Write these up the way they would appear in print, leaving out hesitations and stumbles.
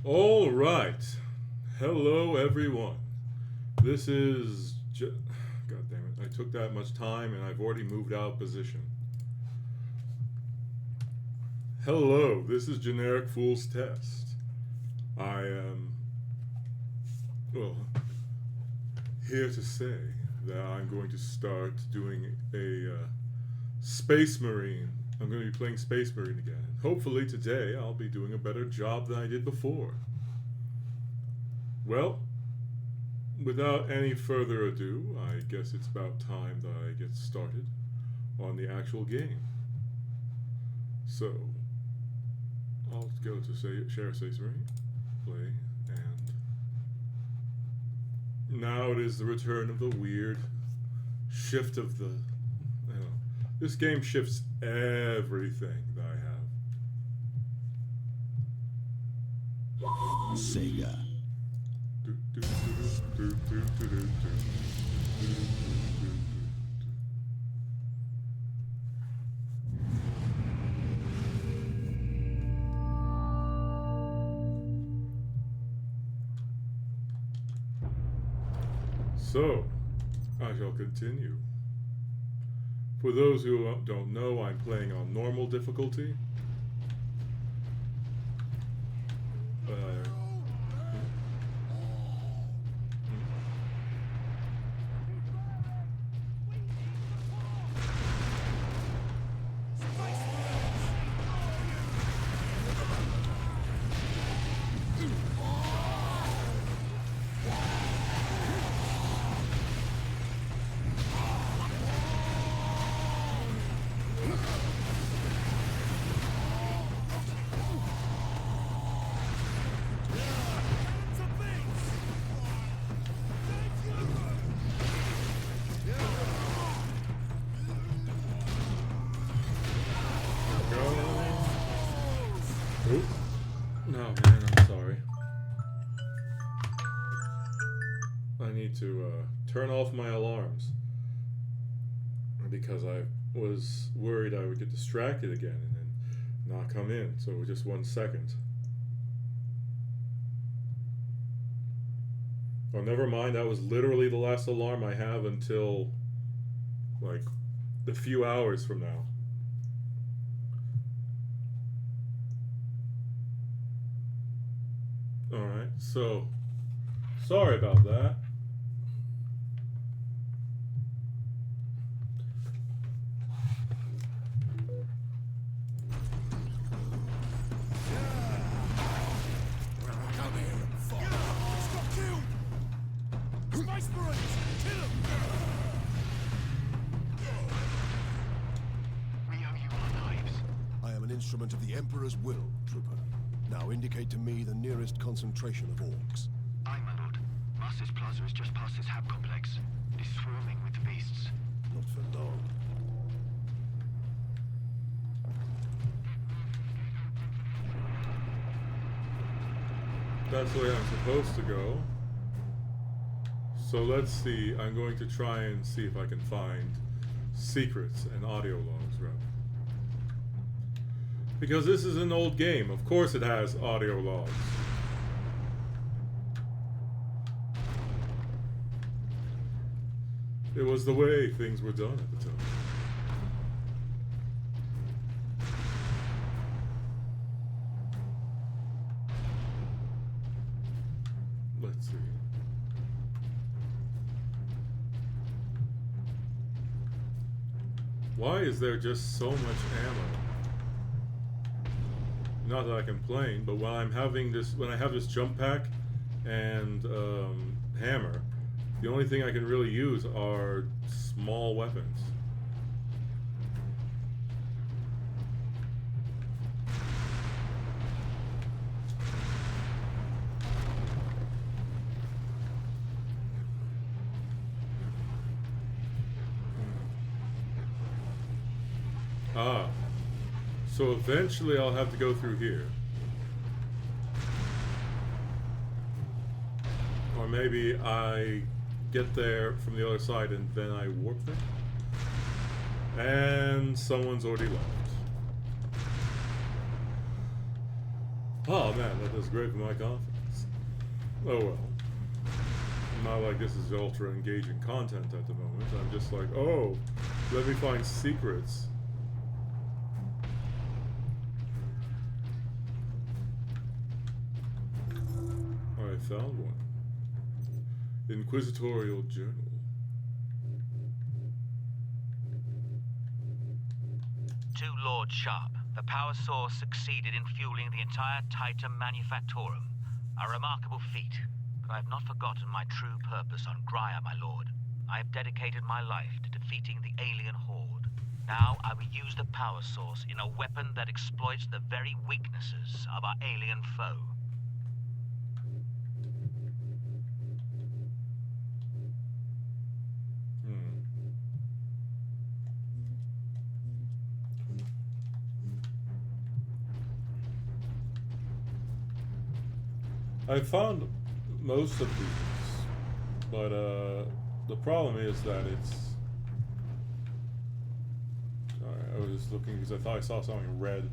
All right. Hello, everyone. This is. God damn it. I took that much time and I've already moved out of position. Hello, this is Generic Fool's Test. I am. Well, here to say that I'm going to start doing a Space Marine. I'm going to be playing Space Marine again. Hopefully today I'll be doing a better job than I did before. Well, without any further ado, I guess it's about time that I get started on the actual game. So, I'll go to Share Space Marine, play, and now it is the return of the weird shift of the. I don't know. This game shifts everything that I have. Sega. So, I shall continue. For those who don't know, I'm playing on normal difficulty. No, man, I'm sorry. I need to turn off my alarms because I was worried I would get distracted again and then not come in. So just 1 second. Oh, never mind. That was literally the last alarm I have until like a few hours from now. Alright, so sorry about that. Come here and fight. He's got killed. Space Marines, kill him. We owe you our lives. I am an instrument of the Emperor's will, Trooper. Now indicate to me the nearest concentration of orcs. Aye, my lord. Master's Plaza is just past this hab complex. It is swarming with the beasts. Not for long. That's the way I'm supposed to go. So let's see. I'm going to try and see if I can find secrets and audio logs, rather. Because this is an old game. Of course it has audio logs. It was the way things were done at the time. Let's see. Why is there just so much ammo? Not that I complain, but when I have this jump pack and hammer, the only thing I can really use are small weapons. Ah. So eventually I'll have to go through here. Or maybe I get there from the other side and then I warp there. And someone's already left. Oh man, that does great for my confidence. Oh well. Not like this is ultra engaging content at the moment. I'm just like, oh, let me find secrets. I found one. Inquisitorial Journal. To Lord Sharp, the power source succeeded in fueling the entire Titan Manufactorum. A remarkable feat. But I have not forgotten my true purpose on Graia, my lord. I have dedicated my life to defeating the alien horde. Now I will use the power source in a weapon that exploits the very weaknesses of our alien foe. I found most of these, but the problem is that it's. Sorry, I was just looking because I thought I saw something red.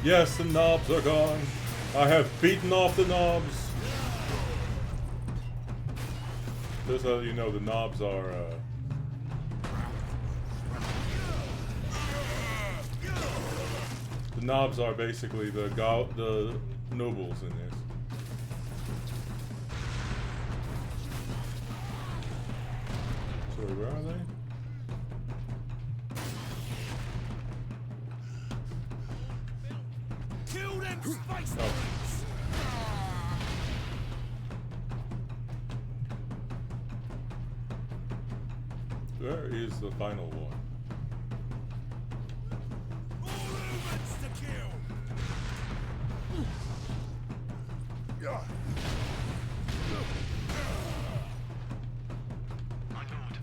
Yes, the knobs are gone. I have beaten off the knobs. Just so you know, the knobs are. The knobs are basically the nobles in this. Sorry, where are they? Oh. Where is the final one? My lord,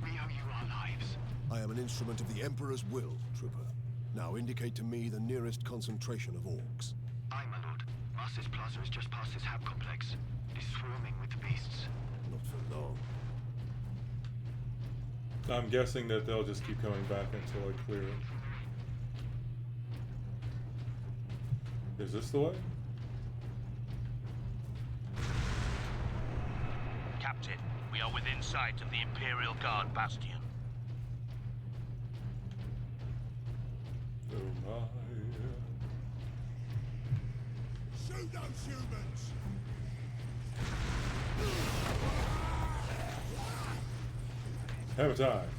we owe you our lives. I am an instrument of the Emperor's will, Trooper. Now indicate to me the nearest concentration of orcs. Aye, my lord. Master's Plaza is just past this hab complex. It is swarming with the beasts. Not for long. I'm guessing that they'll just keep coming back until I clear it. Is this the way? Captain, we are within sight of the Imperial Guard bastion. Oh my. Shoot those humans! Have a time.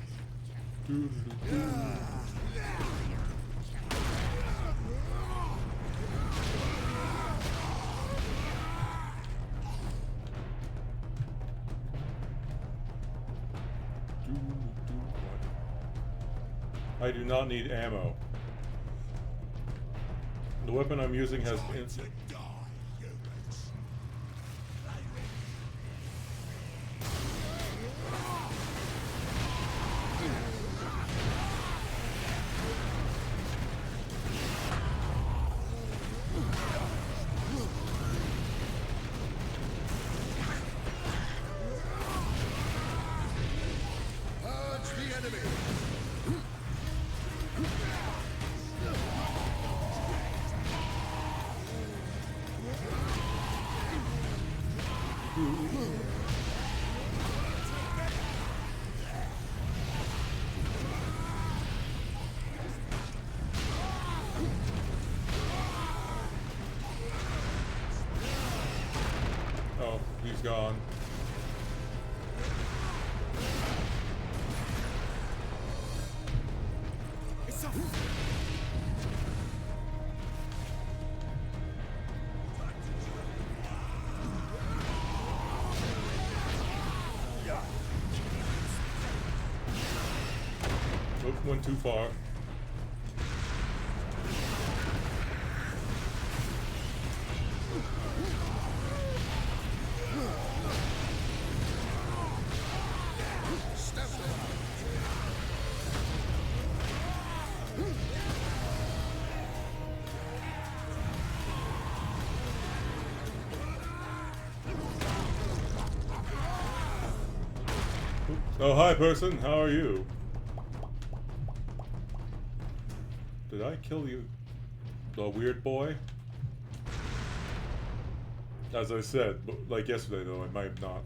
I do not need ammo. The weapon I'm using has instant. Oh, he's gone. Oops, went too far. Oh, hi, person. How are you? Did I kill you, the weird boy? As I said, like yesterday though, I might have not.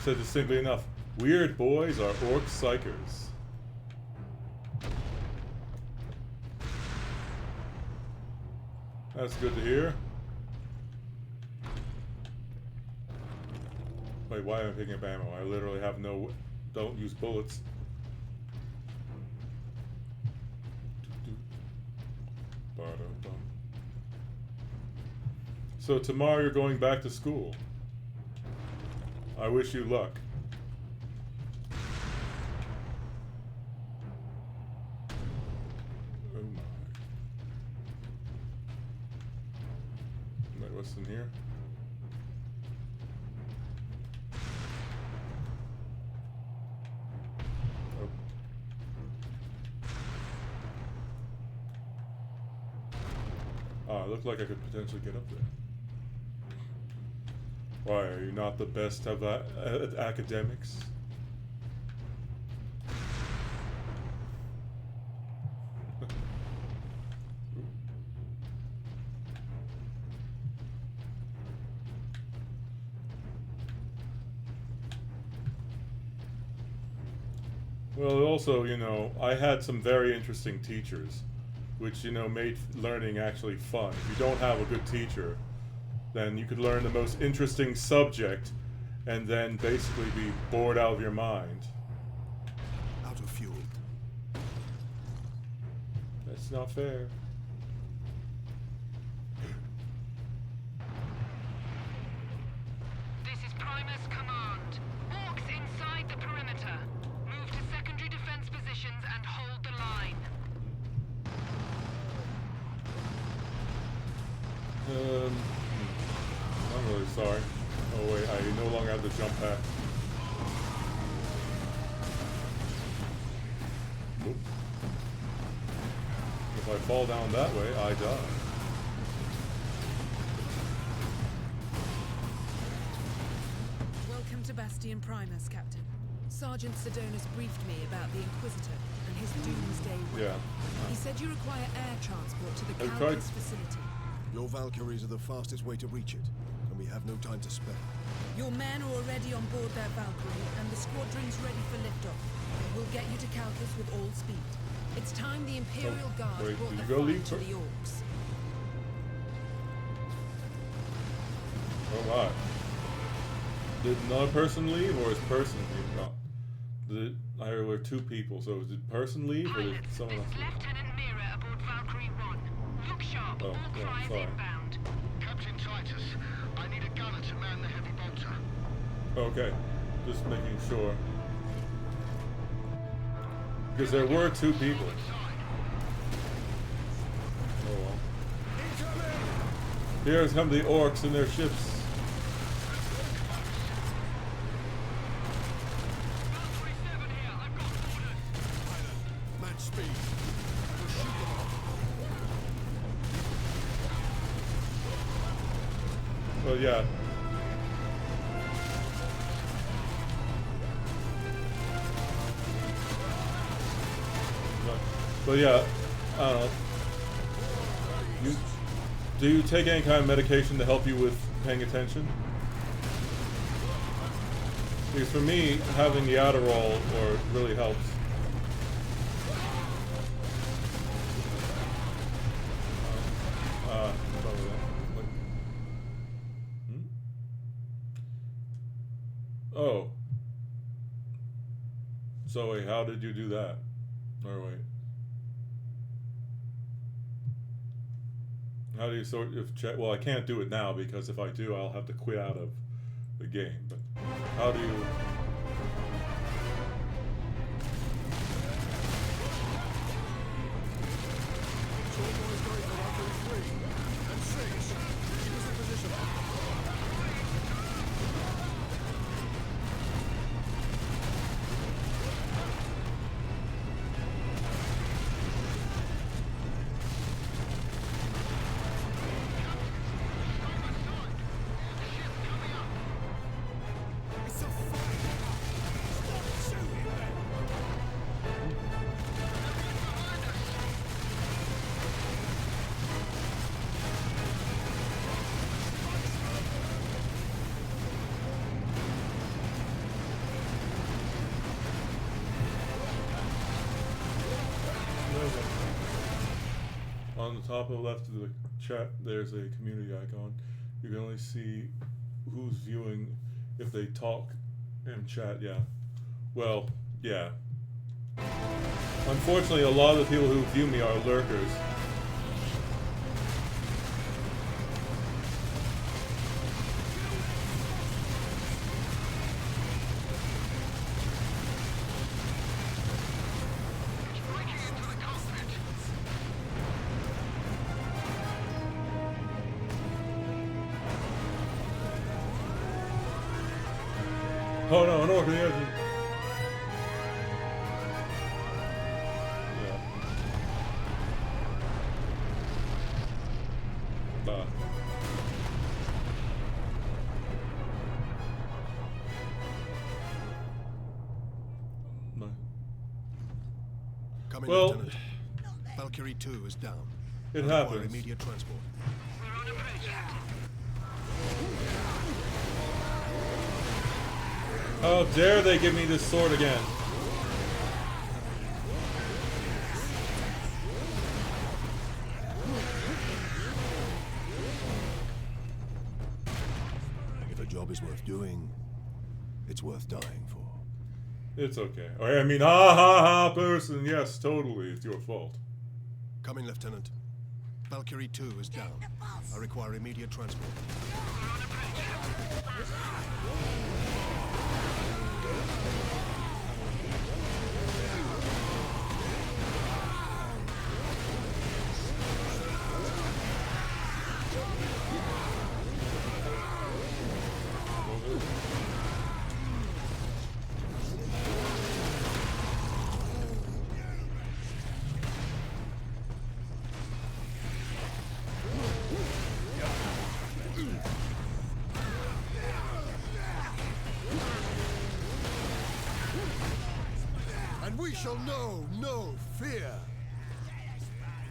Said distinctly enough, weird boys are orc psychers. That's good to hear. Wait, why am I picking up ammo? I literally have no... Don't use bullets. So tomorrow you're going back to school. I wish you luck. Oh my. Wait, what's in here? Oh. Ah, it looked like I could potentially get up there. Why, are you not the best of academics? Well, also, you know, I had some very interesting teachers, which, you know, made learning actually fun. If you don't have a good teacher, then you could learn the most interesting subject and then basically be bored out of your mind. Out of fuel. That's not fair. This is Primus Command. Orcs inside the perimeter. Move to secondary defense positions and hold the line. I'm really sorry. Oh wait, I no longer have the jump pack. Nope. If I fall down that way, I die. Welcome to Bastion Primus, Captain. Sergeant Sidonus briefed me about the Inquisitor and his doomsday will. Yeah. He said you require air transport to the I've Calcus tried- facility. Your Valkyries are the fastest way to reach it, and we have no time to spare. Your men are already on board their Valkyrie, and the squadron's ready for liftoff. We'll get you to Calcus with all speed. It's time the Imperial Guard wait, brought did the you go fight leave to her? the Orcs. Oh my. Did another person leave or is person leave? No. There were two people, so did person leave or did Pilots, someone this else is leave? Lieutenant Mira aboard Valkyrie 1. Look sharp, Oh, all yeah, cries sorry. inbound. Captain Titus, I need a gunner to man the heavy bolter. Okay, just making sure. Because there were two people. Oh well. Here come the orcs and their ships. Match speed. Shoot them off. Well, yeah. But yeah, I don't know. Do you take any kind of medication to help you with paying attention? Because for me, having the Adderall really helps. Probably that. Hmm? Oh. So wait, how did you do that? Or wait. How do you sort of check? Well, I can't do it now because if I do, I'll have to quit out of the game. But how do you? On the top left of the chat, there's a community icon. You can only see who's viewing if they talk and chat. Yeah. Well, yeah. Unfortunately, a lot of the people who view me are lurkers. Oh no, an orc in the edge. Yeah. No. Coming, Well, Lieutenant. Valkyrie 2 is down. It Require happens. immediate transport. We're on approach, Captain. How dare they give me this sword again? If a job is worth doing, it's worth dying for. It's okay. I mean, ha ha ha, person. Yes, totally. It's your fault. Coming, Lieutenant. Valkyrie 2 is down. I require immediate transport. And we shall know no fear.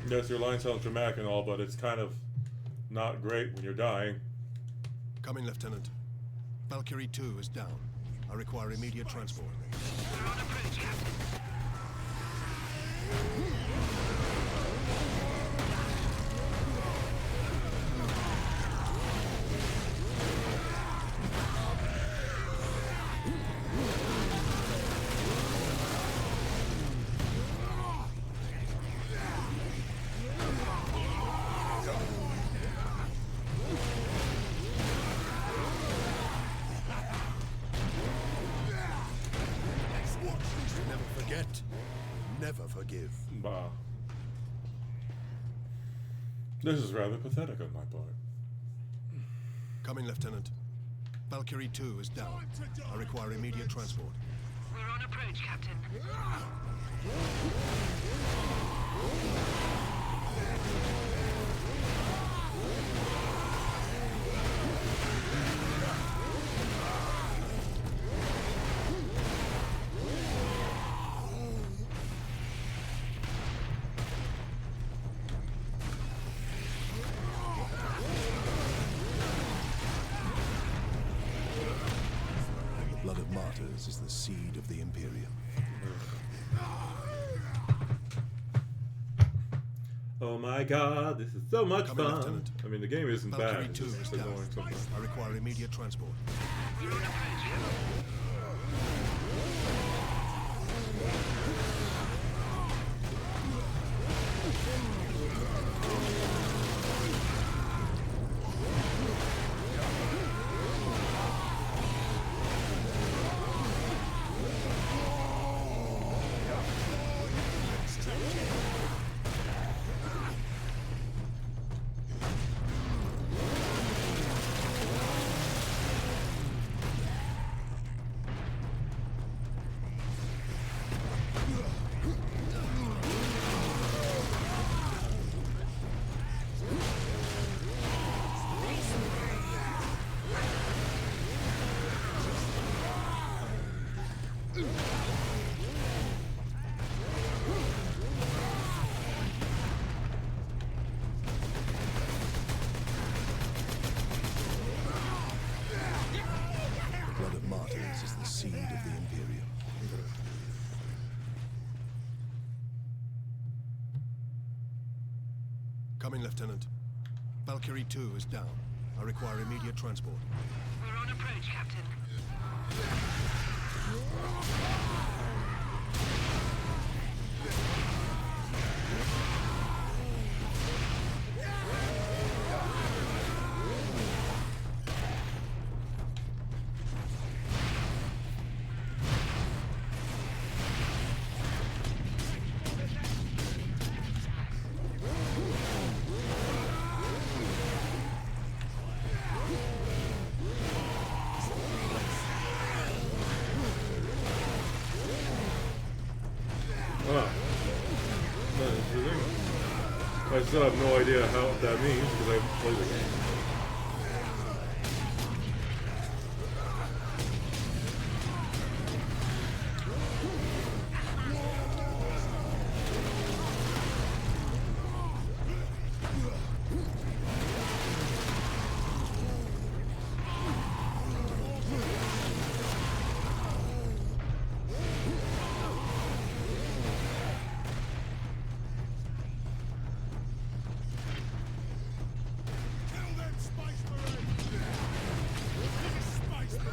Yes, your line sounds dramatic and all, but it's kind of not great when you're dying. Coming, Lieutenant. Valkyrie 2 is down. I require immediate transport. We're on approach, Captain. Never forget, never forgive. Bah. This is rather pathetic on my part. Coming, Lieutenant. Valkyrie 2 is down. I require immediate transport. We're on approach, Captain. The blood of martyrs is the seed of the Imperium. Oh my god, this is so much Coming, fun. Lieutenant. I mean, the game isn't Valkyrie bad. 2 It's is just down. annoying sometimes. I require immediate transport. We're on approach, Captain. Coming, Lieutenant. Valkyrie 2 is down. I require immediate transport. We're on approach, Captain. Ah. That's the thing. I still have no idea what that means because I haven't played the game.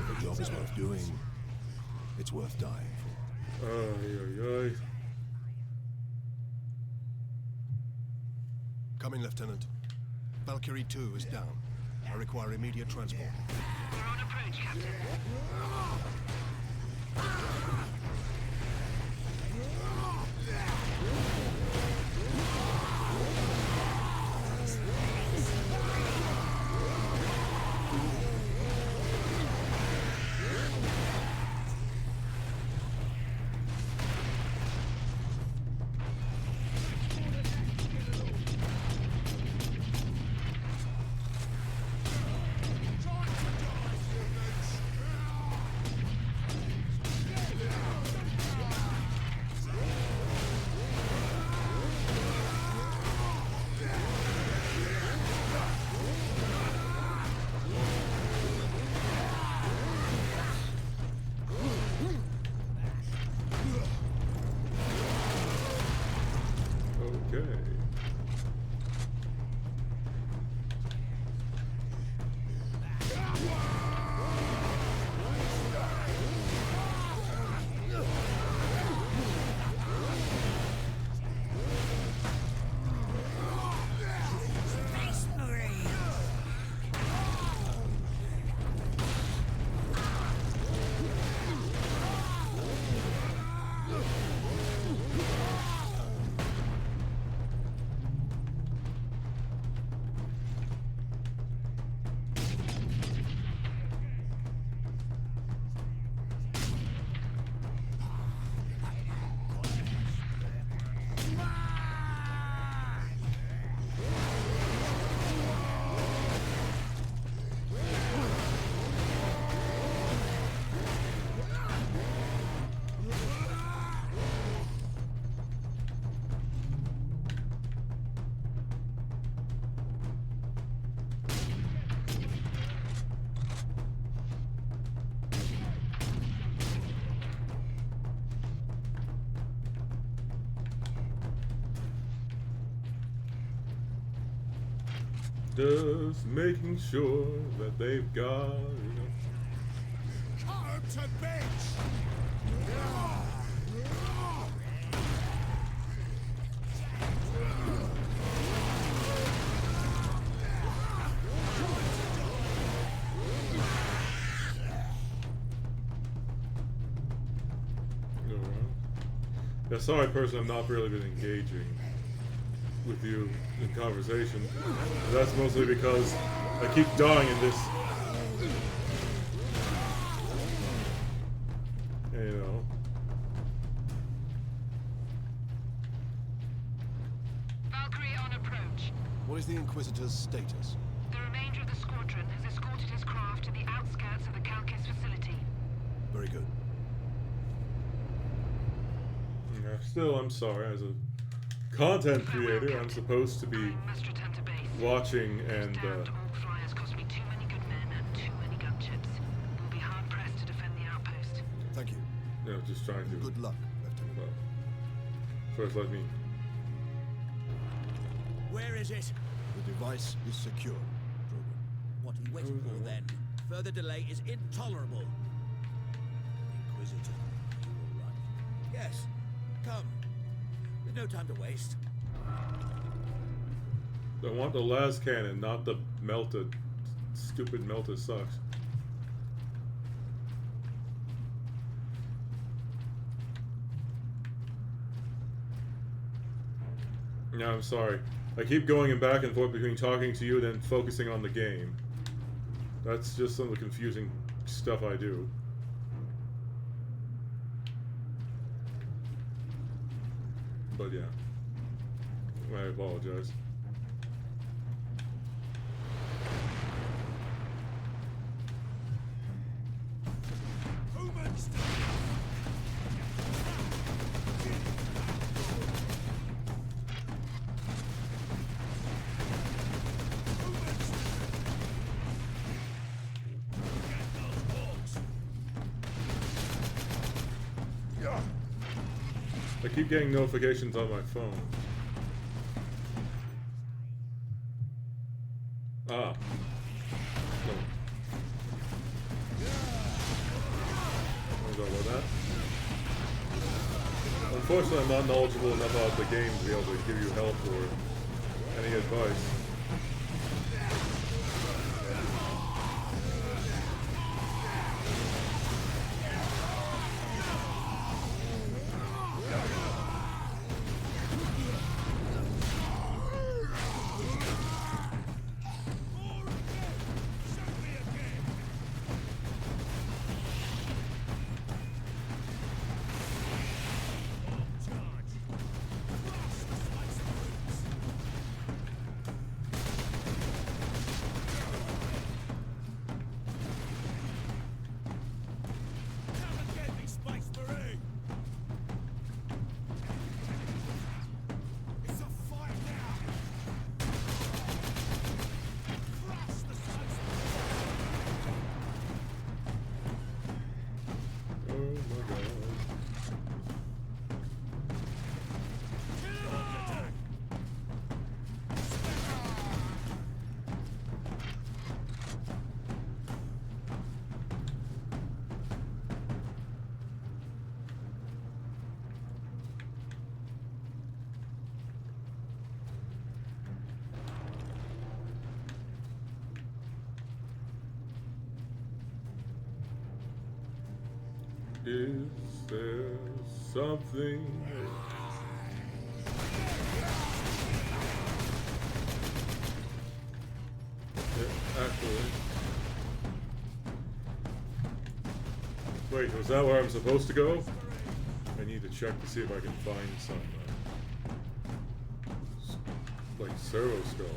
The job is worth doing. It's worth dying for. Ay, ay, ay. Coming, Lieutenant. Valkyrie 2 is down. I require immediate transport. We're on approach, Captain. Okay. Just making sure that they've got enough. Arms and bench! Yeah, sorry, person, I've not really been engaging with you in conversation. That's mostly because I keep dying in this. You know. Valkyrie on approach. What is the Inquisitor's status? The remainder of the squadron has escorted his craft to the outskirts of the Calcis facility. Very good. Yeah, still, I'm sorry. As a content creator, I'm supposed to be I must return to base. watching Those and damned Orc flyers cost me too many good men and too many gunships. We'll be hard pressed to defend the outpost. Thank you. just trying to. Good luck, Lieutenant. Well, first, let me Where is it? The device is secure, Trooper. What are we waiting for then? Further delay is intolerable. Inquisitor, you all right? Yes. Come. With no time to waste. I want the las cannon, not the melted. Stupid melted sucks. No, I'm sorry. I keep going back and forth between talking to you and then focusing on the game. That's just some of the confusing stuff I do. But yeah. I apologize. I keep getting notifications on my phone. Ah. No. Sorry about that. Unfortunately, I'm not knowledgeable enough about the game to be able to give you help or any advice. Is there something? Yeah, actually. Wait, was that where I'm supposed to go? I need to check to see if I can find some, like servo skulls.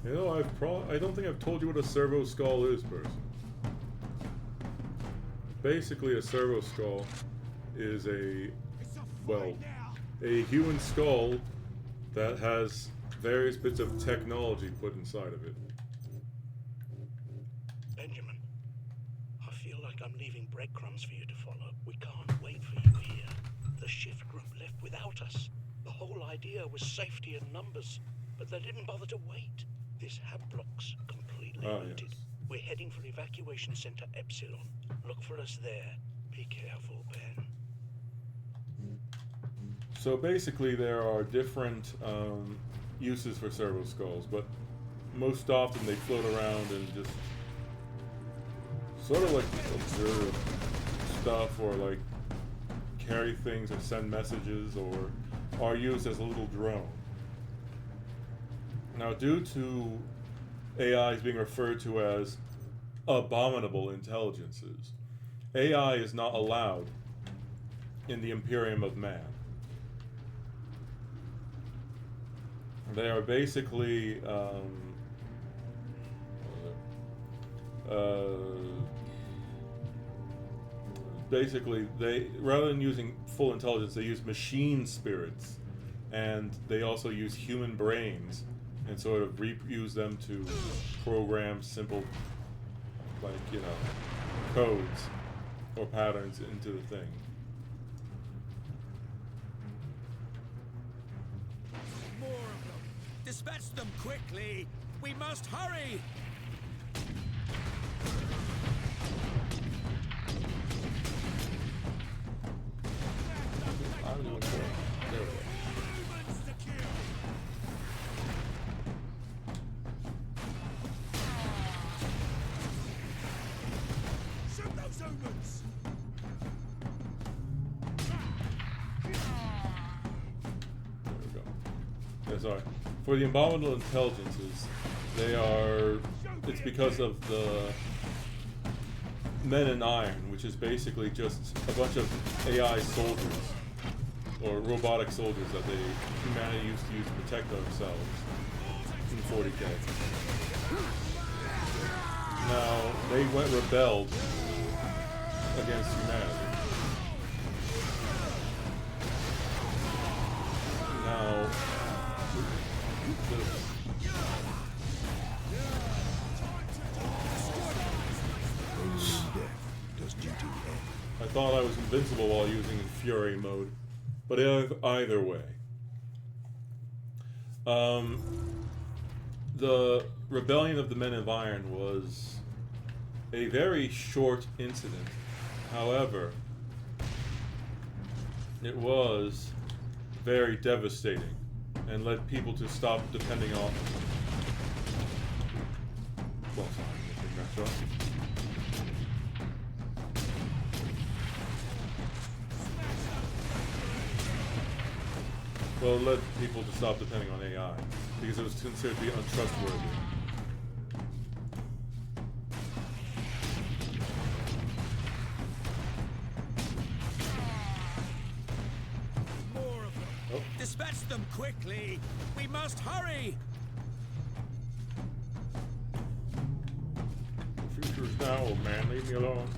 You know, I don't think I've told you what a servo skull is, person. Basically, a servo skull is a human skull that has various bits of technology put inside of it. Benjamin, I feel like I'm leaving breadcrumbs for you to follow. We can't wait for you here. The shift group left without us. The whole idea was safety in numbers, but they didn't bother to wait. This hab block's completely looted. Yes. We're heading for Evacuation Center Epsilon. Look for us there. Be careful, Ben. So basically, there are different uses for servo skulls, but most often they float around and just sort of like observe stuff or like carry things or send messages or are used as a little drone. Now, due to AI is being referred to as abominable intelligences, AI is not allowed in the Imperium of Man. They are basically they rather than using full intelligence, they use machine spirits, and they also use human brains and sort of reuse them to program simple, like, you know, codes or patterns into the thing. More Dispatch them quickly! We must hurry! I don't know what's going on. There we go. Shoot those humans! There we go. Yeah, sorry. For the abominable intelligences, they are. It's because of the Men in Iron, which is basically just a bunch of AI soldiers or robotic soldiers that humanity used to use to protect themselves in 40K. Now they rebelled against humanity. Now. I thought I was invincible while using Fury mode, but either way. The Rebellion of the Men of Iron was a very short incident. However, it was very devastating and led people to stop depending on. Well, sorry, well, it led people to stop depending on AI because it was considered to be untrustworthy. More of them! Oh. Dispatch them quickly! We must hurry! The future's now, old man. Leave me alone.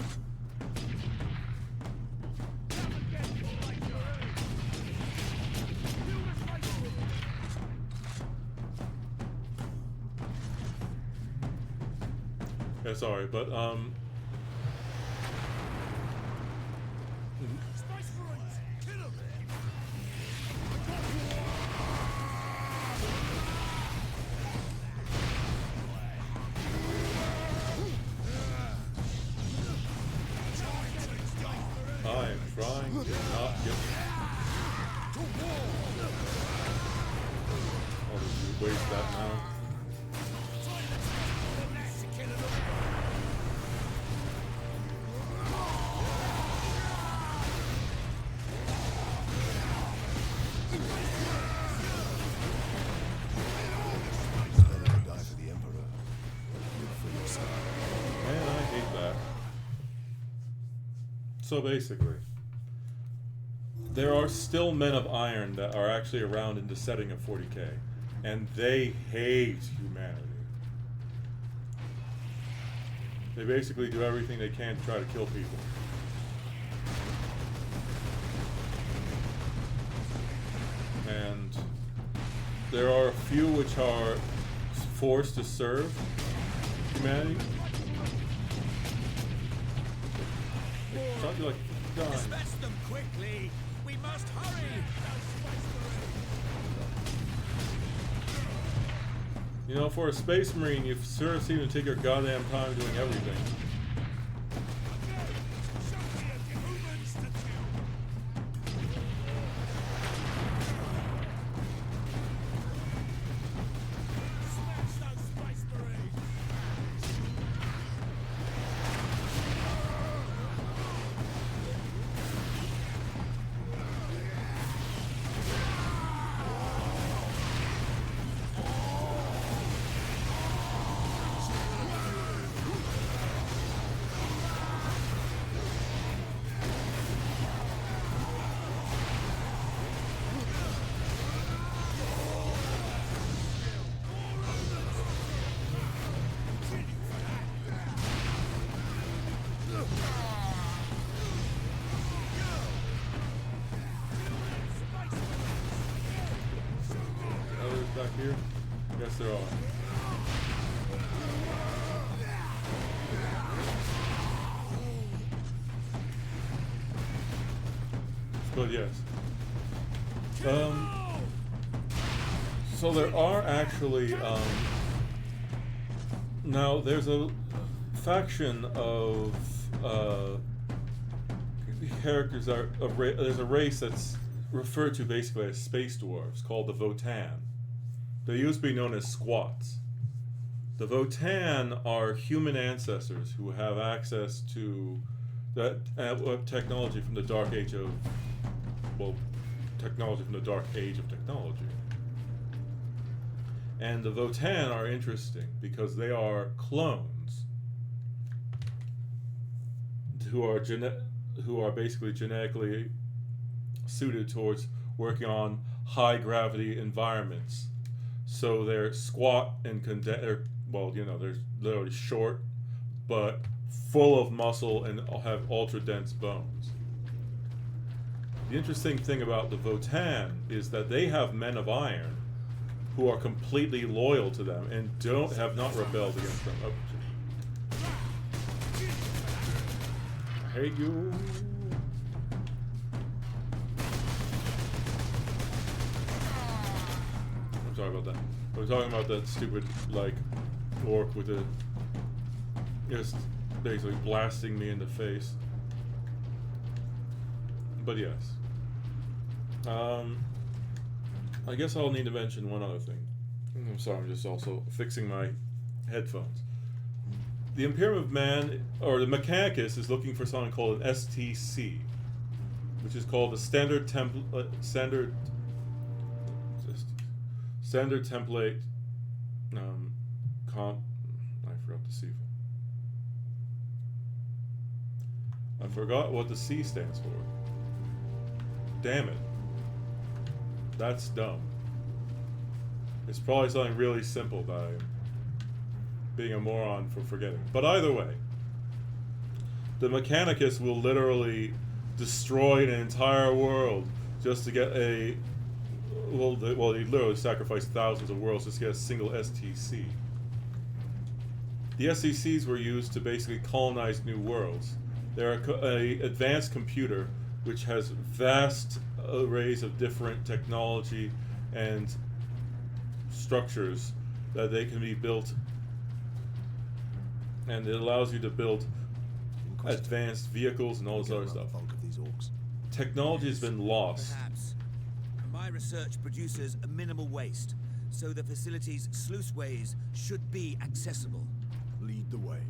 Yeah, sorry, but Spice Marines! Kill them! I am trying to not get. Oh, did you waste that now? Man, I hate that. So basically, there are still men of iron that are actually around in the setting of 40K, and they hate humanity. They basically do everything they can to try to kill people. And there are a few which are forced to serve humanity. It's not like dying. Dispatch them quickly! We must hurry! You know, for a space marine, you sure seem to take your goddamn time doing everything. Back here? Yes, there are. But yes. So there are actually now there's a faction of characters that are there's a race that's referred to basically as space dwarves called the Votan. They used to be known as squats. The Votan are human ancestors who have access to that technology from the dark age of, well, technology from the dark age of technology. And the Votan are interesting because they are clones who are basically genetically suited towards working on high gravity environments. So they're squat and they're literally short, but full of muscle and have ultra dense bones. The interesting thing about the Votan is that they have men of iron who are completely loyal to them and have not rebelled against them. Oh, I hate you. I'm sorry about that. We're talking about that stupid, like, orc with the just basically blasting me in the face. But yes. I guess I'll need to mention one other thing. I'm sorry, I'm just also fixing my headphones. The Imperium of Man, or the Mechanicus, is looking for something called an STC, which is called the Standard Template. I forgot the C. I forgot what the C stands for. Damn it. That's dumb. It's probably something really simple that I'm being a moron for forgetting. But either way, the Mechanicus will literally destroy an entire world just to get a... Well, he literally sacrificed thousands of worlds just to get a single STC. The STCs were used to basically colonize new worlds. They're an advanced computer which has vast arrays of different technology and structures that they can be built, and it allows you to build advanced vehicles and all this other stuff. Technology has been lost. Perhaps. My research produces a minimal waste, so the facility's sluiceways should be accessible. Lead the way.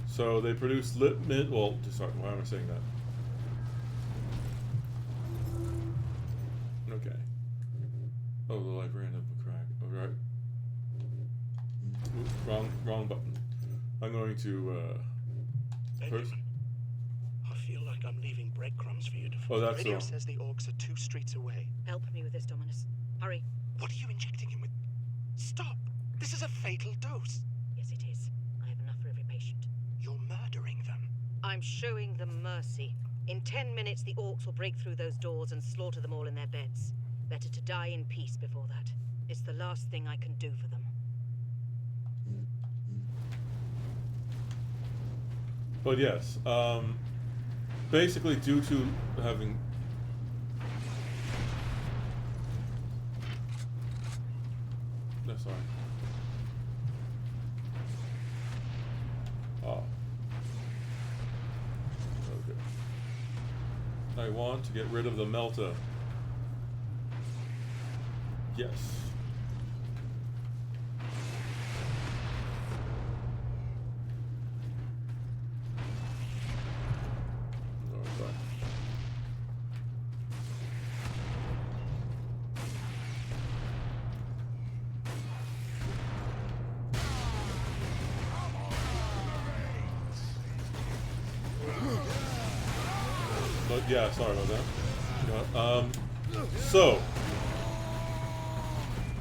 So they produce sorry, why am I saying that? Okay. Oh, the light ran up a crack. Alright. Wrong button. I'm going to, Benjamin, I feel like I'm leaving breadcrumbs for you to Oh, follow. that's Radio wrong. says the orcs are 2 streets away. Help me with this, Dominus. Hurry. What are you injecting him with? Stop! This is a fatal dose. Yes, it is. I have enough for every patient. You're murdering them. I'm showing them mercy. In 10 minutes, the orcs will break through those doors and slaughter them all in their beds. Better to die in peace before that. It's the last thing I can do for them. But yes, basically due to having... No, sorry. Oh. Okay. I want to get rid of the Melta. Yes. But yeah, sorry about that. So,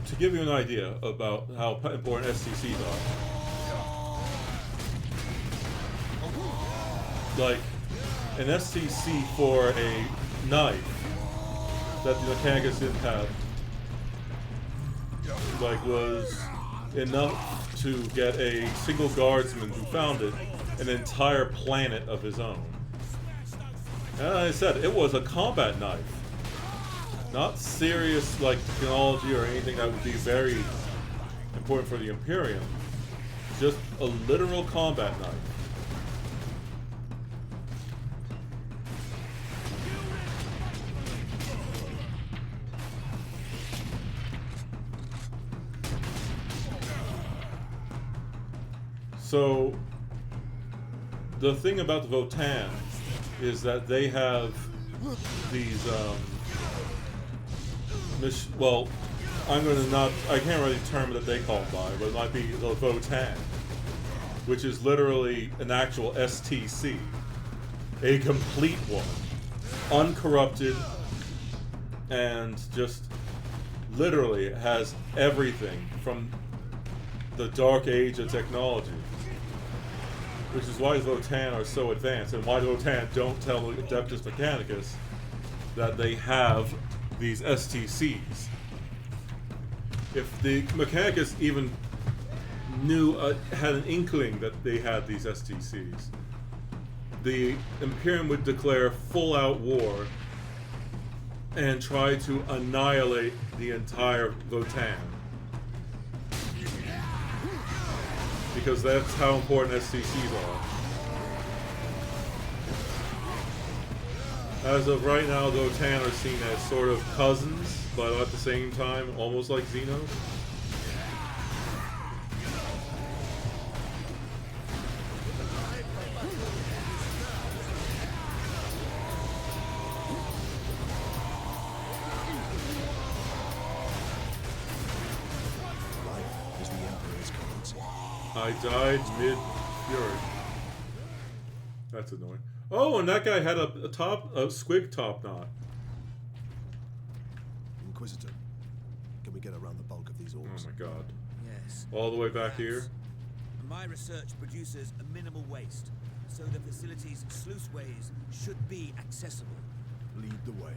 to give you an idea about how important STCs are, like an STC for a knife that the Mechanicus didn't have, like, was enough to get a single guardsman who found it an entire planet of his own. And as I said, it was a combat knife. Not serious like technology or anything that would be very important for the Imperium. Just a literal combat knife. So, the thing about the Votan is that they have these, well, I'm gonna not, I can't really term that they call it by, but it might be the Votan, which is literally an actual STC. A complete one. Uncorrupted, and just literally has everything from the dark age of technology. Which is why the Votan are so advanced, and why the Votan don't tell the Adeptus Mechanicus that they have these STCs. If the Mechanicus even knew, had an inkling that they had these STCs, the Imperium would declare full-out war and try to annihilate the entire Votan. Because that's how important STCs are. As of right now, Votan are seen as sort of cousins, but at the same time, almost like Xenos. I died mid-fury. That's annoying. Oh, and that guy had a squig top knot. Inquisitor, can we get around the bulk of these orcs? Oh my god. Yes. All the way back here? My research produces a minimal waste, so the facility's sluiceways should be accessible. Lead the way.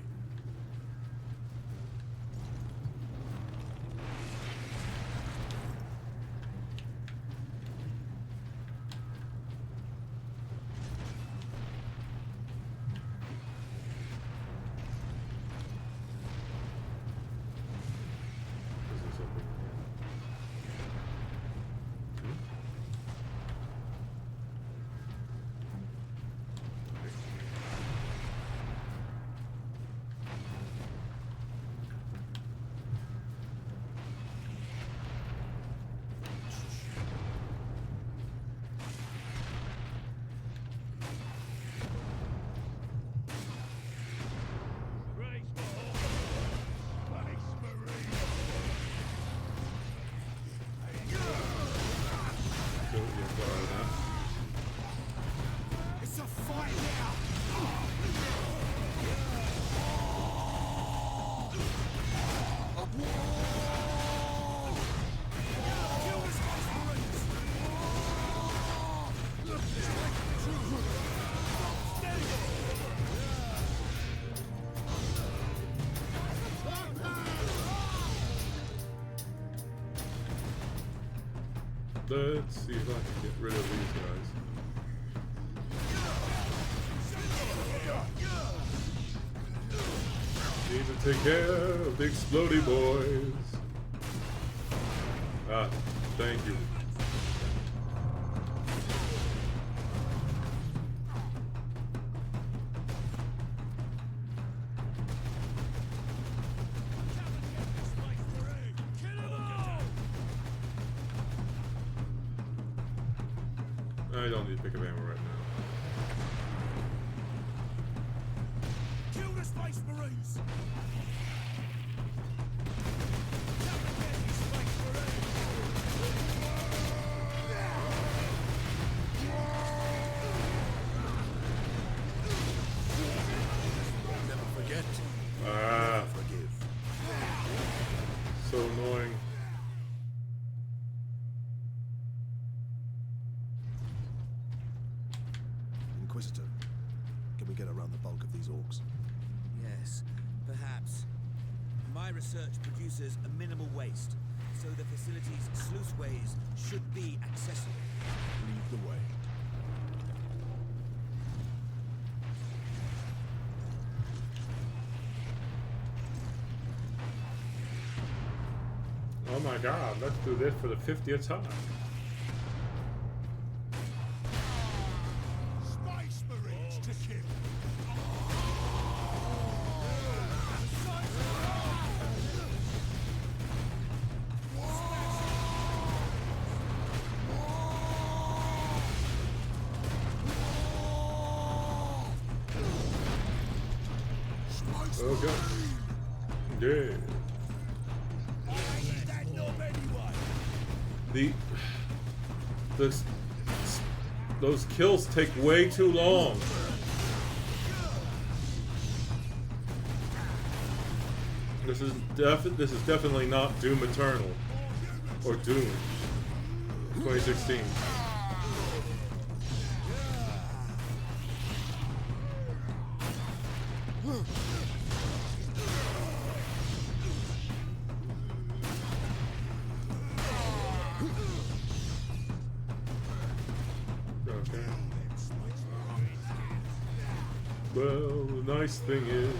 It's a fight now! Let's see if I can get rid of these guys. Need to take care of the explodey boys. Ah, thank you. I don't need to pick up ammo right now. Kill the Space Marines! Never forget. Ah, Never forgive. so annoying. Inquisitor, can we get around the bulk of these orcs? Yes, perhaps. My research produces a minimal waste, so the facility's sluiceways should be accessible. Lead the way. Oh my god, let's do this for the 50th time. Space Marines to kill. Okay. Yeah. Those kills take way too long. This is definitely not Doom Eternal or Doom 2016. Well, the nice thing is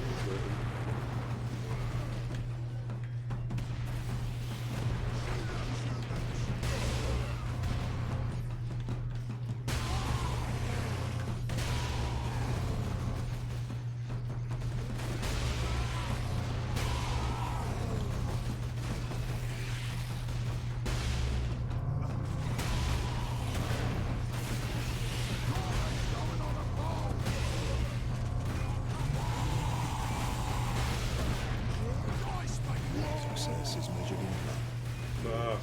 Success is measured in blood.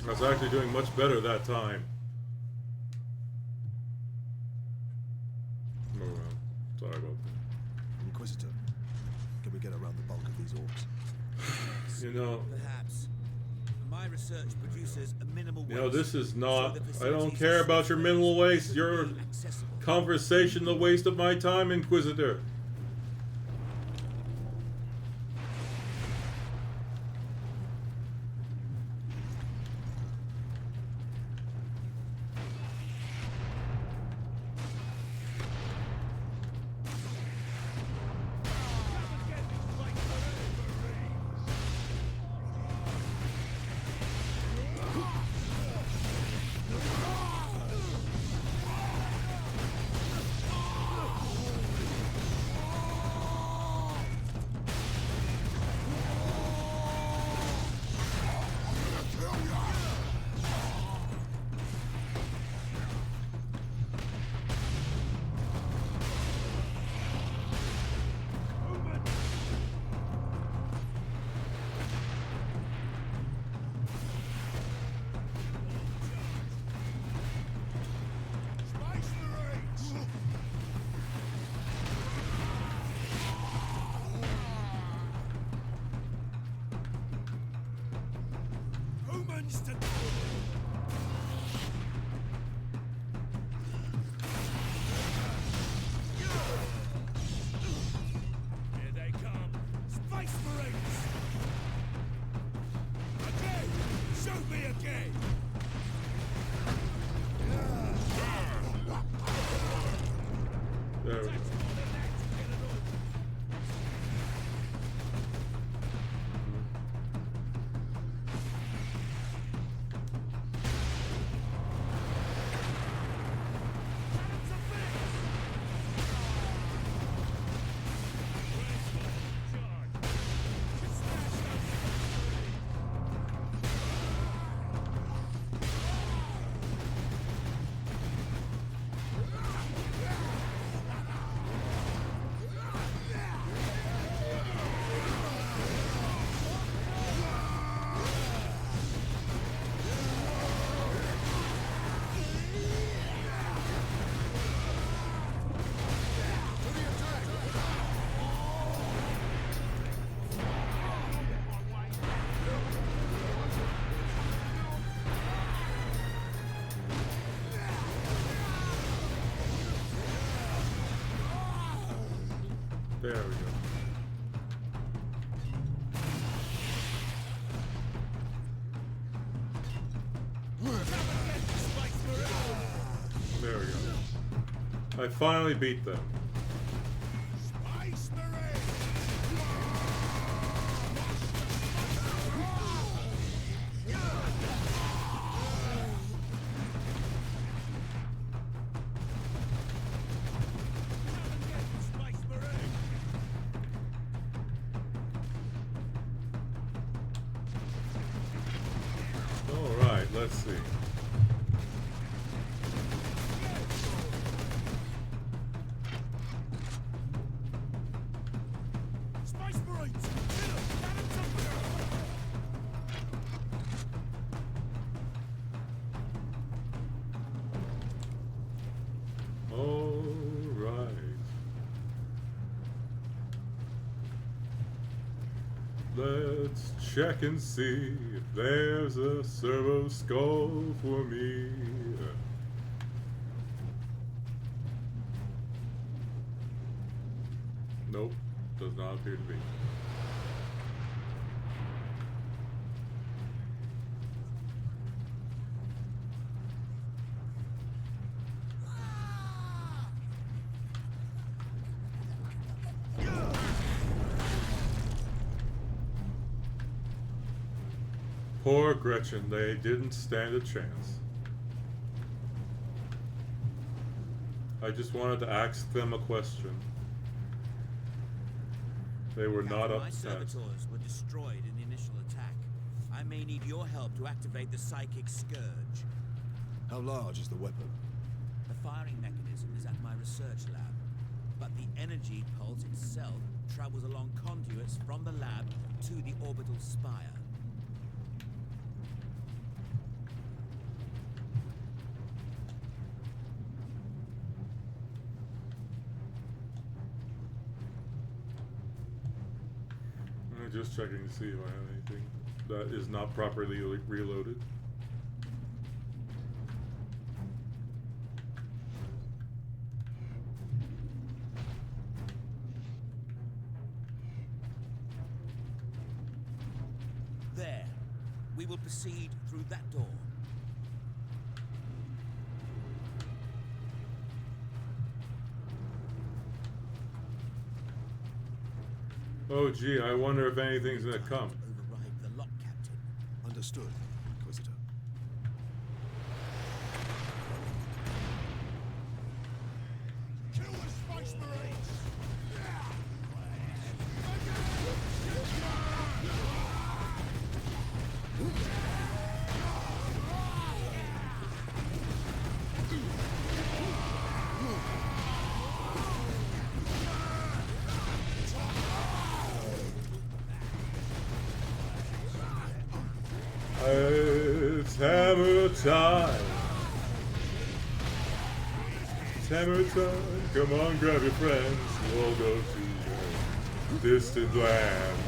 I was actually doing much better that time. Oh well, sorry about that. Inquisitor, can we get around the bulk of these orcs? You know, Perhaps. My research produces a minimal waste. you know, this is not. so the I don't facilities care about your minimal waste. should Your be accessible. conversation, the waste of my time, Inquisitor. Humans to here they come. Space Marines! Again! Shoot me again! There we go. There we go. There we go. I finally beat them. Space Marines! let's see. Space Marines! Hit 'em! All right. Let's check and see if there's a servo skull for me. Nope, does not appear to be. Poor Gretchen, they didn't stand a chance. I just wanted to ask them a question. They were not up My to task. servitors were destroyed in the initial attack. I may need your help to activate the psychic scourge. How large is the weapon? The firing mechanism is at my research lab, but the energy pulse itself travels along conduits from the lab to the orbital spire. I'm just checking to see if I have anything that is not properly reloaded. There. We will proceed through that door. Oh gee, I wonder if anything's gonna come. Override the lock, Captain. Understood, Inquisitor. Kill the Space Marines! It's hammer time. It's hammer time. Come on, grab your friends. We'll go to your distant land.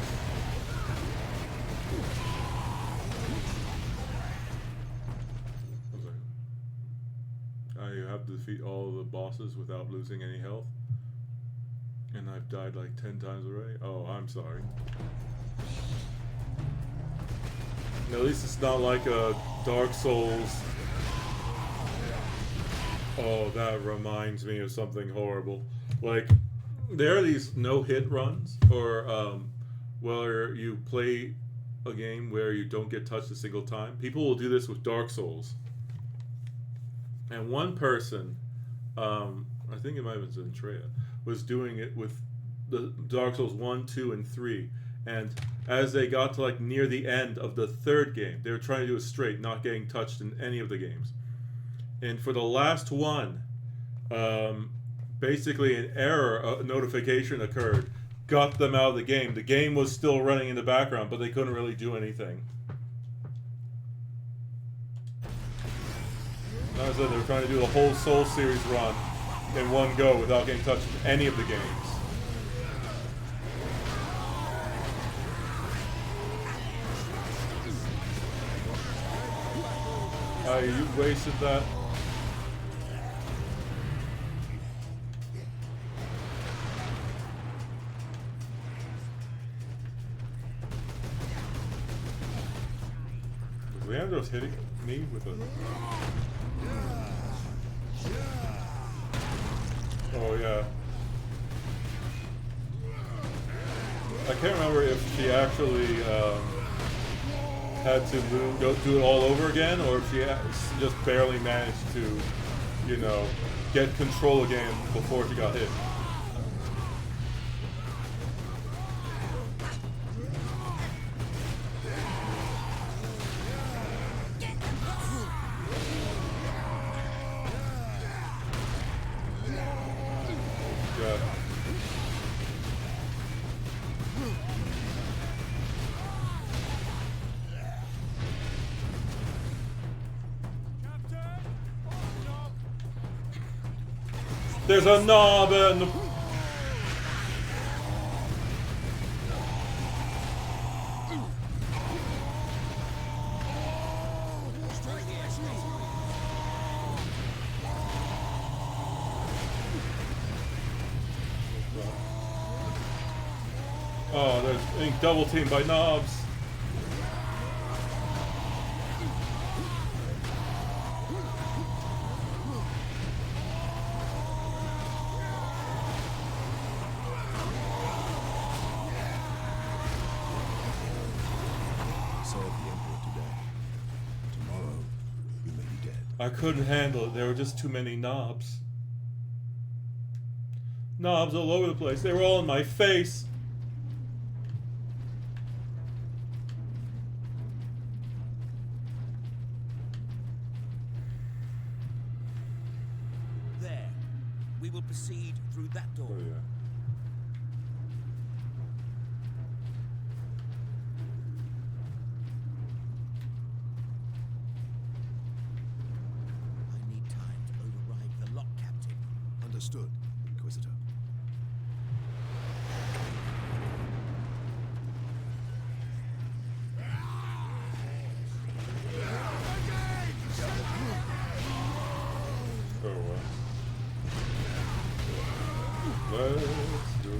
I have to defeat all of the bosses without losing any health. And I've died like 10 times already. Oh, I'm sorry. At least it's not like a Dark Souls. Oh, that reminds me of something horrible. Like, there are these no-hit runs, or where you play a game where you don't get touched a single time. People will do this with Dark Souls. And one person, I think it might have been Zentrea, was doing it with the Dark Souls 1, 2, and 3. And as they got to like near the end of the third game, they were trying to do it straight, not getting touched in any of the games. And for the last one, basically an error, a notification occurred, got them out of the game. The game was still running in the background, but they couldn't really do anything. Like I said, they were trying to do the whole Soul series run in one go without getting touched in any of the games. You wasted that. Was Leandro's hitting me with a... Oh yeah. I can't remember if she actually had to go do it all over again, or if she just barely managed to, you know, get control again before she got hit. There's a knob and the... Oh, there's being double teamed by knobs. Serve the Emperor today. Tomorrow, you may be dead. I couldn't handle it. There were just too many knobs. Knobs all over the place. They were all in my face. There. We will proceed through that door. Oh, yeah. I need time to override the lock, Captain. Understood, Inquisitor. Oh, well. Let's go.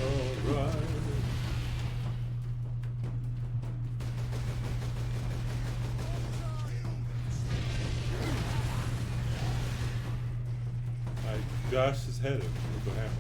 Alright. I gashed his head in with the hammer.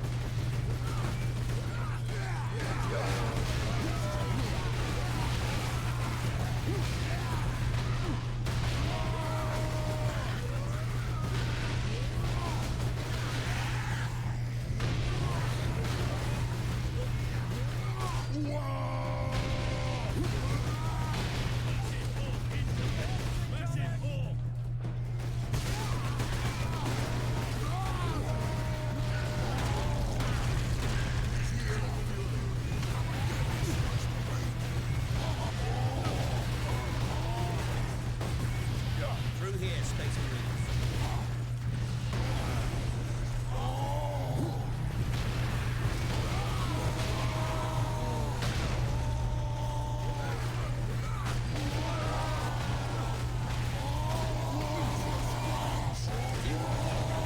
Through here, Space Marines.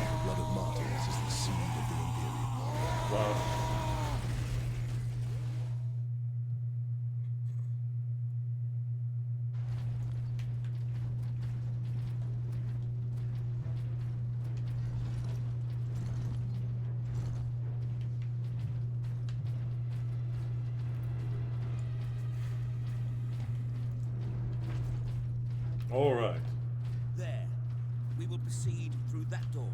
The blood of martyrs is the seed of the Imperium. Wow. All right. There. We will proceed through that door.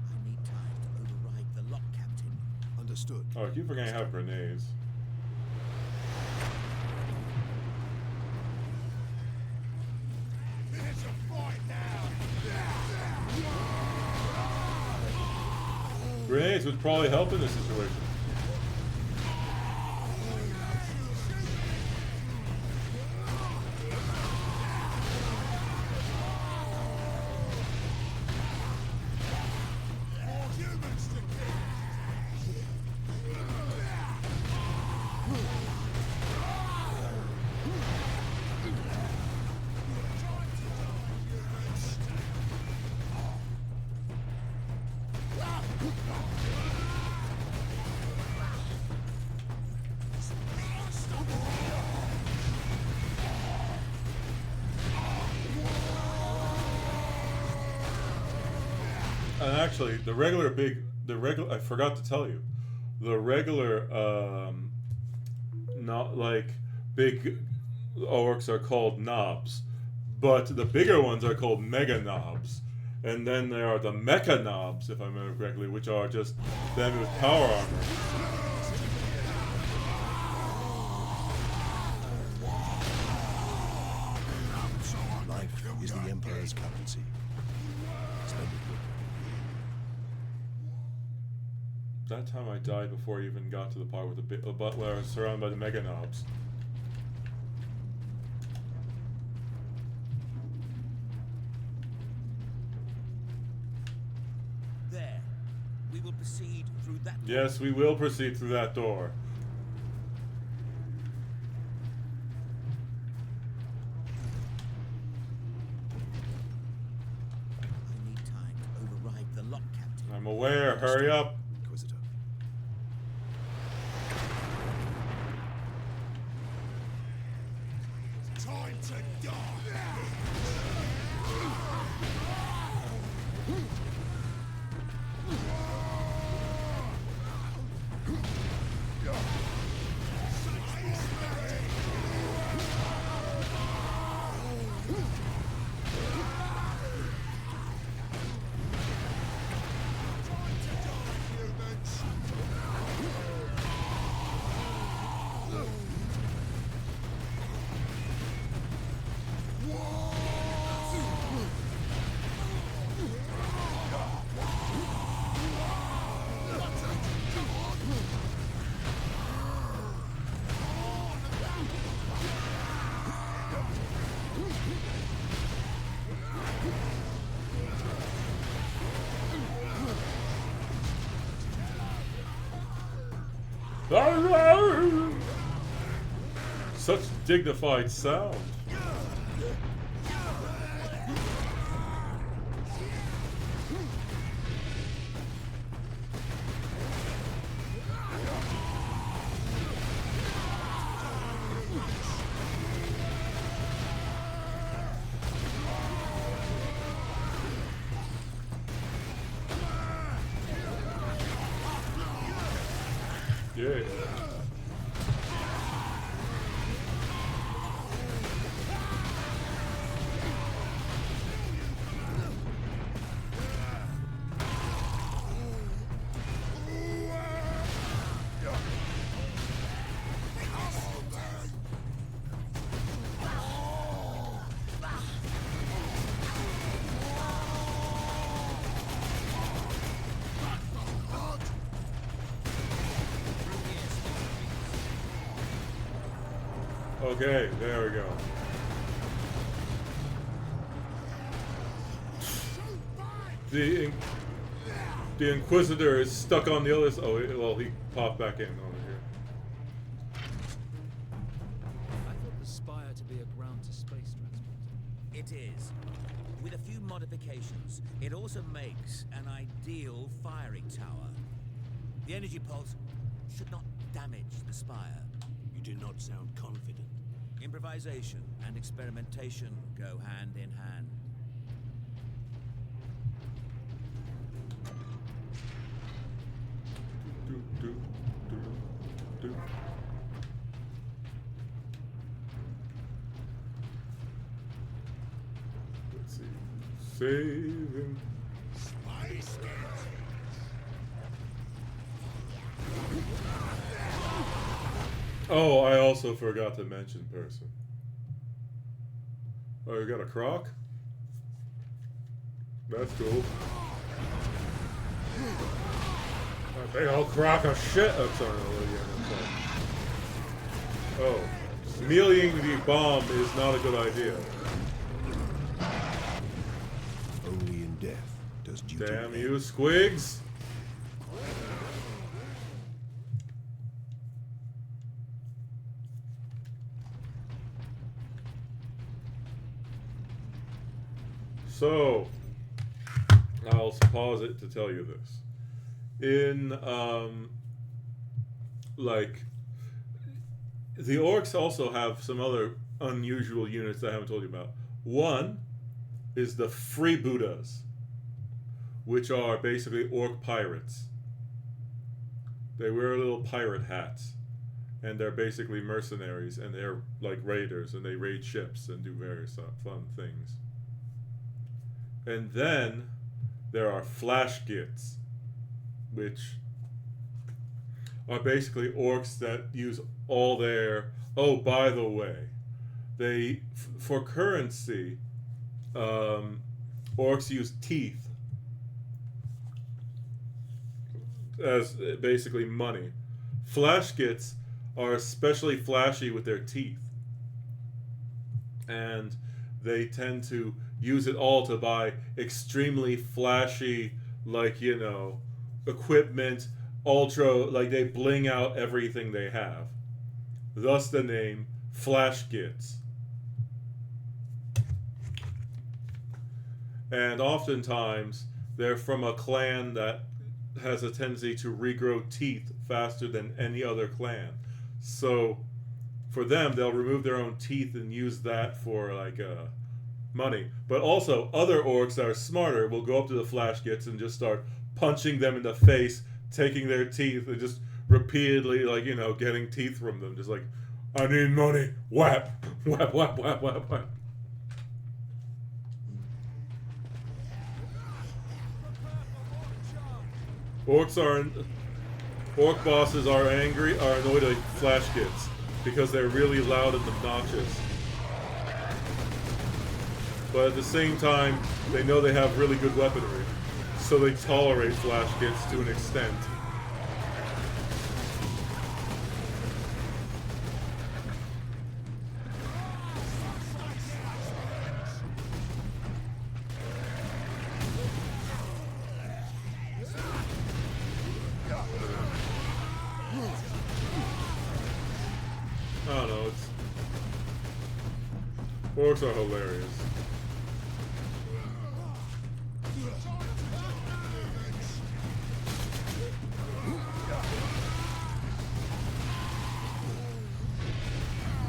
I need time to override the lock, Captain. Understood. Oh, I keep forgetting I have grenades. Grenades would probably help in this situation. And actually, I forgot to tell you, the regular, not like big orcs are called knobs, but the bigger ones are called mega knobs. And then there are the mecha knobs, if I remember correctly, which are just them with power armor. Life is the Emperor's currency. Spend it wisely. That time I died before I even got to the part with where I was surrounded by the mega knobs. There. We will proceed through that. Yes, we will proceed through that door. I need time to override the lock, Captain. I'm aware. Hurry up. Inquisitor. Time to die! Such dignified sound. Yeah. Okay, there we go. The Inquisitor is stuck on the other side. Oh, well, he popped back in over here. I thought the Spire to be a ground-to-space transport. It is. With a few modifications, it also makes an ideal firing tower. The energy pulse should not damage the Spire. You do not sound confident. Improvisation and experimentation go hand in hand. Let's see. Saving. Oh, I also forgot to mention person. Oh, you got a croc? That's cool. A big old crock of shit. Oh, sorry, oh, meleeing the bomb is not a good idea. Only in death does duty. Damn you, squigs! So, I'll pause it to tell you this. In, like, the orcs also have some other unusual units that I haven't told you about. One is the freebooters, which are basically orc pirates. They wear little pirate hats, and they're basically mercenaries, and they're like raiders, and they raid ships and do various fun things. And then there are flashgits, which are basically orcs that use all their... Oh, by the way, they for currency, orcs use teeth as basically money. Flashgits are especially flashy with their teeth, and they tend to use it all to buy extremely flashy, like, you know, equipment, ultra, like they bling out everything they have. Thus the name Flashgits. And oftentimes they're from a clan that has a tendency to regrow teeth faster than any other clan. So for them, they'll remove their own teeth and use that for like money. But also other orcs that are smarter will go up to the Flashgits and just start punching them in the face, taking their teeth, and just repeatedly, like, you know, getting teeth from them. Just like, I need money. Whap, whap, whap, whap, whap, whap. Orc bosses are annoyed at Flashgits because they're really loud and obnoxious. But at the same time, they know they have really good weaponry, so they tolerate Flashgits to an extent. I don't know, orcs are hilarious.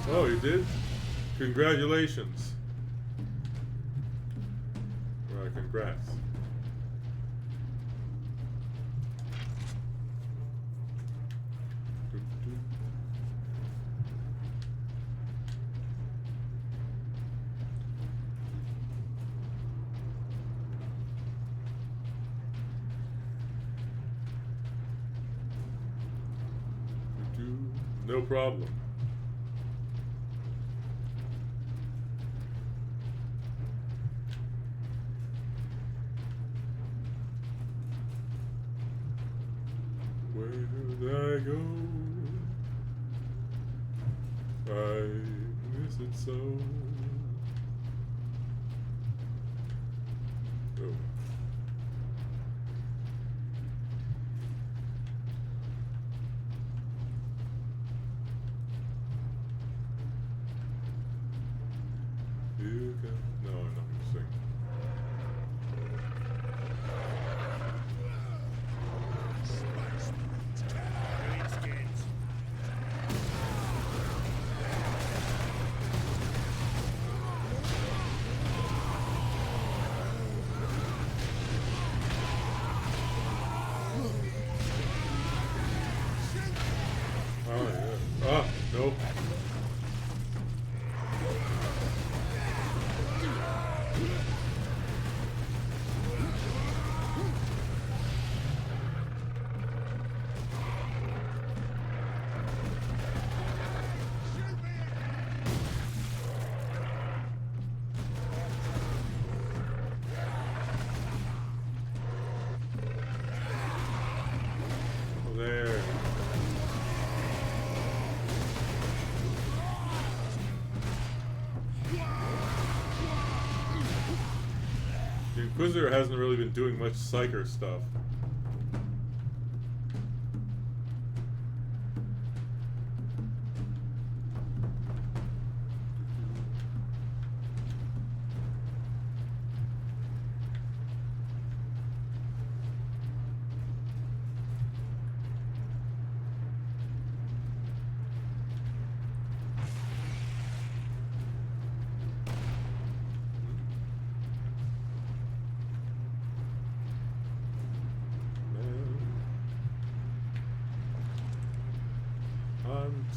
Oh, you did? Congratulations. Alright, congrats. No problem. Where did I go? I miss it so. Oh. You can... No, I'm not going to sing. Oh, yeah. Ah, nope. There. The Inquisitor hasn't really been doing much psyker stuff.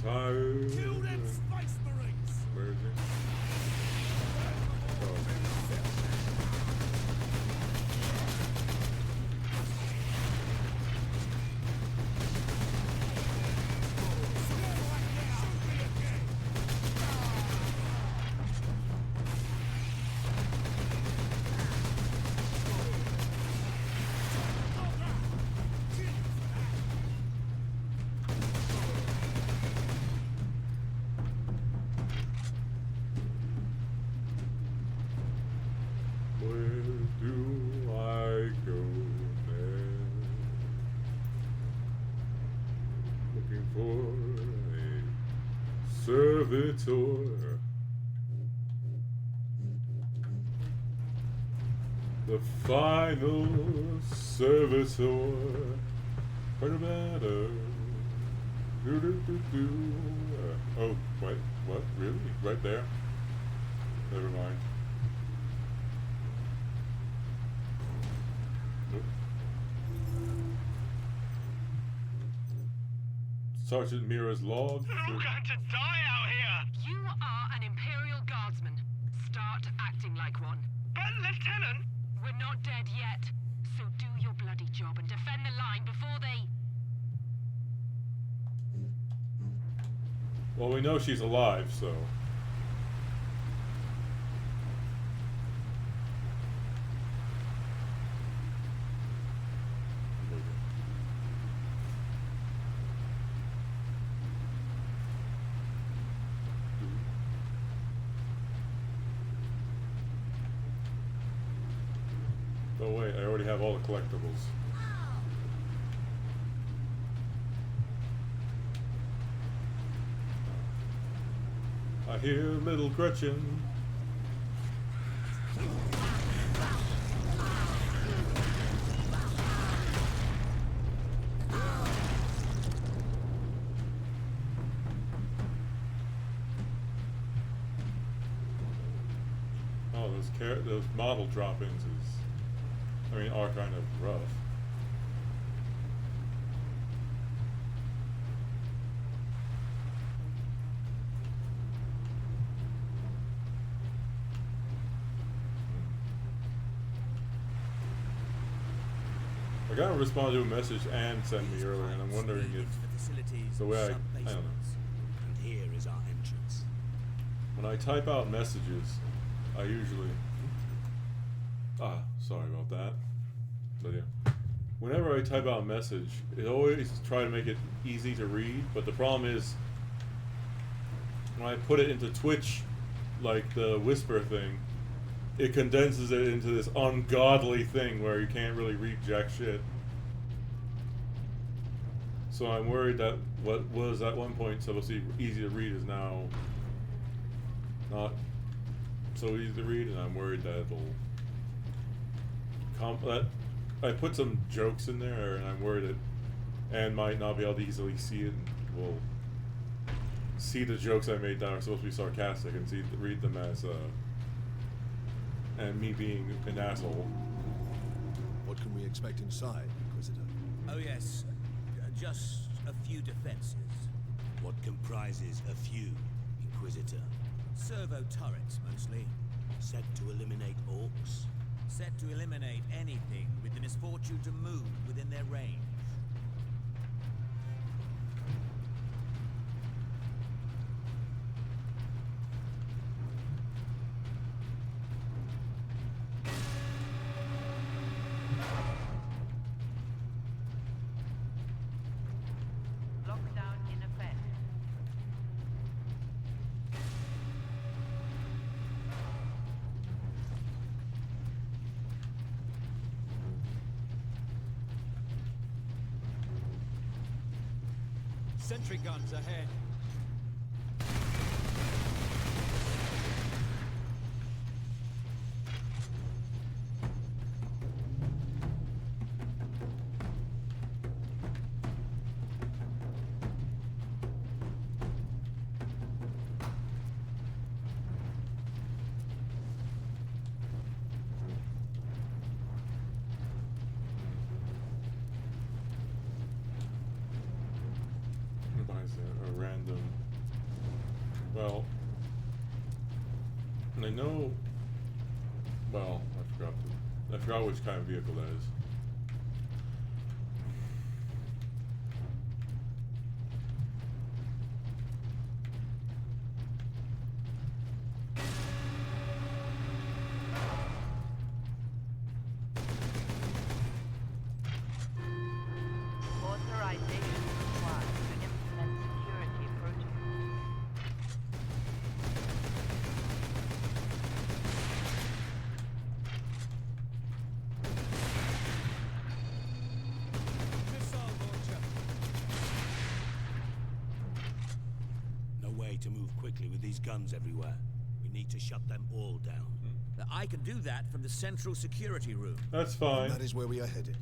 tired. Kill them Space Marines! Where is he? Oh. Where do I go next? Looking for a servitor. The final servitor. Ba-da-ba-da. Do-do-do-do. Oh, wait, what? Really? Right there? Never mind. Nope. Sergeant Mira's log. We're all going to die out here! You are an Imperial Guardsman. Start acting like one. But, Lieutenant! We're not dead yet. So do your bloody job and defend the line before they... Well, we know she's alive, so. Oh wait, I already have all the collectibles. I hear little Gretchen. Oh, those model drop-ins are kind of rough. I got to respond to a message Anne sent me earlier, and I'm wondering if the way I don't know. And here is our entrance. When I type out messages, I usually sorry about that. But yeah, whenever I type out a message, it always try to make it easy to read. But the problem is when I put it into Twitch, like the whisper thing, it condenses it into this ungodly thing where you can't really read jack shit. So I'm worried that what was at one point supposed to be easy to read is now not so easy to read, and I'm worried that I put some jokes in there, and I'm worried that Anne might not be able to easily see it, and will see the jokes I made that are supposed to be sarcastic and read them as and me being an asshole. What can we expect inside, Inquisitor? Oh yes, just a few defenses. What comprises a few, Inquisitor? Servo turrets, mostly. Set to eliminate orcs? Set to eliminate anything with the misfortune to move within their range. Lockdown in effect. Sentry guns ahead. Buys a random forgot which kind of vehicle that is. Authorization required to implement security protocol. Missile launcher. No way to move quickly with these guns everywhere. We need to shut them all down. I can do that from the central security room. That's fine. That is where we are headed.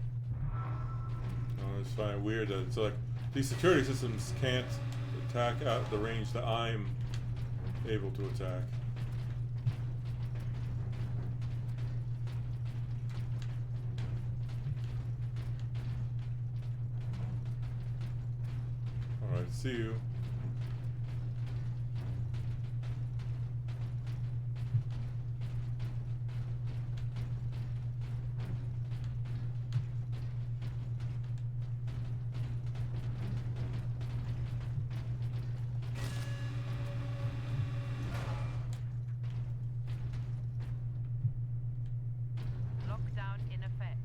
I just find it weird that it's like these security systems can't attack at the range that I'm able to attack. Alright, see you. Lockdown in effect.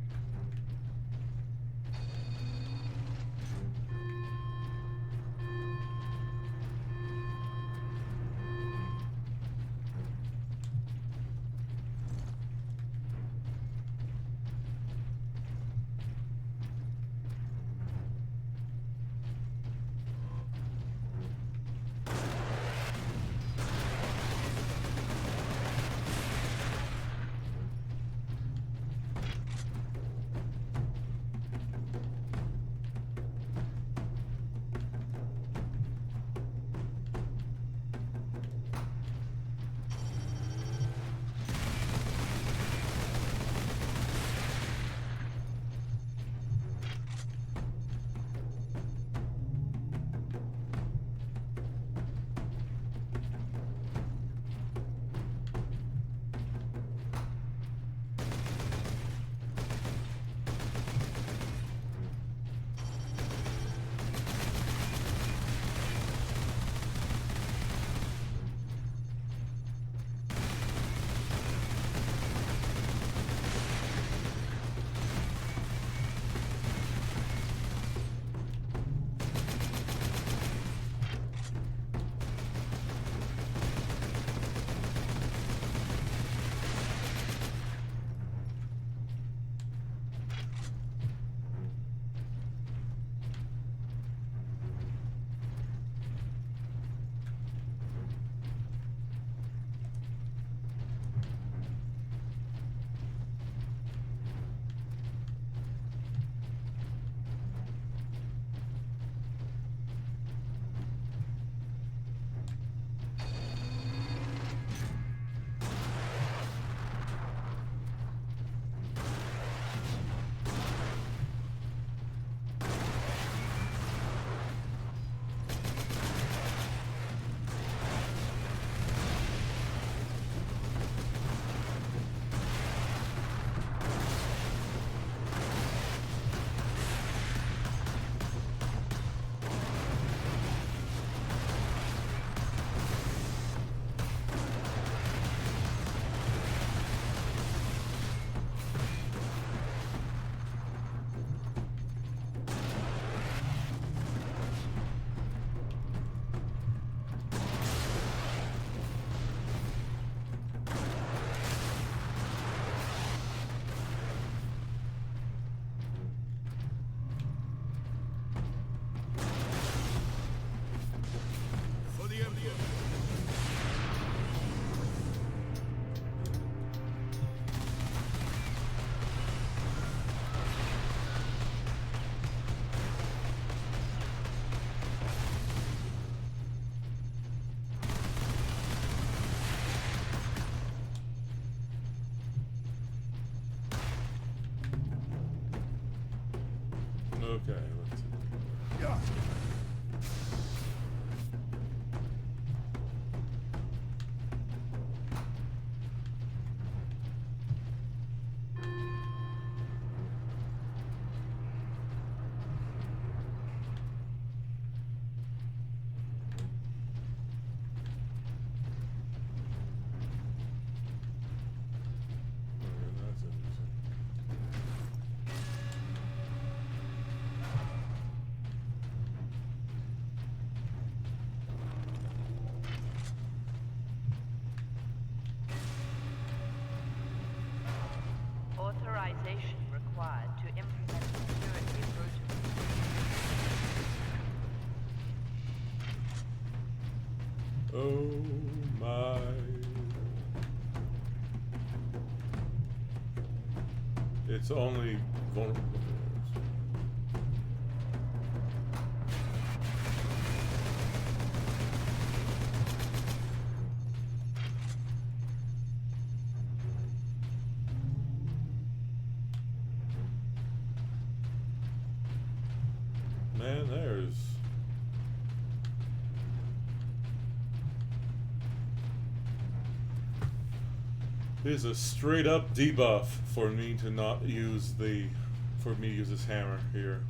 Okay, let's see. Yeah. Oh my. It's only vulnerable. Man, there's a straight up debuff for me to not use for me to use this hammer here.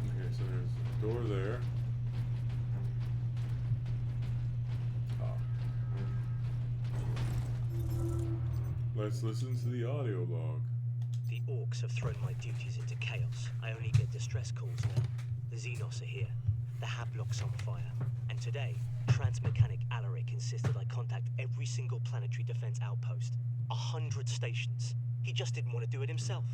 Okay, so there's a door there. Let's listen to the audio log. The orcs have thrown my duties into chaos. I only get distress calls now. The Xenos are here. The Hablock's on fire. And today, Transmechanic Alaric insisted I contact every single planetary defense outpost. 100 stations. He just didn't want to do it himself.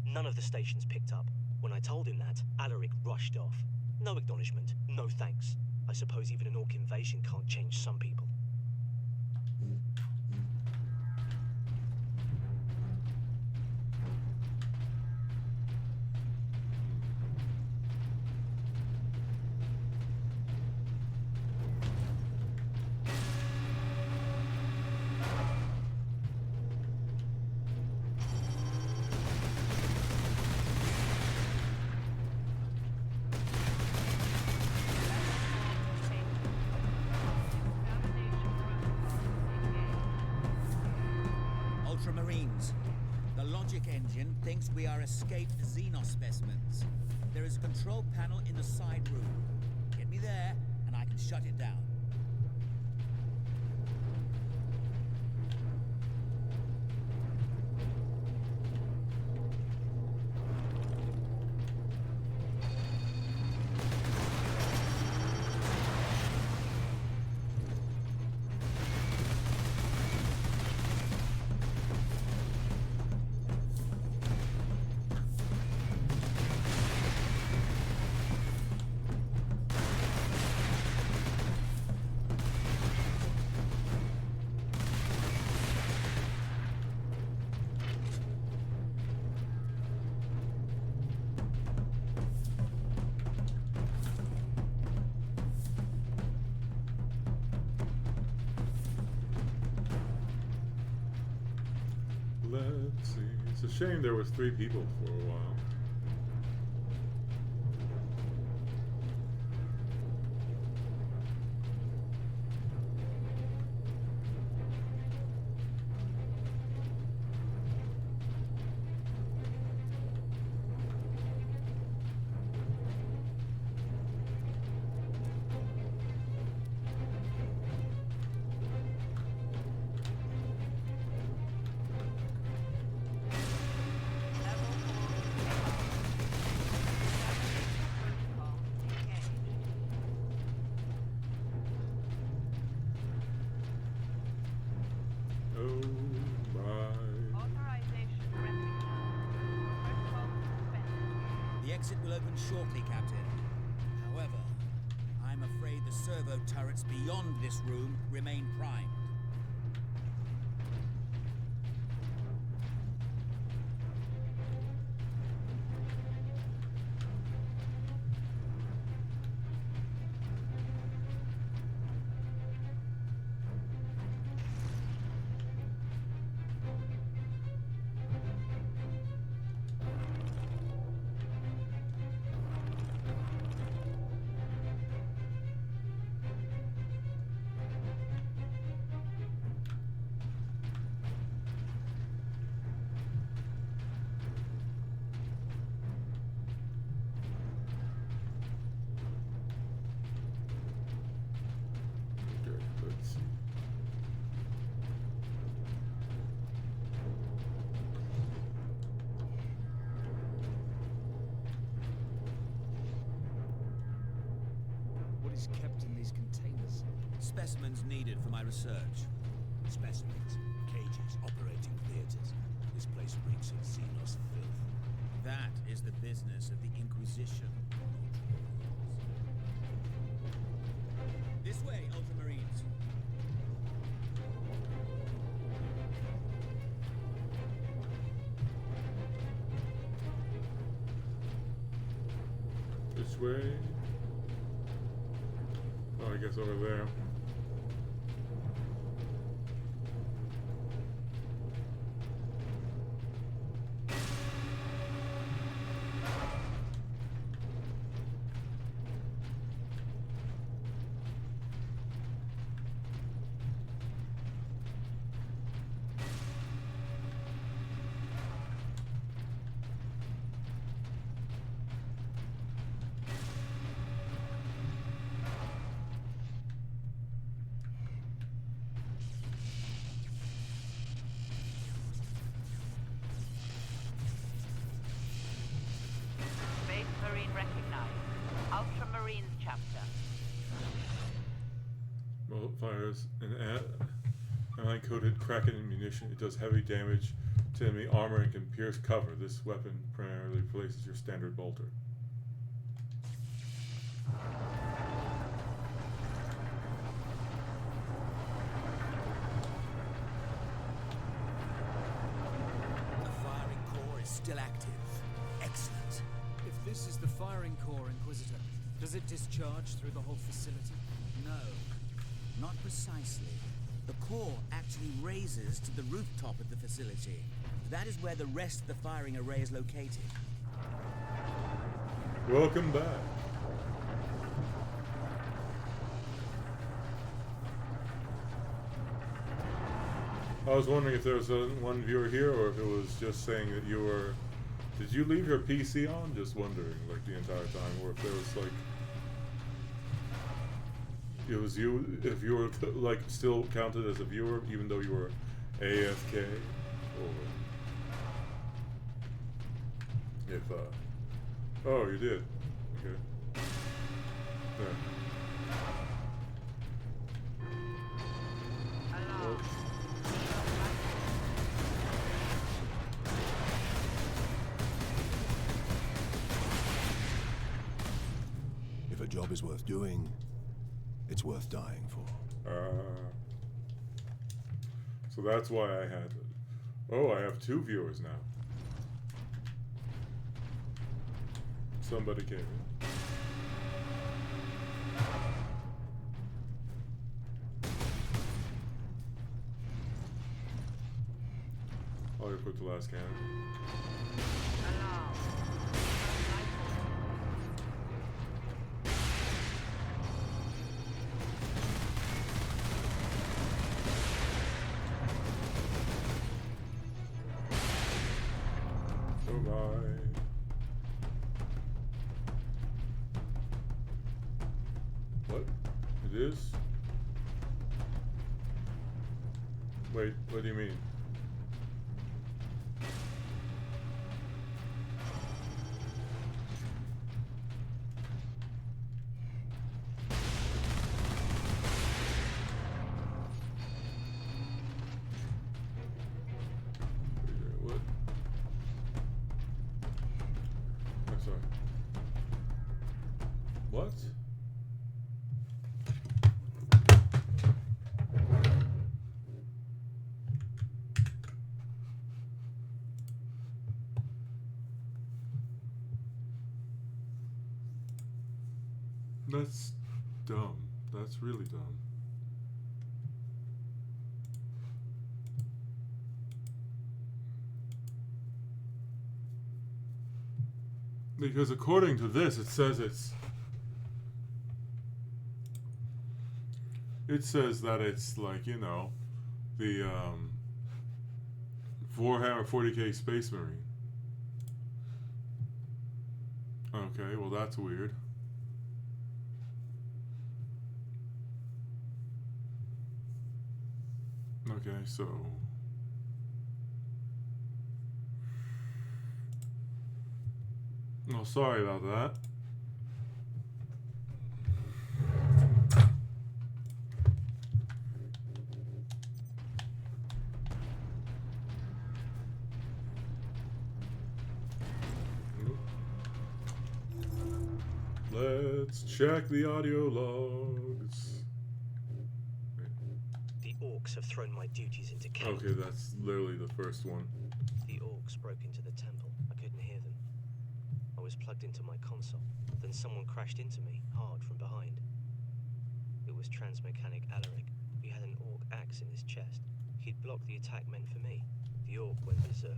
None of the stations picked up. When I told him that, Alaric rushed off. No acknowledgement, no thanks. I suppose even an orc invasion can't change some people. Ultramarines. The logic engine thinks we are escaped Xenos specimens. There is a control panel in the side room. Get me there, and I can shut it down. Let's see. It's a shame there was 3 people for a while. The exit will open shortly, Captain. However, I'm afraid the servo turrets beyond this room remain primed. specimens needed for my research? Specimens, cages, operating theaters. This place reeks of xenos filth. That is the business of the Inquisition. This way, Ultramarines. This way. Oh, I guess over there. Space Marine recognized. Ultramarines chapter. Well, it fires an anion-coated Kraken ammunition. It does heavy damage to enemy armor and can pierce cover. This weapon primarily replaces your standard bolter. The firing core is still active. Excellent. If this is the firing core, Inquisitor, does it discharge through the whole facility? No, not precisely. The core actually raises to the rooftop of the facility. That is where the rest of the firing array is located. Welcome back. I was wondering if there was one viewer here, or if it was just saying that you were... Did you leave your PC on? Just wondering, like, the entire time, or if there was, like... It was you, if you were, like, still counted as a viewer, even though you were AFK, or... If, oh, you did. Okay. Yeah. Well, If a job is worth doing, it's worth dying for. So that's why I had... Oh, I have 2 viewers now. Somebody came in. I'll equip the last cannon. What? It is? Wait, what do you mean? What? I'm sorry. What? That's dumb. That's really dumb. Because according to this, it says it says that it's like, you know, the Warhammer 40k Space Marine. Okay, well that's weird. Okay, so... Oh, sorry about that. Let's check the audio logs. The orcs have thrown my duties into chaos. Okay, that's literally the first one. The orcs broke into the temple. I couldn't hear them. I was plugged into my console. Then someone crashed into me, hard from behind. It was transmechanic Alaric. He had an orc axe in his chest. He'd blocked the attack meant for me. The orc went berserk.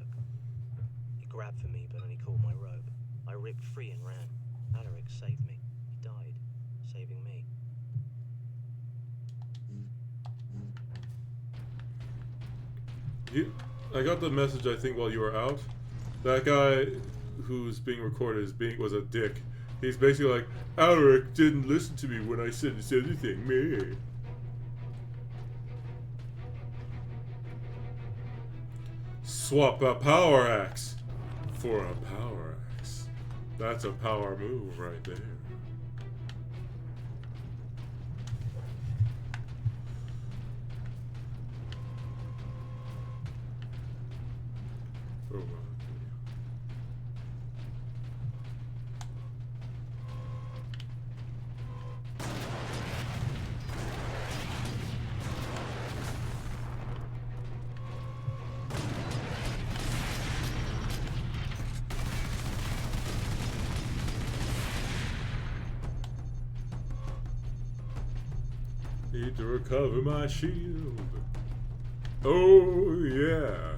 He grabbed for me, but only caught my robe. I ripped free and ran. Alaric saved me. He died, saving me. I got the message, I think, while you were out. That guy who's being recorded was a dick. He's basically like, Alaric didn't listen to me when I said anything. Meh. Swap a power axe for a power axe. That's a power move right there. Oh, wow. Need to recover my shield. Oh, yeah.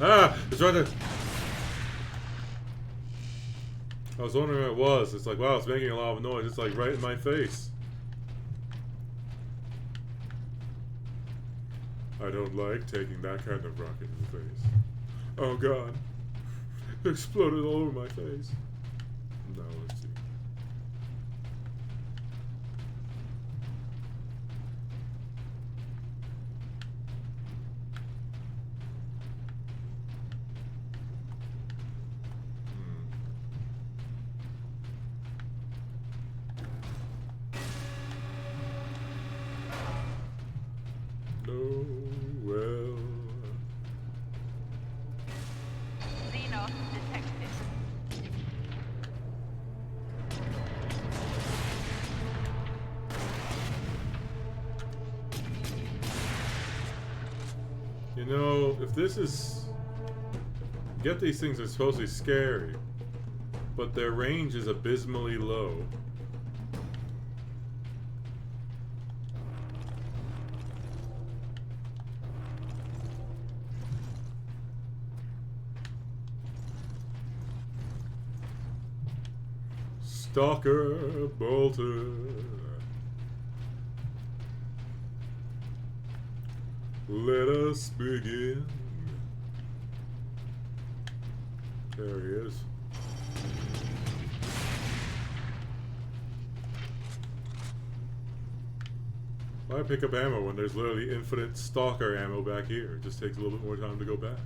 Ah, it's right there. I was wondering where it was. It's like, wow, it's making a lot of noise. It's like right in my face. I don't like taking that kind of rocket in the face. Oh god. It exploded all over my face. Now let's see. No, well. Xenos detected. You know, if this is... Get these things are supposed to be scary, but their range is abysmally low. Stalker bolted. Let us begin. There he is. Why pick up ammo when there's literally infinite stalker ammo back here? It just takes a little bit more time to go back.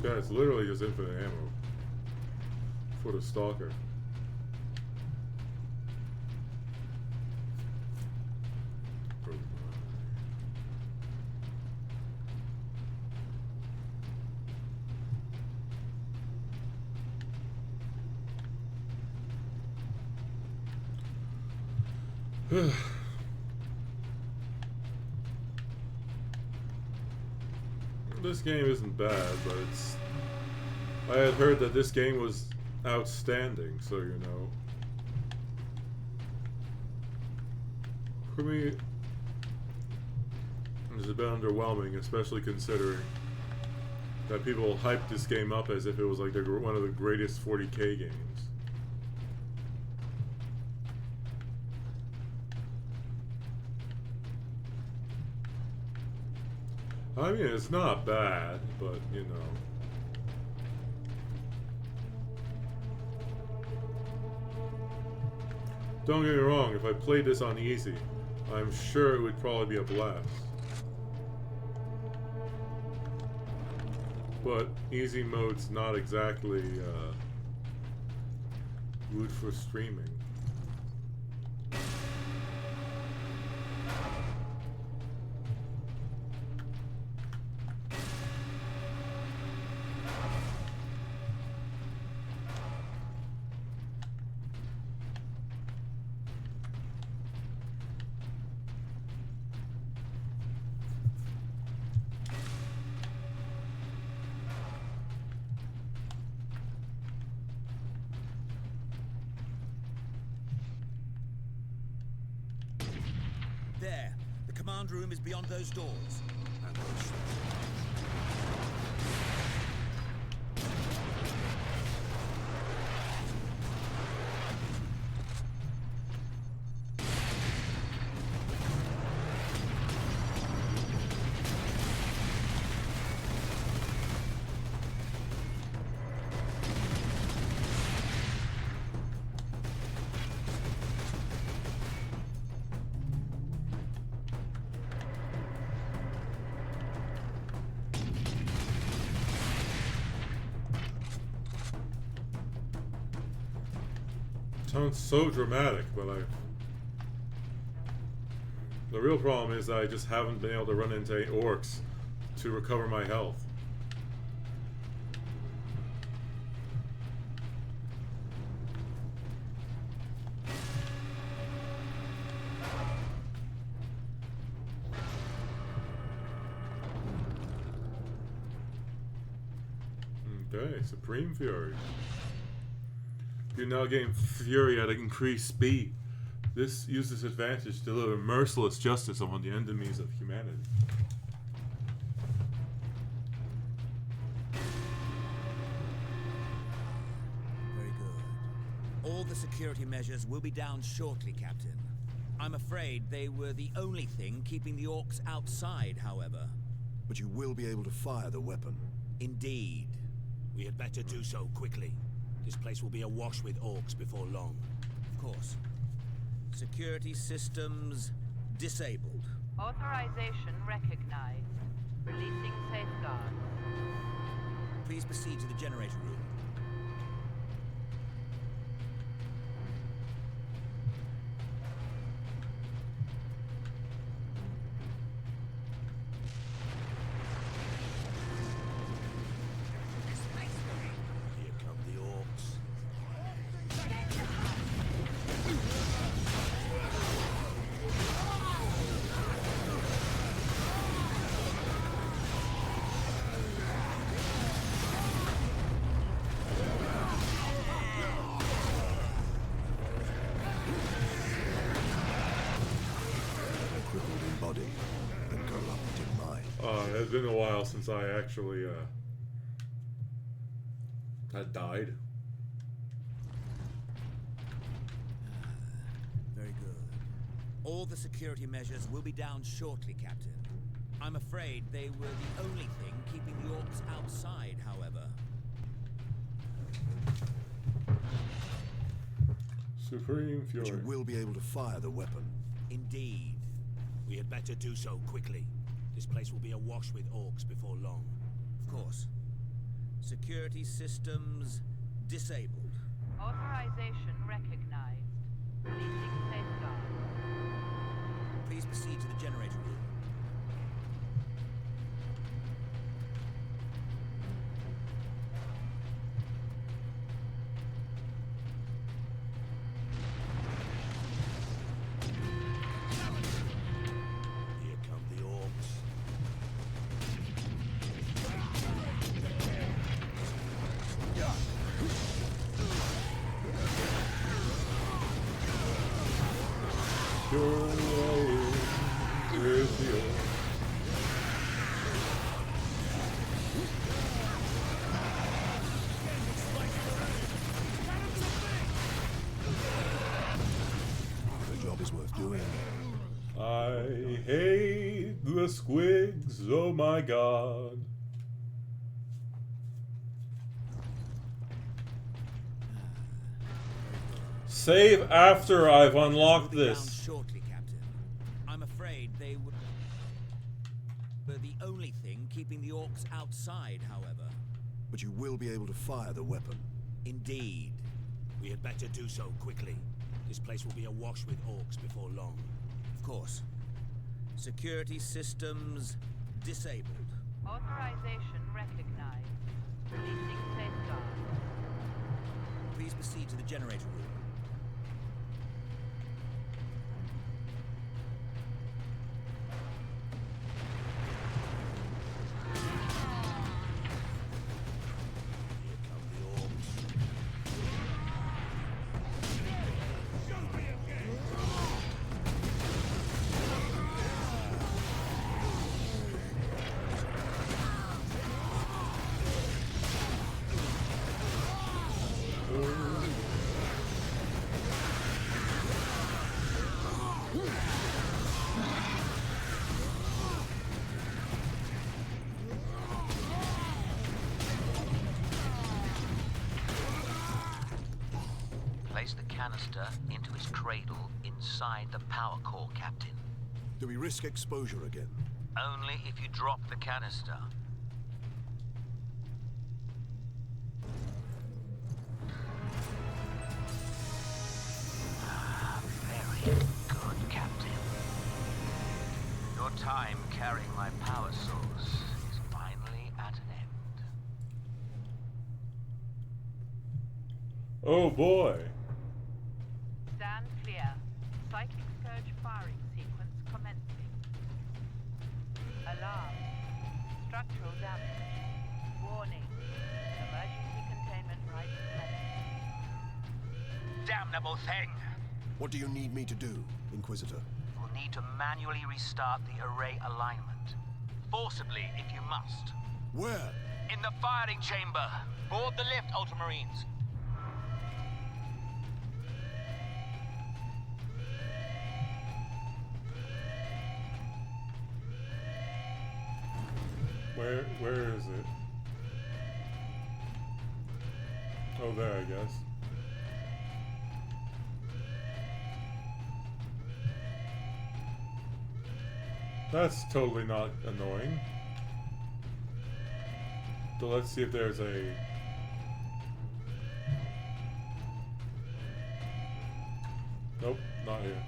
Yeah, it's literally just infinite ammo for the stalker. This game isn't bad, but it's... I had heard that this game was outstanding, so you know. For me, it's a bit underwhelming, especially considering that people hyped this game up as if it was like one of the greatest 40K games. I mean, it's not bad, but, you know. Don't get me wrong, if I played this on easy, I'm sure it would probably be a blast. But easy mode's not exactly good for streaming. There. The command room is beyond those doors. And those. Sounds so dramatic, but the real problem is I just haven't been able to run into orcs to recover my health. Okay, Supreme Fury. You're now getting fury at an increased speed. This uses advantage to deliver merciless justice upon the enemies of humanity. Very good. All the security measures will be down shortly, Captain. I'm afraid they were the only thing keeping the orcs outside, however. But you will be able to fire the weapon. Indeed. We had better do so quickly. This place will be awash with orcs before long. Of course. Security systems disabled. Authorization recognized. Releasing safeguards. Please proceed to the generator room. Here come the orcs. Crippled in body and corrupt in mind. It's been a while since I actually had died. Very good. All the security measures will be down shortly, Captain. I'm afraid they were the only thing keeping the orcs outside, however. Supreme But Fury. you will be able to fire the weapon. Indeed. We had better do so quickly. This place will be awash with orcs before long. Of course. Security systems disabled. Authorization recognized. Releasing safeguards. Please proceed to the generator room. Here come the orcs. Your way is the orc. The job is worth doing. I hate the squigs, oh my god. Save after I've unlocked Will be this. down shortly, Captain. I'm afraid they would. They're the only thing keeping the orcs outside, however. But you will be able to fire the weapon. Indeed. We had better do so quickly. This place will be awash with orcs before long. Of course. Security systems disabled. Authorization recognized. Releasing safeguard. Please proceed to the generator room. Here come the orcs. Place the canister into its cradle inside the power core, Captain. Do we risk exposure again? Only if you drop the canister. Very good, Captain. Your time carrying my power source is finally at an end. Oh boy. Stand clear. Cyclic surge firing sequence commencing. Alarm. Structural damage. Warning. Emergency containment right commenced. Damnable thing! What do you need me to do, Inquisitor? You'll need to manually restart the array alignment. Forcibly, if you must. Where? In the firing chamber. Board the lift, Ultramarines. Where is it? Oh, there, I guess. That's totally not annoying. So let's see if there's a... Nope, not here.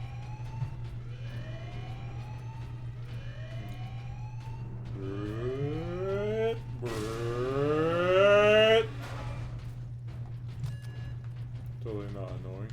Totally not annoying.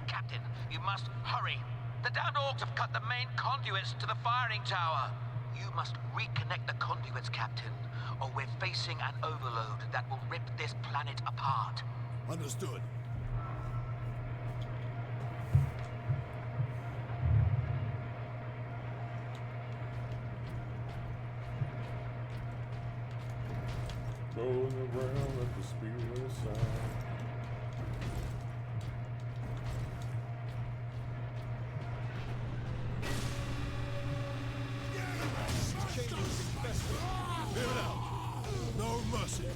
Captain, you must hurry. The downed orcs have cut the main conduits to the firing tower. You must reconnect the conduits, Captain, or we're facing an overload that will rip this planet apart. Understood. Rolling around at the speed of sound. Hear it out. No mercy.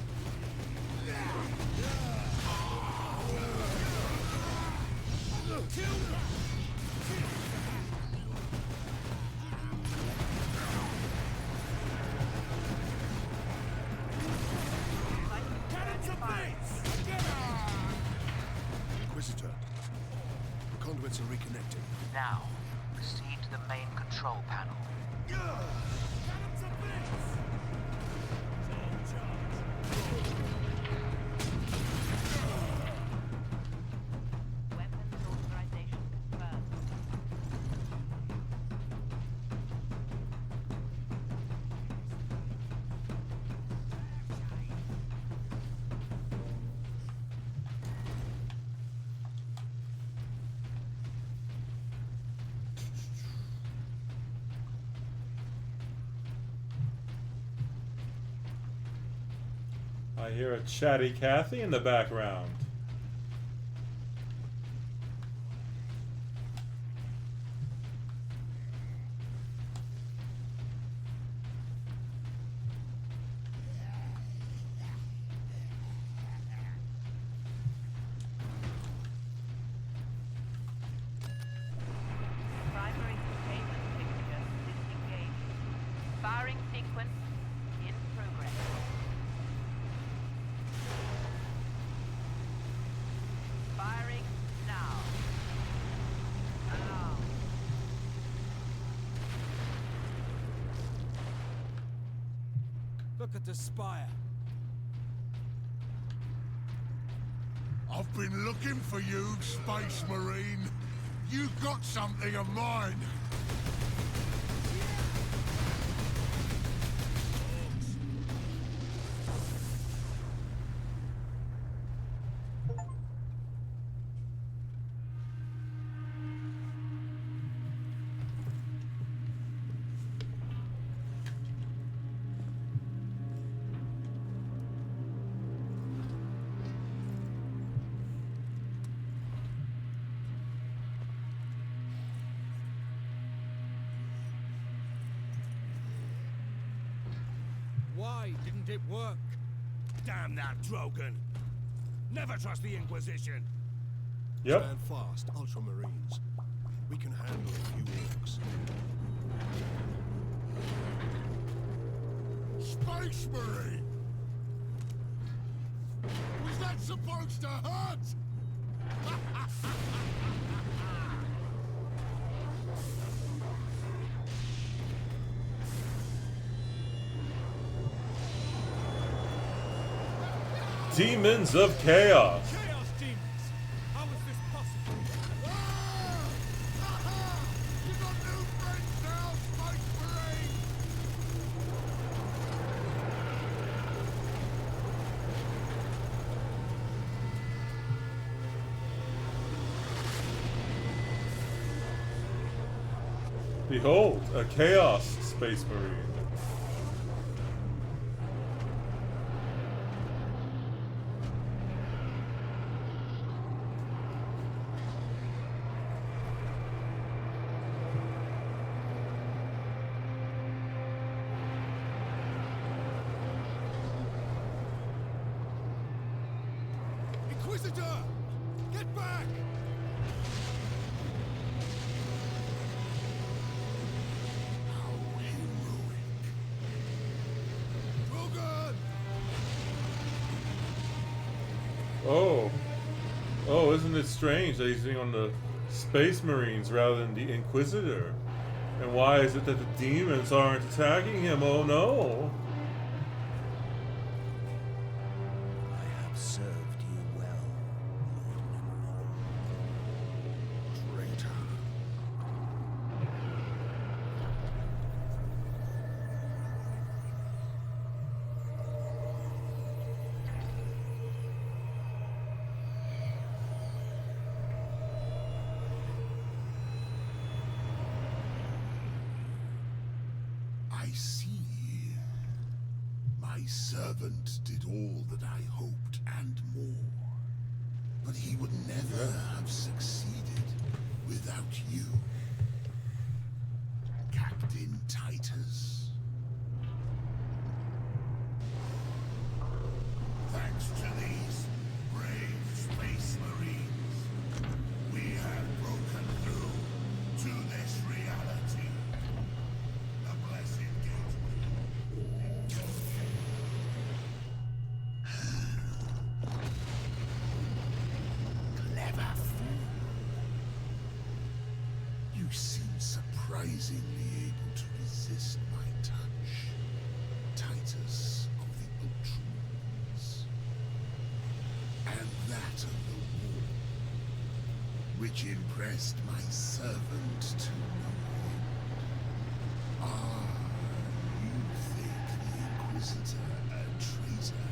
Inquisitor, the conduits are reconnecting. Now, proceed to the main control panel. Weapons authorization confirmed. I hear a chatty Cathy in the background. look at the spire. I've been looking for you, Space Marine. You got something of mine. Why didn't it work? Damn that Drogon! Never trust the Inquisition! Yep. Stand fast, Ultramarines. We can handle a few orcs. Space Marine! Was that supposed to hurt? Demons of Chaos. Chaos demons! How is this possible? You got new friends now, Space Marine! Behold, a Chaos Space Marine. Inquisitor! Get back! How heroic. Drogon! Oh. Oh, isn't it strange that he's being on the Space Marines rather than the Inquisitor? And why is it that the demons aren't attacking him? Oh no! I have served you well, Lord Nemeron. Traitor. I see. My servant did all that I hoped and more. But he would never have succeeded without you. Captain Titus. Thanks to these brave Space Marines, we have broken through to this reality. The blessed gateway. Clever fool. You seem surprisingly able to resist my touch, Titus of the Ultramarines. And that of the war, which impressed my servant to no end. Ah, you think the Inquisitor a traitor,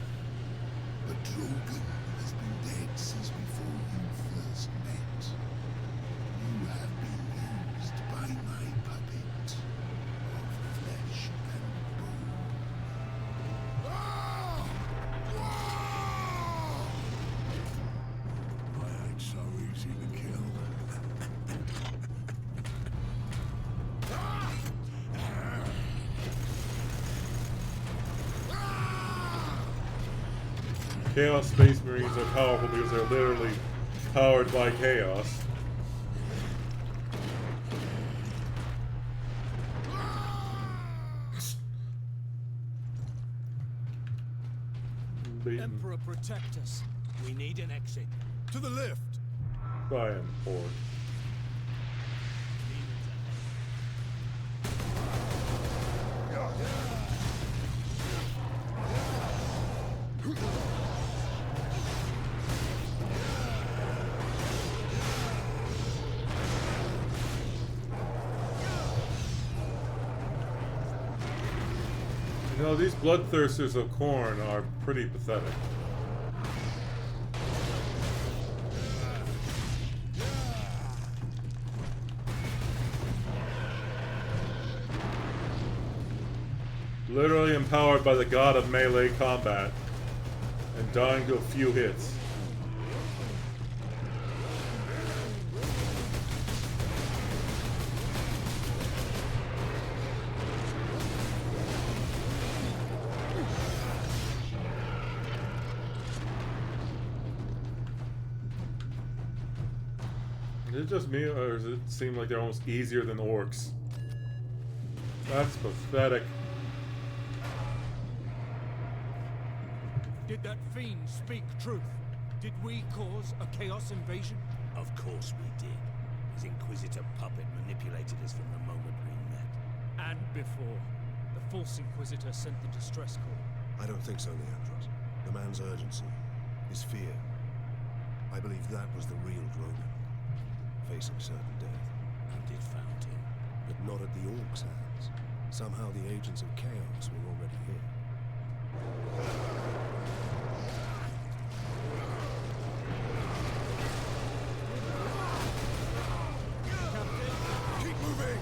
but Drogon has been dead since before you first met. You have been used by my puppet of flesh and bone. Ah! Ah! I ain't so easy to kill. Chaos Space Marines are powerful because they're literally powered by chaos. Beaten Emperor, protect us. We need an exit. To the left! by an orc. know, these bloodthirsters of Khorne are pretty pathetic. Literally empowered by the god of melee combat and dying to a few hits. Is it just me, or does it seem like they're almost easier than orcs? That's pathetic. Did that fiend speak truth? Did we cause a chaos invasion? Of course we did. His Inquisitor puppet manipulated us from the moment we met. And before. The false Inquisitor sent the distress call. I don't think so, Leandros. The man's urgency, his fear. I believe that was the real Drogon, facing certain death. And it found him. But not at the Orcs' hands. Somehow the agents of chaos were already here. Keep moving!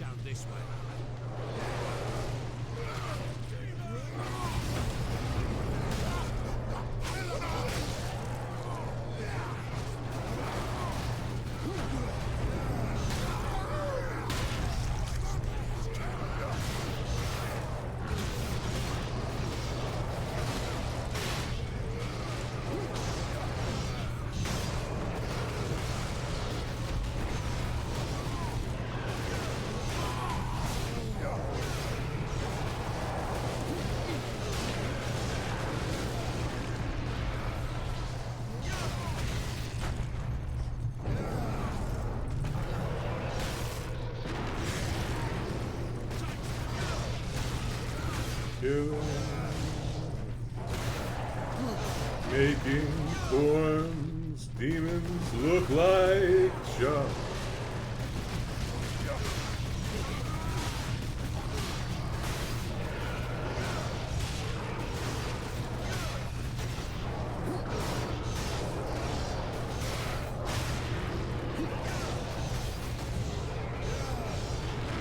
Down this way. Making Khorne's demons look like junk.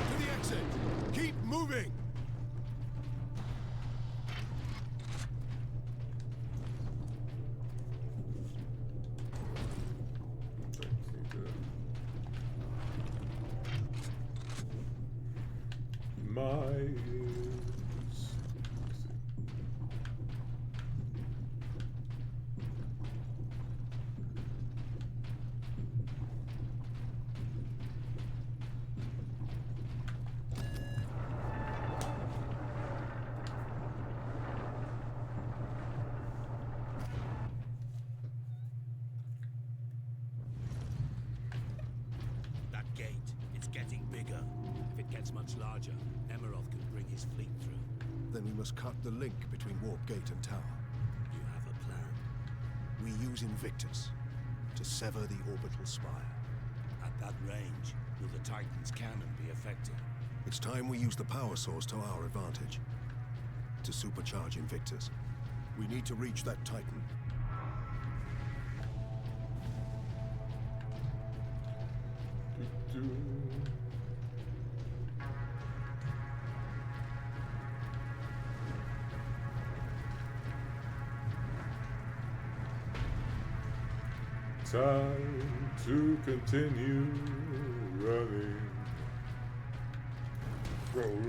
To the exit! Keep moving! That gate, it's getting bigger. If it gets much larger, Emerald can bring his fleet through. Then we must cut the link between Warp Gate and Tower. You have a plan. We use Invictus to sever the orbital spire. At that range, will the Titan's cannon be effective? It's time we use the power source to our advantage. To supercharge Invictus, we need to reach that Titan. Time to continue running. Roll.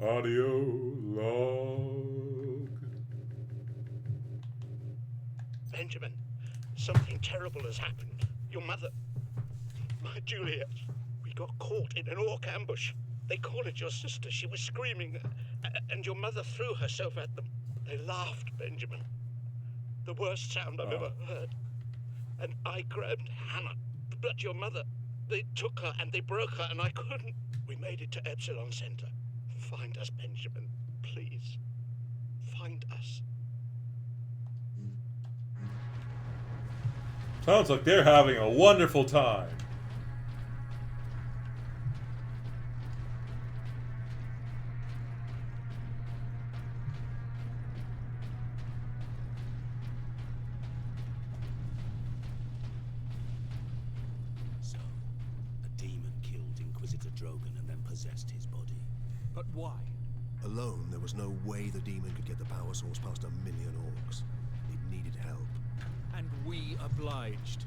Audio log. Benjamin, something terrible has happened. Your mother, my Juliet, we got caught in an orc ambush. They call it your sister. She was screaming, and your mother threw herself at them. They laughed, Benjamin. The worst sound I've ever heard. And I grabbed Hannah, but your mother, they took her and they broke her, and I couldn't. We made it to Epsilon Center. Find us, Benjamin. Please. Find us. Sounds like they're having a wonderful time. So, a demon killed Inquisitor Drogon and then possessed his body. But why? Alone, there was no way the demon could get the power source past 1 million orcs. It needed help. And we obliged.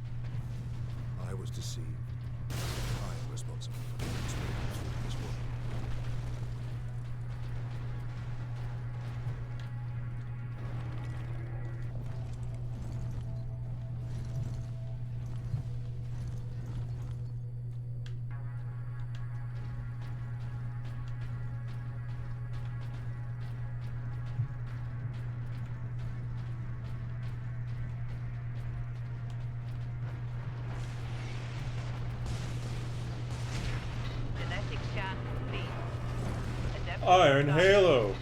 I was deceived. I am responsible for transferring this world. Iron Halo.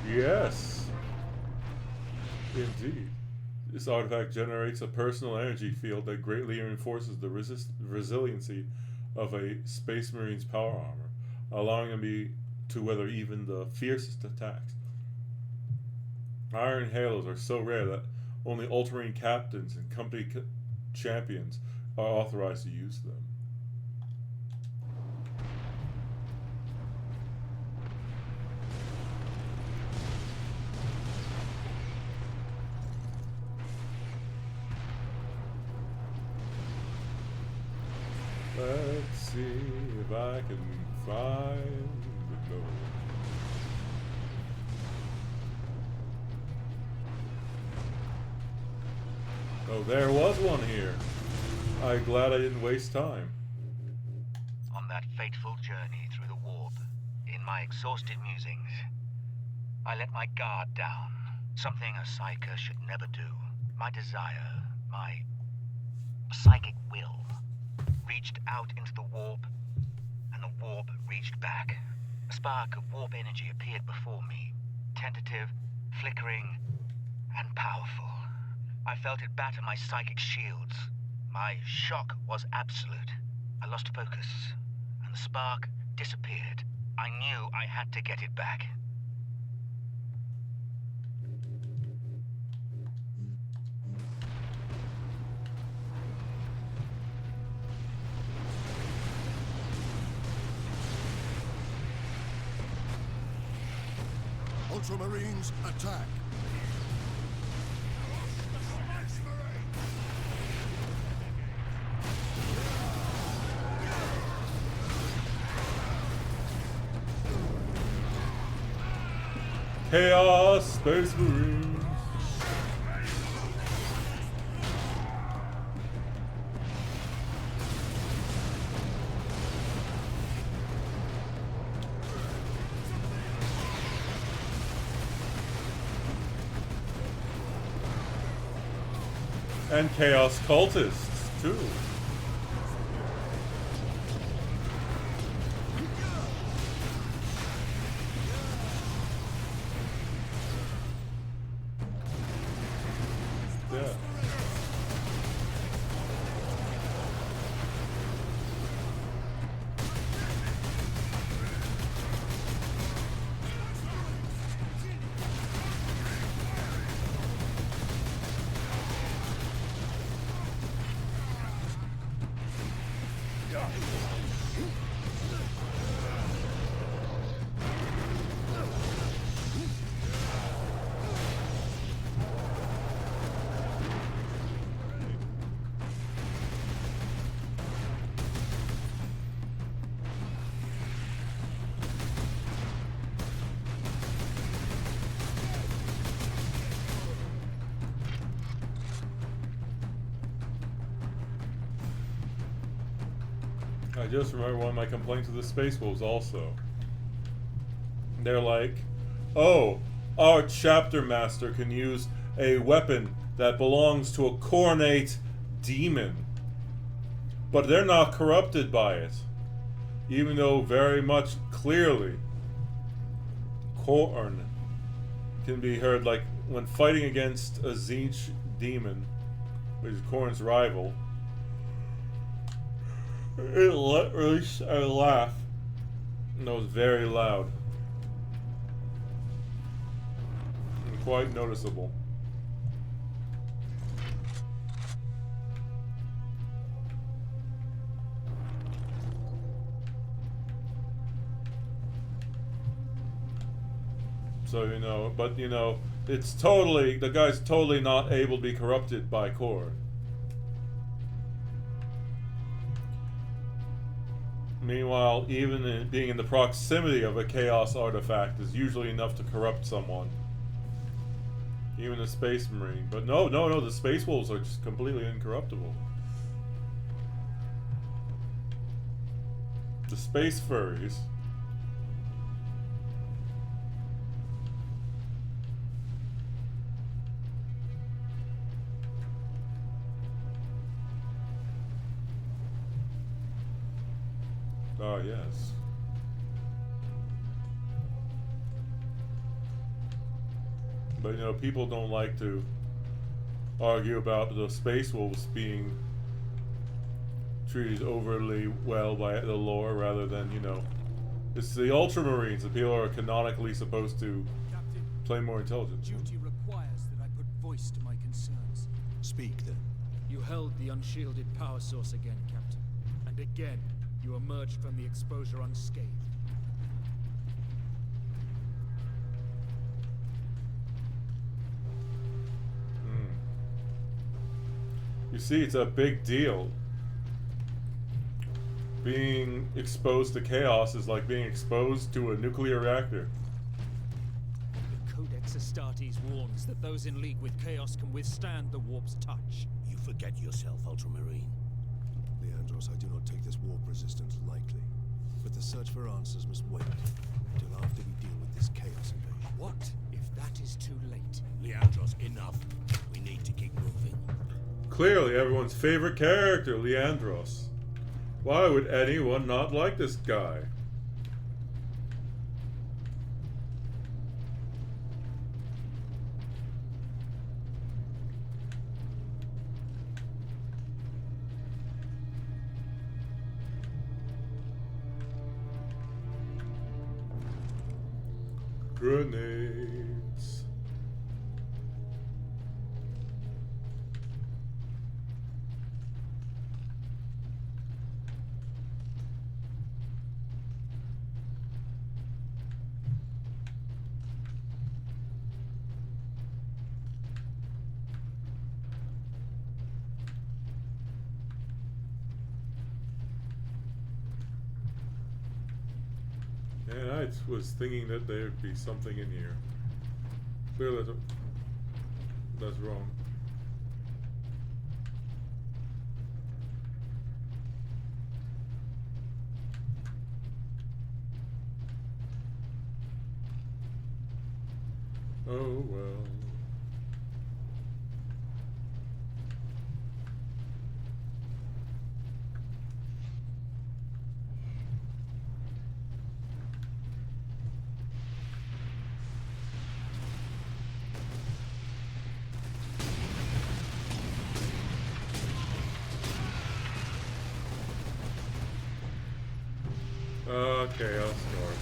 Yes. Indeed. This artifact generates a personal energy field that greatly reinforces the resiliency of a Space Marine's power armor, allowing them to weather even the fiercest attacks. Iron Halos are so rare that only Ultramarine captains and company champions are authorized to use them. Let's see if I can find the door. Oh, there was one here. I'm glad I didn't waste time. On that fateful journey through the warp, in my exhausted musings, I let my guard down. Something a psyker should never do. My desire, my psychic will, reached out into the warp, and the warp reached back. A spark of warp energy appeared before me, tentative, flickering, and powerful. I felt it batter my psychic shields. My shock was absolute. I lost focus, and the spark disappeared. I knew I had to get it back. Ultramarines, attack! Chaos Space Marines. And Chaos cultists, too. Yeah. I just remember one of my complaints with the Space Wolves also. They're like, oh, our chapter master can use a weapon that belongs to a coronate demon. But they're not corrupted by it. Even though very much clearly Khorne can be heard, like when fighting against a Tzeentch demon, which is Khorne's rival. It released a laugh, and it was very loud, and quite noticeable. So, you know, but, you know, it's totally, the guy's totally not able to be corrupted by Khorne. Meanwhile, even being in the proximity of a Chaos artifact is usually enough to corrupt someone. Even a Space Marine. But no, the Space Wolves are just completely incorruptible. The Space Furries. Oh, yes. But, you know, people don't like to argue about the Space Wolves being treated overly well by the lore rather than, you know, it's the Ultramarines that people are canonically supposed to Captain, play more intelligent. duty requires that I put voice to my concerns. Speak, then. You held the unshielded power source again, Captain. And again, you emerged from the exposure unscathed. You see, it's a big deal. Being exposed to chaos is like being exposed to a nuclear reactor. The Codex Astartes warns that those in league with chaos can withstand the warp's touch. You forget yourself, Ultramarine. Leandros, I do not take this warp resistance lightly. But the search for answers must wait until after we deal with this chaos invasion. What if that is too late? Leandros, enough. We need to keep moving. Clearly everyone's favorite character, Leandros. Why would anyone not like this guy? Grenades. And I was thinking that there'd be something in here. Clearly that's wrong. Oh well. Okay, I'll start.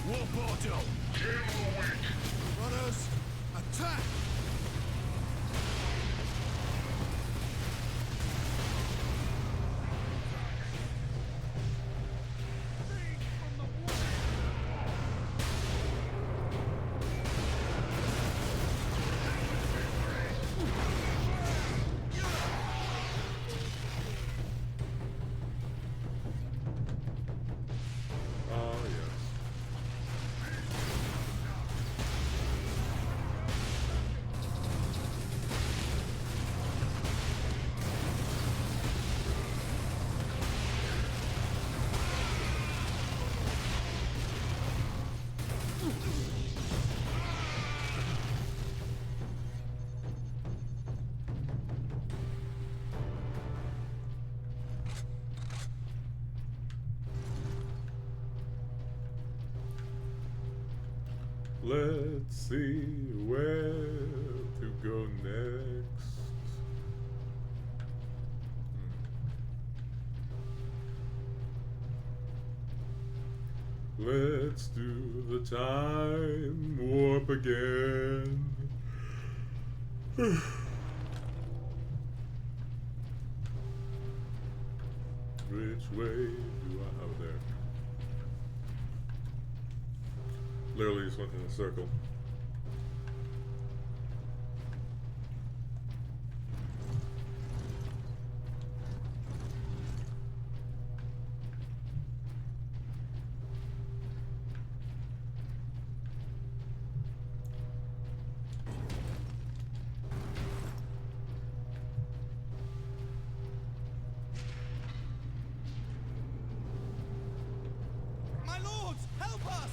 Warportal! Runners, attack! Oh, yes. Let's see where to go next. Let's do the time warp again. Which way do I have there? Literally just went in a circle. My lords, help us!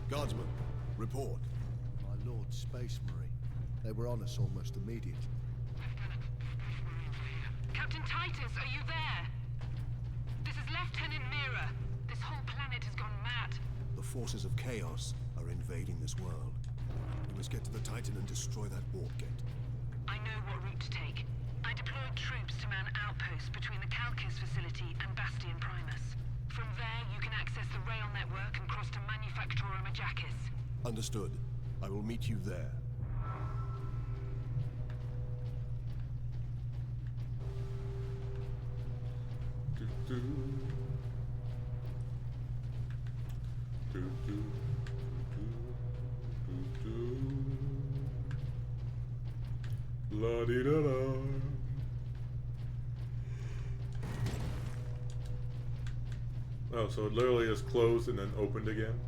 Guardsman, report. My Lord Space Marine. They were on us almost immediately. Captain Titus, are you there? This is Lieutenant Mira. This whole planet has gone mad. The forces of chaos are invading this world. We must get to the Titan and destroy that warp gate. I know what route to take. I deployed troops to man outposts between the Calcus facility and Bastion Primus. From there, you can access the rail network and cross to Manufactorum Ajakis. Understood. I will meet you there. Do, do, do, do, la di da da. Oh, so it literally just closed and then opened again?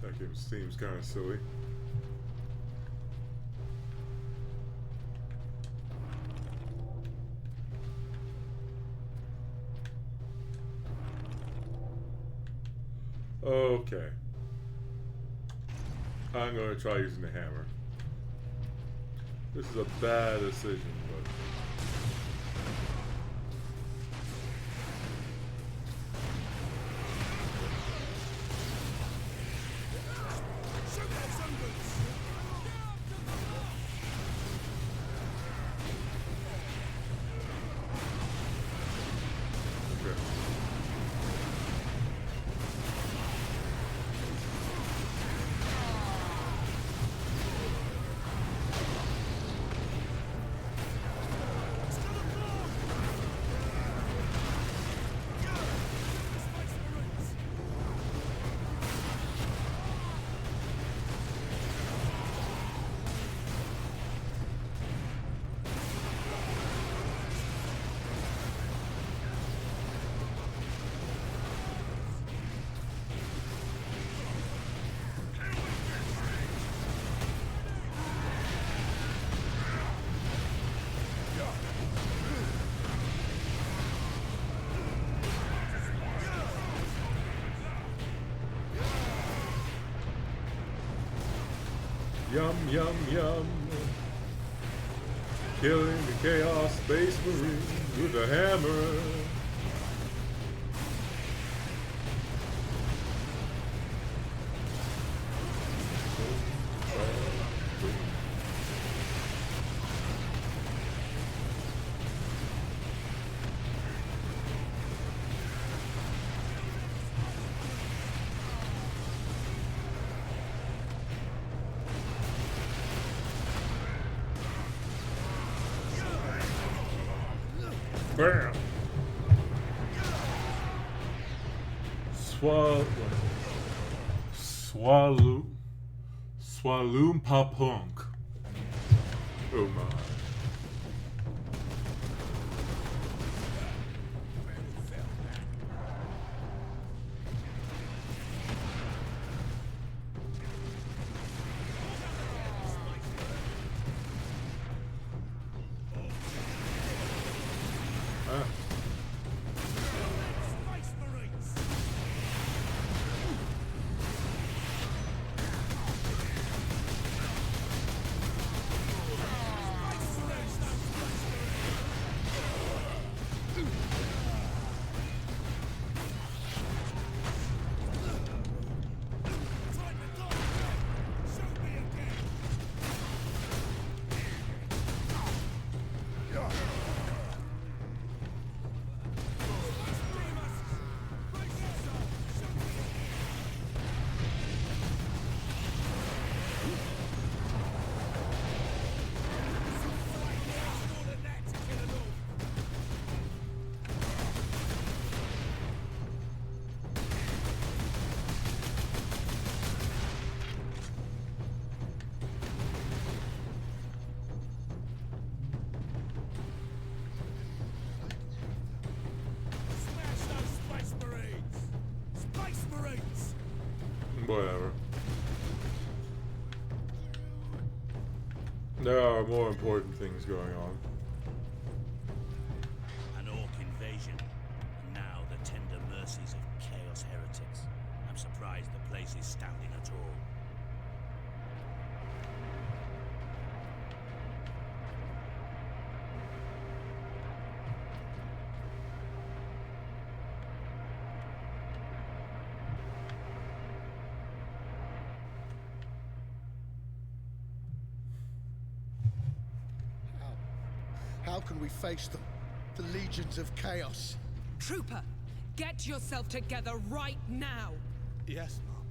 That game seems kind of silly. Okay. I'm going to try using the hammer. This is a bad decision, but... Yum, yum, yum. Killing the Chaos Space Marine with a hammer. Bam! Swalloom-pa-punk. Oh my. Whatever. There are more important things going on. An orc invasion, and now the tender mercies of Chaos heretics. I'm surprised the place is standing at all. How can we face them? The legions of chaos. Trooper, get yourself together right now! Yes, Mom.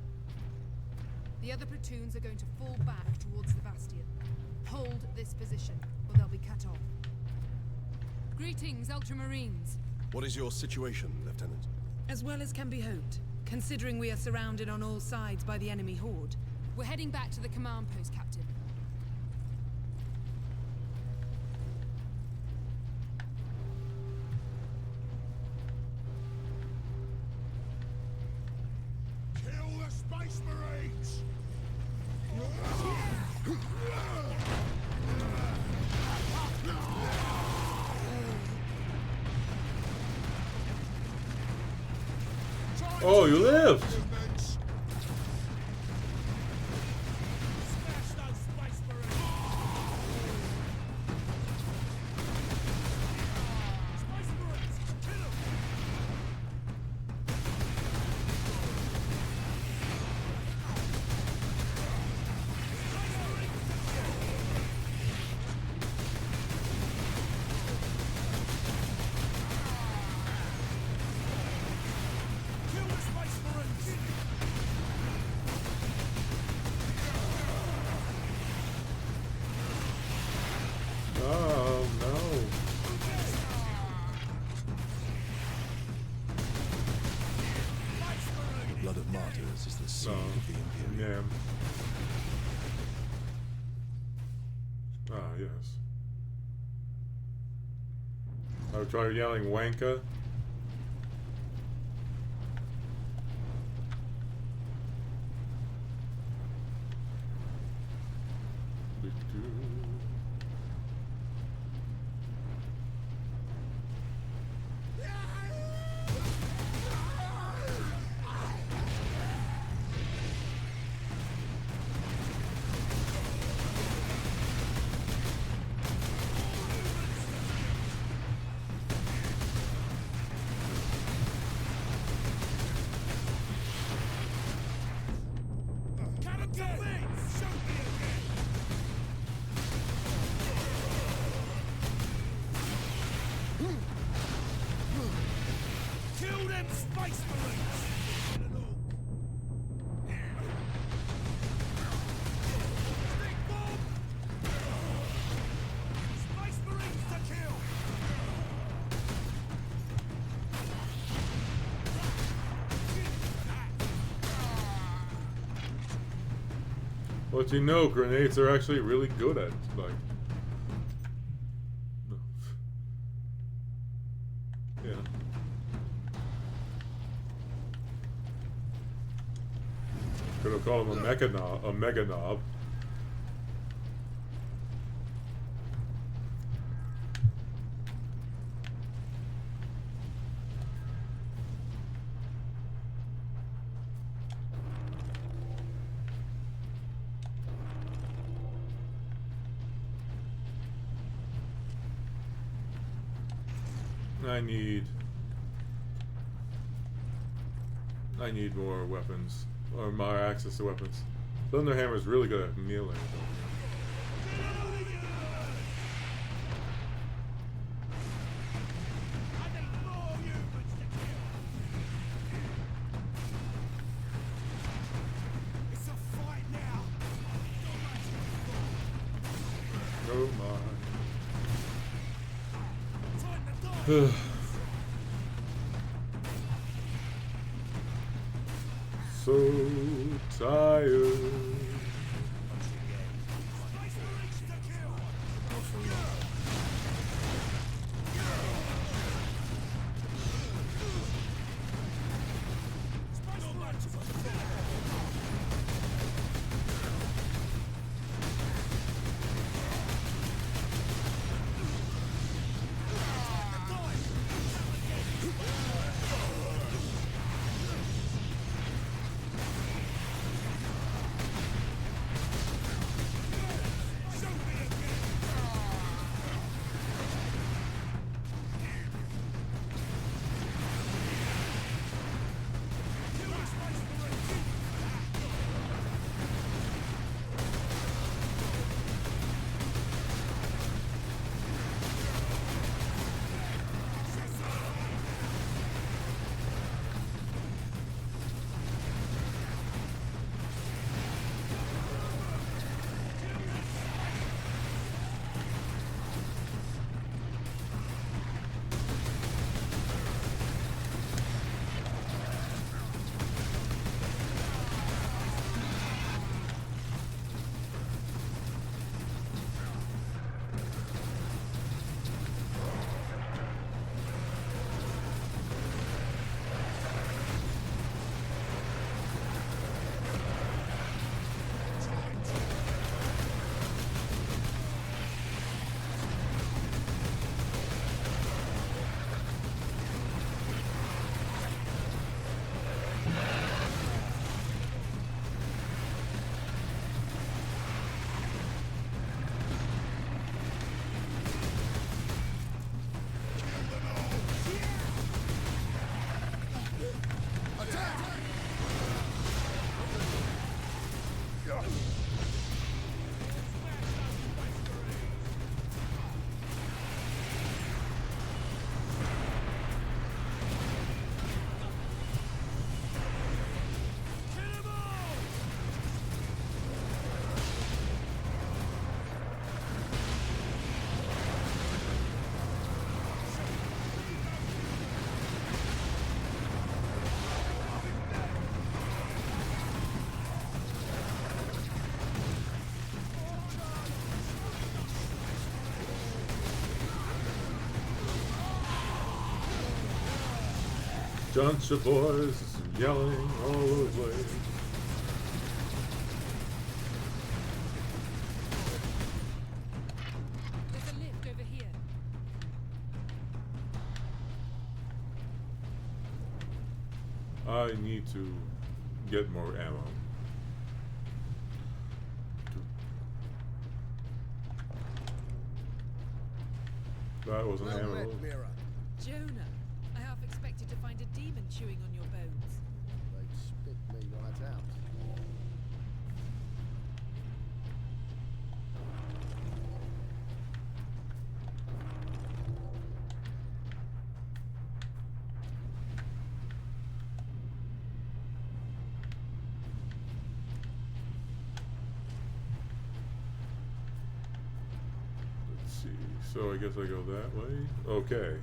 The other platoons are going to fall back towards the bastion. Hold this position, or they'll be cut off. Greetings, Ultramarines. What is your situation, Lieutenant? As well as can be hoped, considering we are surrounded on all sides by the enemy horde. We're heading back to the command post, Captain. Space Marines! Oh, you lived! Oh, no. The blood of martyrs is the seed of the Imperium. Yeah. Ah, yes. I tried yelling wanker. Kill them space marines! Stick bomb! Space marines to kill! But you know, grenades are actually really good at, like... Yeah. Could have called him a mega knob. I need more weapons, or more access to weapons. Thunderhammer's really good at melee, though. Oh my. So tired. Bunch of boys yelling all over the place. There's a lift over here. I need to get more ammo. That was an ammo. Jonah, I half expected to find a demon chewing on your bones. They'd spit me right out. So I guess I go that way? Okay.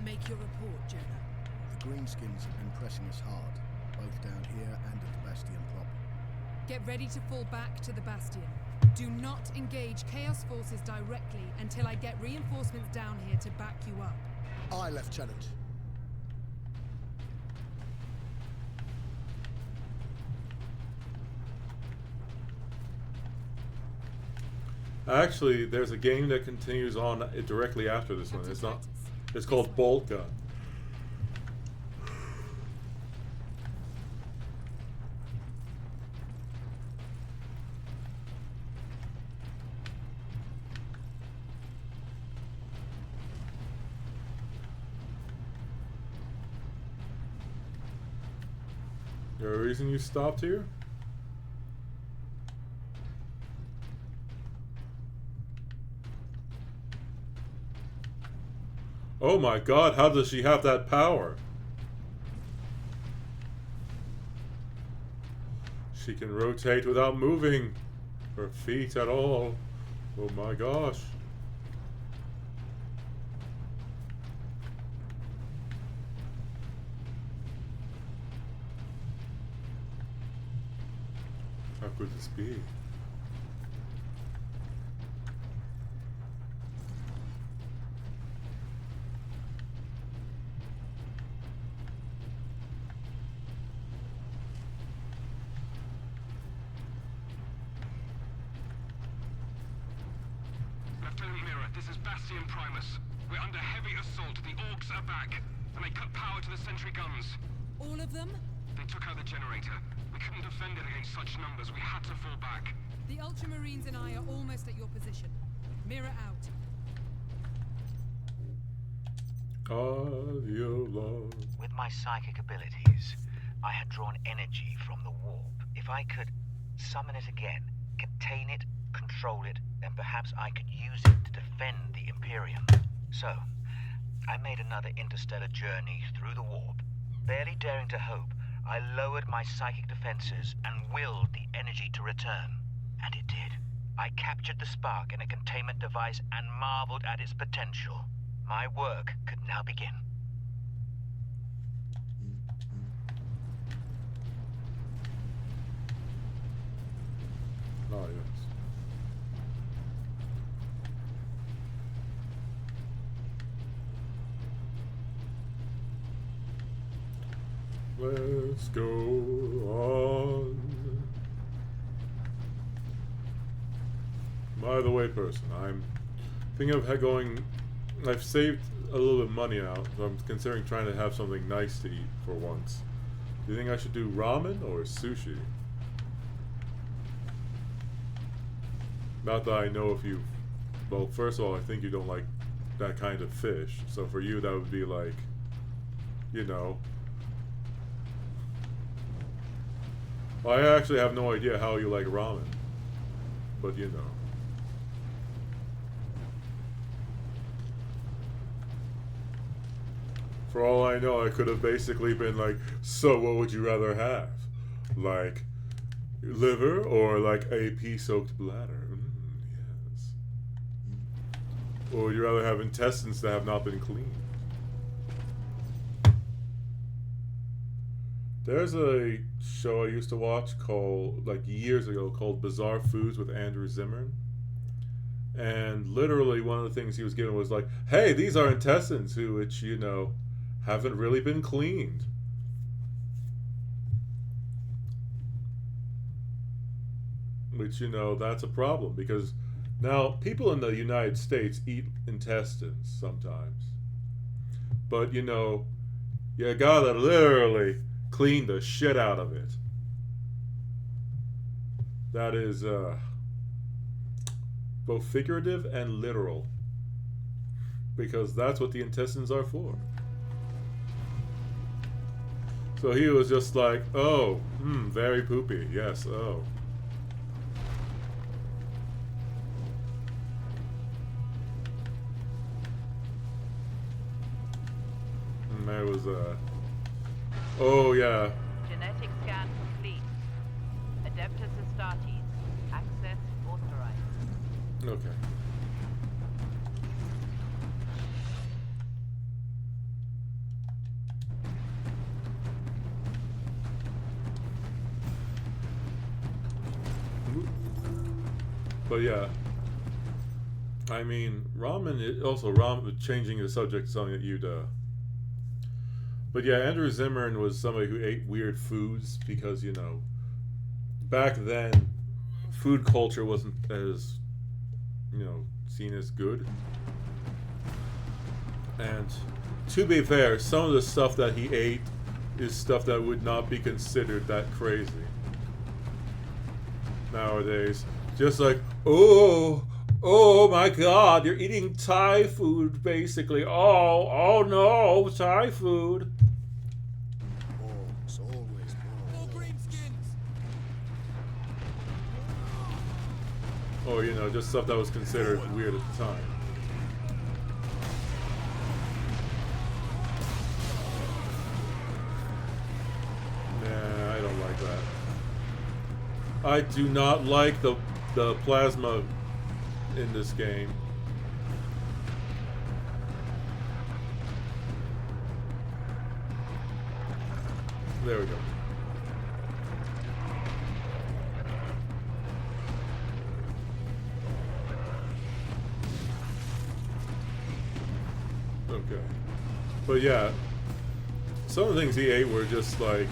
Make your report, Jonah. The Greenskins have been pressing us hard, both down here and at the Bastion proper. Get ready to fall back to the Bastion. Do not engage Chaos forces directly until I get reinforcements down here to back you up. Aye, Lieutenant. Actually, there's a game that continues on directly after this one. It's not. It's called Bolt Gun. There a reason you stopped here? Oh my god, how does she have that power? She can rotate without moving her feet at all. Oh my gosh. How could this be? Lieutenant Mirror, this is Bastion Primus. We're under heavy assault. The Orcs are back, and they cut power to the sentry guns. All of them? They took out the generator. We couldn't defend it against such numbers. We had to fall back. The Ultramarines and I are almost at your position. Mirror out. Adios. With my psychic abilities, I had drawn energy from the warp. If I could summon it again, contain it, control it, then perhaps I could use it to defend the Imperium. So, I made another interstellar journey through the warp. Barely daring to hope, I lowered my psychic defenses and willed the energy to return. And it did. I captured the spark in a containment device and marveled at its potential. My work could now begin. Oh, yes. Let's go on. By the way, person, I'm thinking of going. I've saved a little bit of money out, so I'm considering trying to have something nice to eat for once. Do you think I should do ramen or sushi? Not that I know if you. Well, first of all, I think you don't like that kind of fish. So for you, that would be like, you know. Well, I actually have no idea how you like ramen. But you know. For all I know, I could have basically been like, so what would you rather have? Like, liver or like a pea-soaked bladder? Yes. Or would you rather have intestines that have not been cleaned? There's a show I used to watch called, like years ago, called Bizarre Foods with Andrew Zimmern. And literally one of the things he was given was like, hey, these are intestines, which, you know, haven't really been cleaned. Which, you know, that's a problem because now people in the United States eat intestines sometimes. But, you know, you gotta literally clean the shit out of it. That is both figurative and literal. Because that's what the intestines are for. So he was just like, oh, very poopy. Yes, oh. And there was oh yeah. Genetic scan complete. Adeptus Astartes. Access authorized. Okay. But yeah, I mean, ramen, changing the subject to something that you'd, but yeah, Andrew Zimmern was somebody who ate weird foods because, you know, back then, food culture wasn't as, you know, seen as good. And to be fair, some of the stuff that he ate is stuff that would not be considered that crazy nowadays. Just like, oh my God, you're eating Thai food, basically. Oh no, Thai food. Always More greenskins. Or, you know, just stuff that was considered weird at the time. Nah, I don't like that. I do not like the plasma in this game. There we go. Okay. But yeah, some of the things he ate were just like,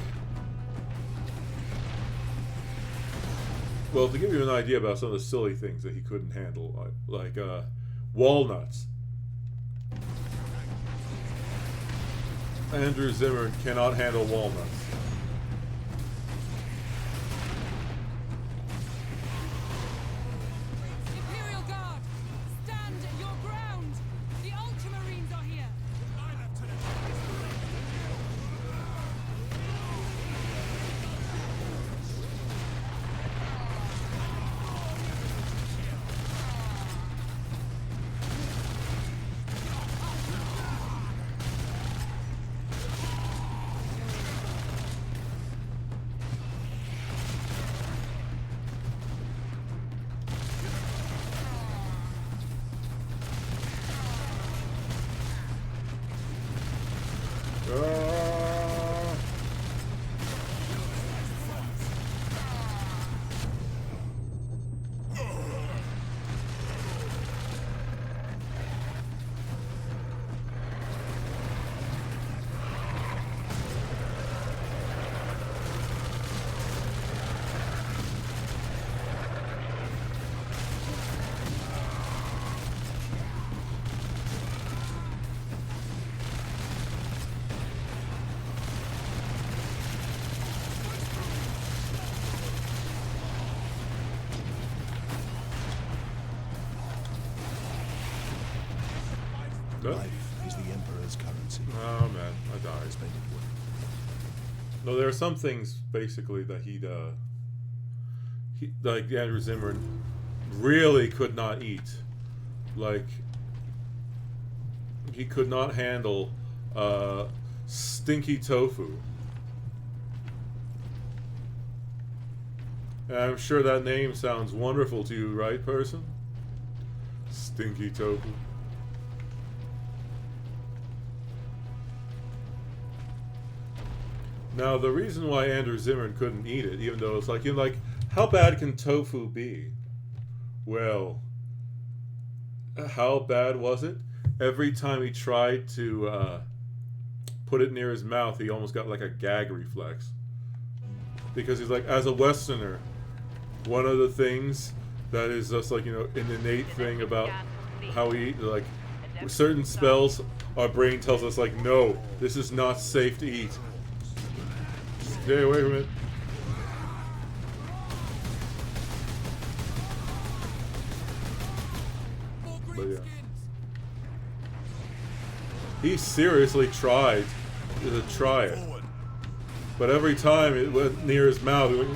well, to give you an idea about some of the silly things that he couldn't handle, like walnuts. Andrew Zimmern cannot handle walnuts. Imperial Guard, stand your ground. The Ultramarines are here. Life is the Emperor's currency. Oh man, I died. Spend it well. No, there are some things basically that he like Andrew Zimmern really could not eat. Like, he could not handle stinky tofu. And I'm sure that name sounds wonderful to you, right, person? Stinky tofu. Now, the reason why Andrew Zimmern couldn't eat it, even though it's like, you know, like, how bad can tofu be? Well, how bad was it? Every time he tried to put it near his mouth, he almost got like a gag reflex. Because he's like, as a Westerner, one of the things that is just like, you know, an innate thing about how we eat, like, certain spells, our brain tells us like, no, this is not safe to eat. Stay away from it. But yeah. He seriously tried to try it. But every time it went near his mouth, he went,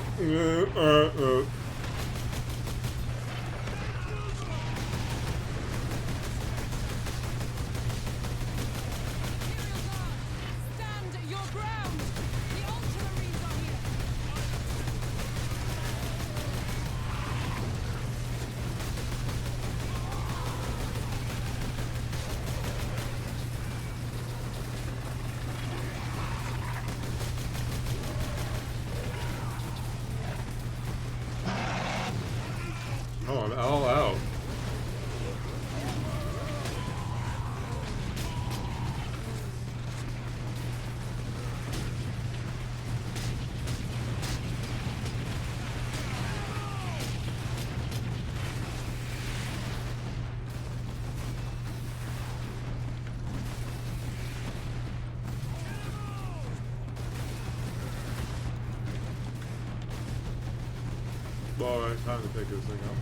Alright, time to pick this thing up.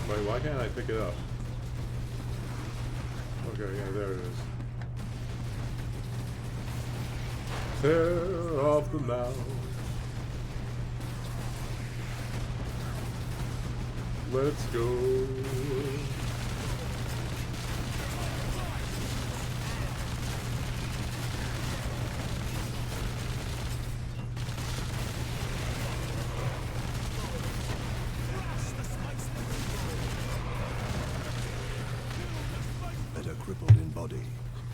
Wait, why can't I pick it up? Okay, yeah, there it is. Tear off the mound. Let's go. Better crippled in body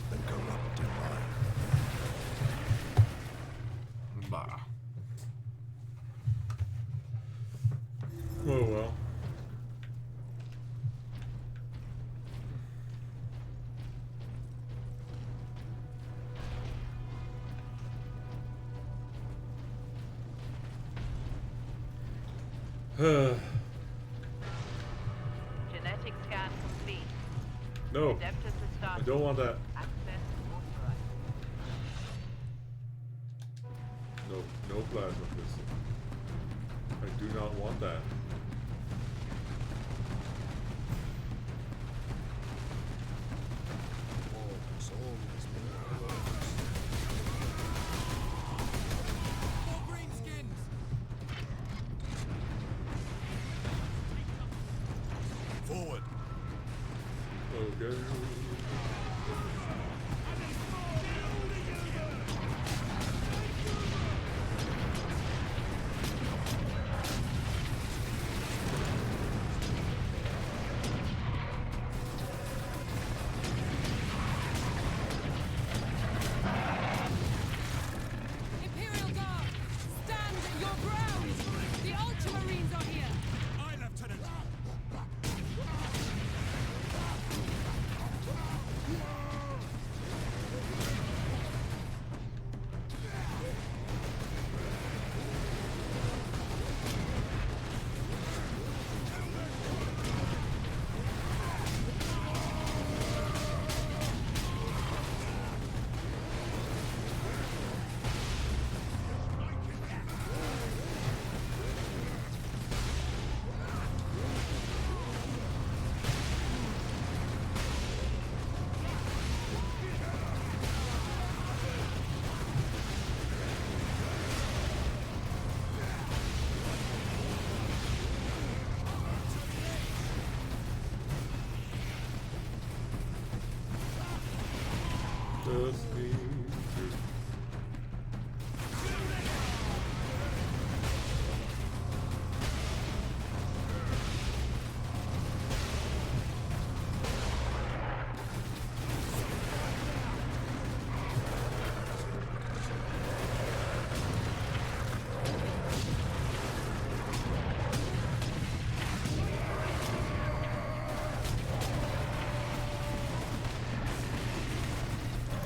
than corrupt in mind. Bah. Oh well. Genetic scan complete. No, Adeptus I don't want that. Access authorized. No, no plasma pistol. I do not want that. Forward. Okay. Imperial Guard, stand your ground! The Ultramarines are here! Aye, Lieutenant. Just need to.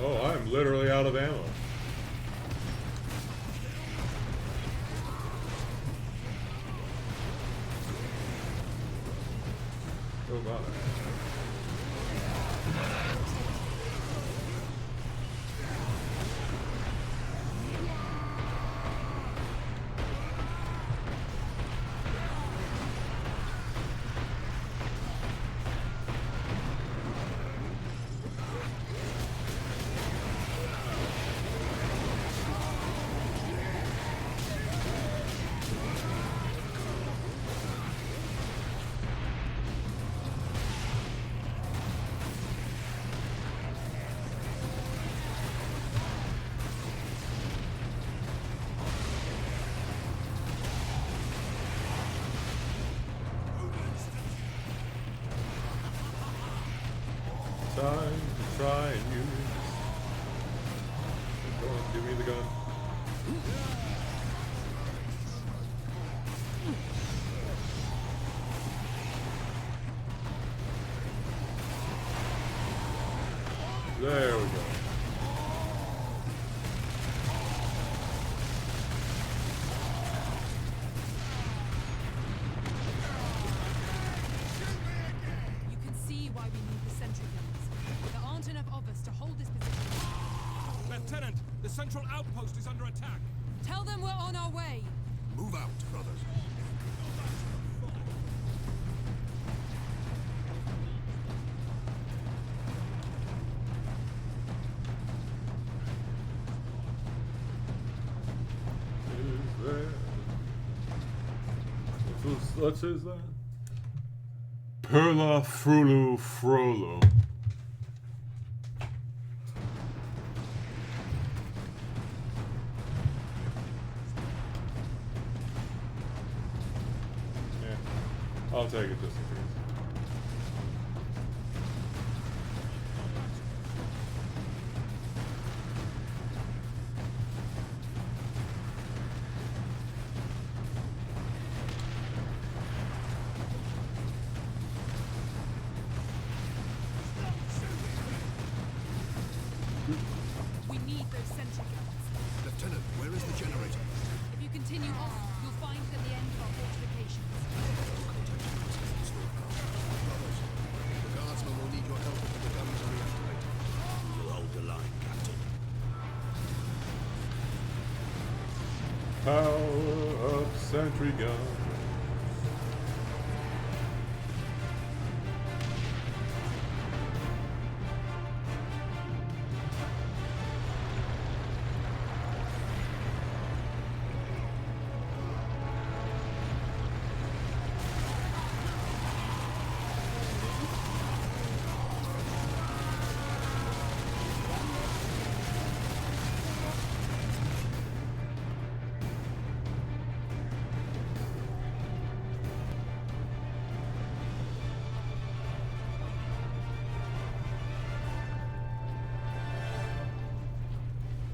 Oh, I'm literally out of ammo. Oh god. Time to try and use. Go on, give me the gun. There we go. You can see why we need the sentry guns. There aren't enough of us to hold this position. Lieutenant, the central outpost is under attack. Tell them we're on our way. Move out, brothers. Is there? What is that? Perla Frulu Frollo. Yeah, I'll take it just in case. We need those sentry guns. Lieutenant, where is the generator? If you continue on, you'll find it at the end of our fortifications. Brothers, the guardsmen will need your help until the guns are reactivated. We'll hold the line, Captain. Power of sentry gun.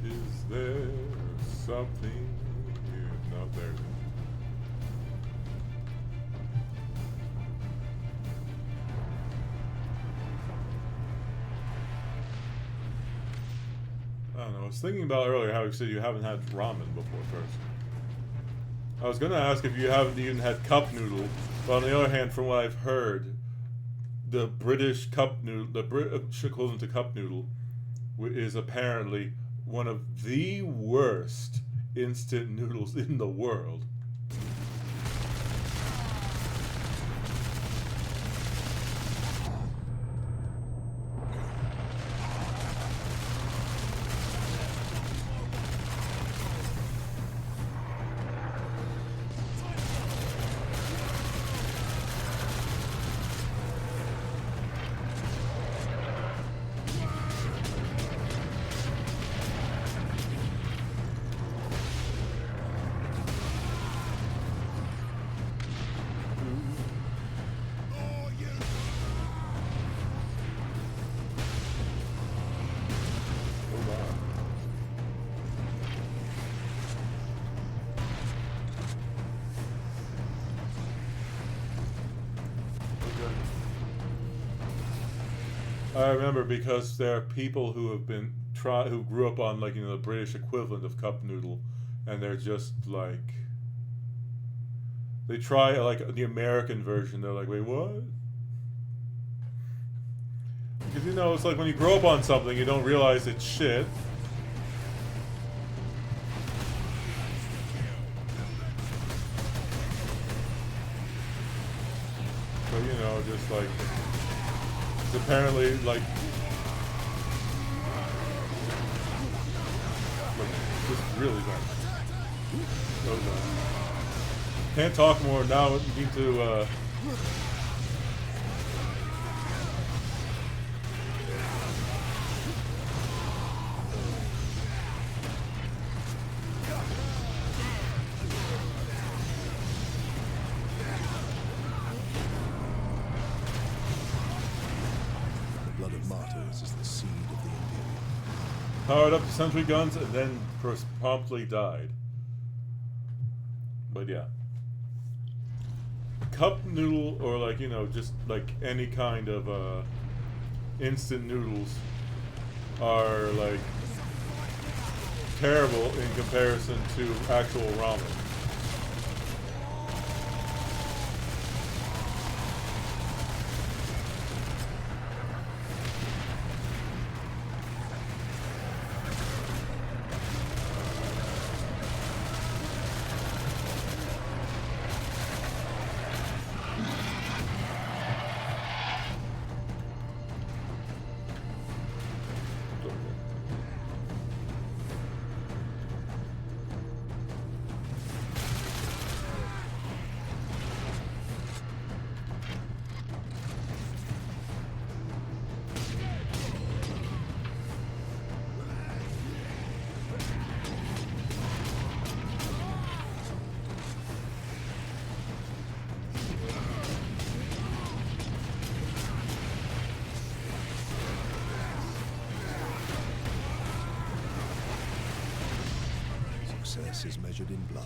Is there something here? No, there it is. I don't know. I was thinking about earlier how you said you haven't had ramen before first. I was gonna ask if you haven't even had cup noodle, but on the other hand, from what I've heard, the British cup noodle, the equivalent to cup noodle, is apparently one of the worst instant noodles in the world. I remember because there are people who have been who grew up on, like, you know, the British equivalent of cup noodle, and they're just like, they try like the American version. They're like, wait, what? Because, you know, it's like when you grow up on something, you don't realize it's shit. But, you know, just like, it's apparently like just really bad. So bad. Can't talk more now. We need to powered up the sentry guns and then promptly died. But yeah. Cup noodle, or like, you know, just like any kind of instant noodles, are like terrible in comparison to actual ramen. Success is measured in blood,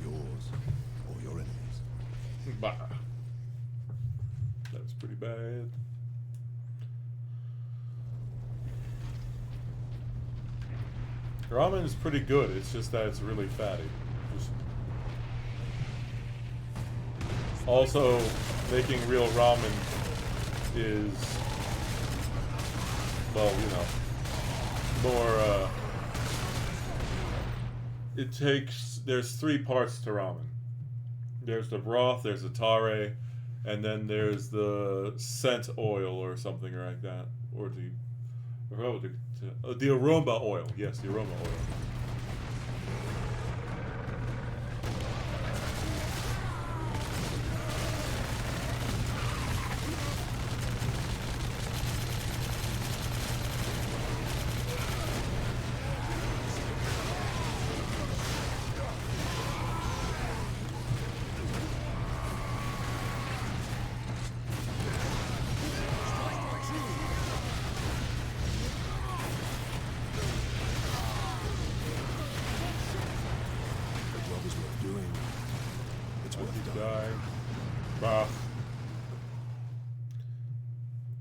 yours or your enemies. Bah. That was pretty bad. Ramen is pretty good, it's just that it's really fatty. Just also, making real ramen is, well, you know, more, it takes, there's 3 parts to ramen. There's the broth, there's the tare, and then there's the scent oil or something like that, or the aroma oil. Yes, the aroma oil.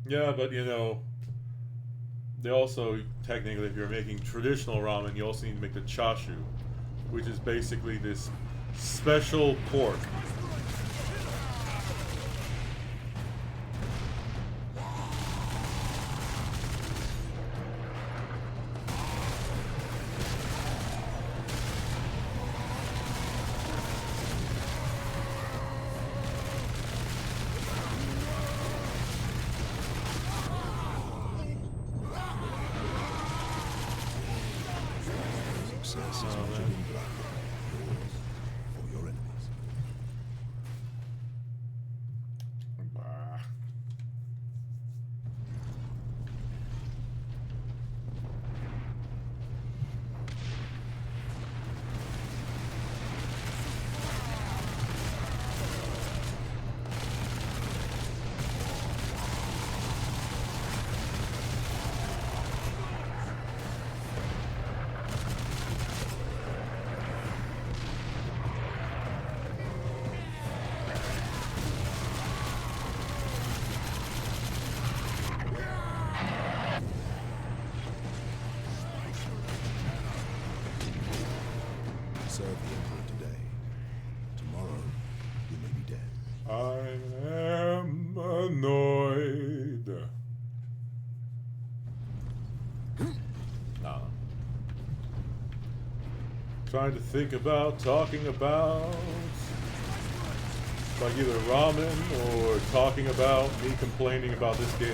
Yeah, but you know, they also, technically, if you're making traditional ramen, you also need to make the chashu, which is basically this special pork. Serve the Emperor today. Tomorrow, you may be dead. I am annoyed. Trying to think about talking about like either ramen or talking about me complaining about this game.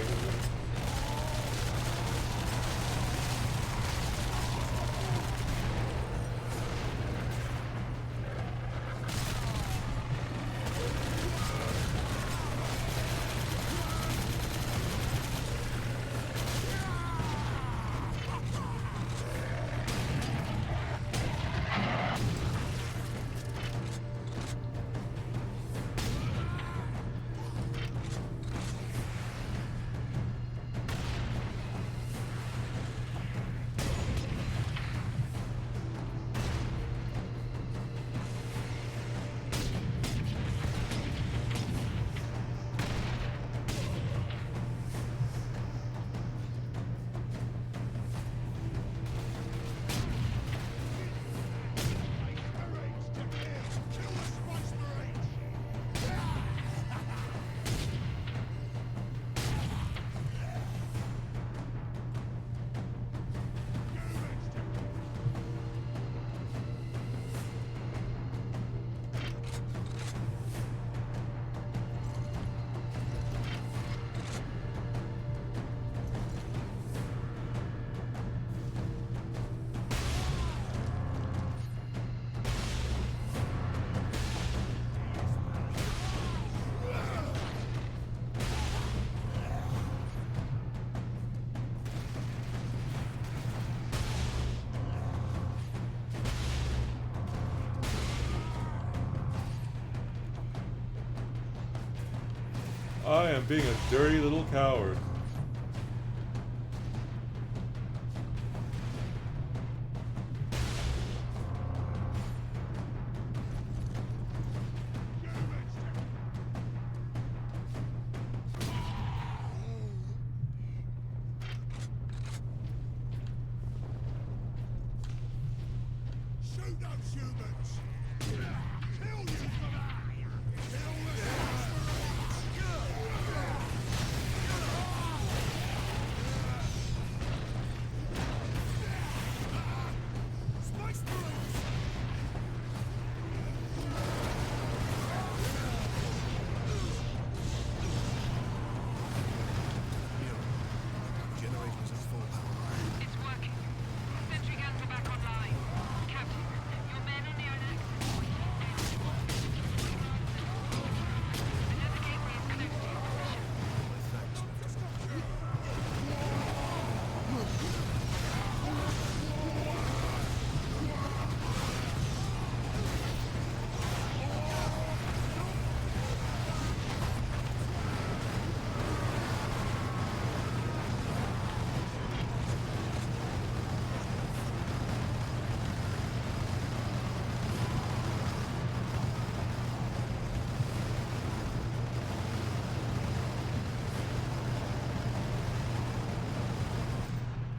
I am being a dirty little coward. shoot those humans! Kill you for that! Kill the Space Marines! Generators at full power. It's working. Sentry guns are back online. Captain, your men are near an access point. Another gateway is close to your position.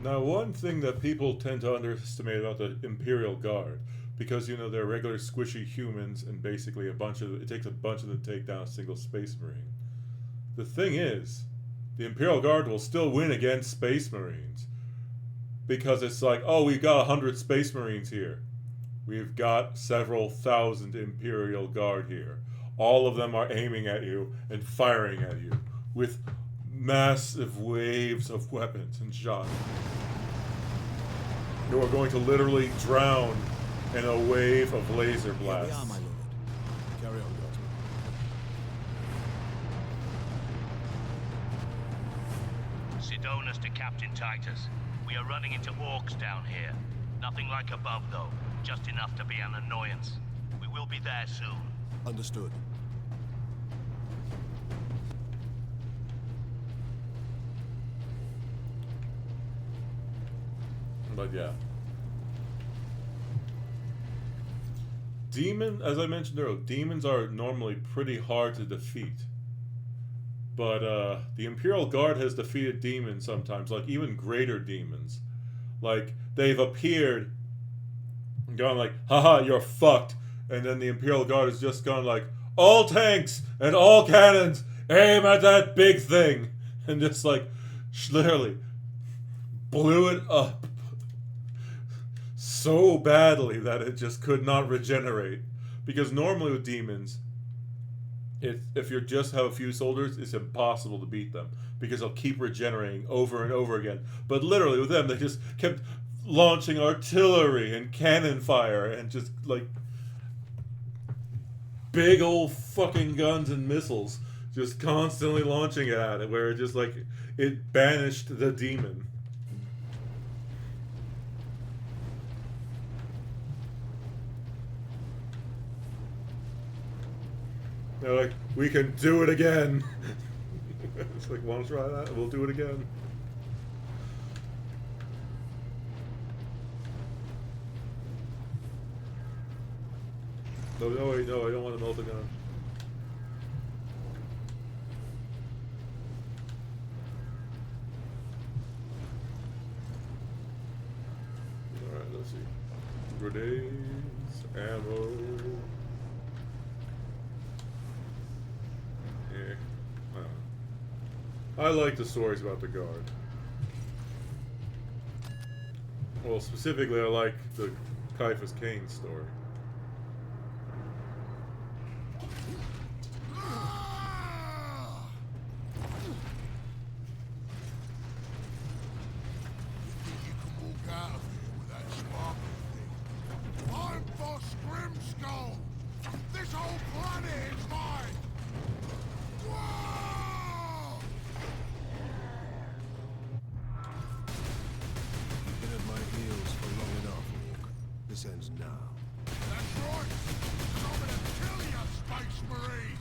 Now, one thing that people tend to underestimate about the Imperial Guard, because you know they're regular squishy humans, and basically it takes a bunch of them to take down a single Space Marine. The thing is, the Imperial Guard will still win against Space Marines, because it's like, oh, we've got 100 Space Marines here. We've got several thousand Imperial Guard here. All of them are aiming at you and firing at you with massive waves of weapons and shots. You are going to literally drown in a wave of laser blasts. Here we are, my lord. Carry on, Guardsman. Sidonus to Captain Titus. We are running into orcs down here. Nothing like above, though. Just enough to be an annoyance. We will be there soon. Understood. But yeah. As I mentioned earlier, demons are normally pretty hard to defeat. But the Imperial Guard has defeated demons sometimes, like even greater demons. Like, they've appeared and gone like, haha, you're fucked. And then the Imperial Guard has just gone like, all tanks and all cannons, aim at that big thing. And just like, literally, blew it up so badly that it just could not regenerate. Because normally with demons, if you just have a few soldiers, it's impossible to beat them, because they'll keep regenerating over and over again. But literally with them, they just kept launching artillery and cannon fire and just like big old fucking guns and missiles, just constantly launching it at it, where it just like, it banished the demon. They're like, we can do it again. It's like, want to try that? We'll do it again. No, wait, no, I don't want to melt the gun. Alright, let's see. Grenades, ammo. I like the stories about the Guard. Well, specifically, I like the Caiaphas Cain story. This ends now. That's right! I'm gonna kill you, Space Marine!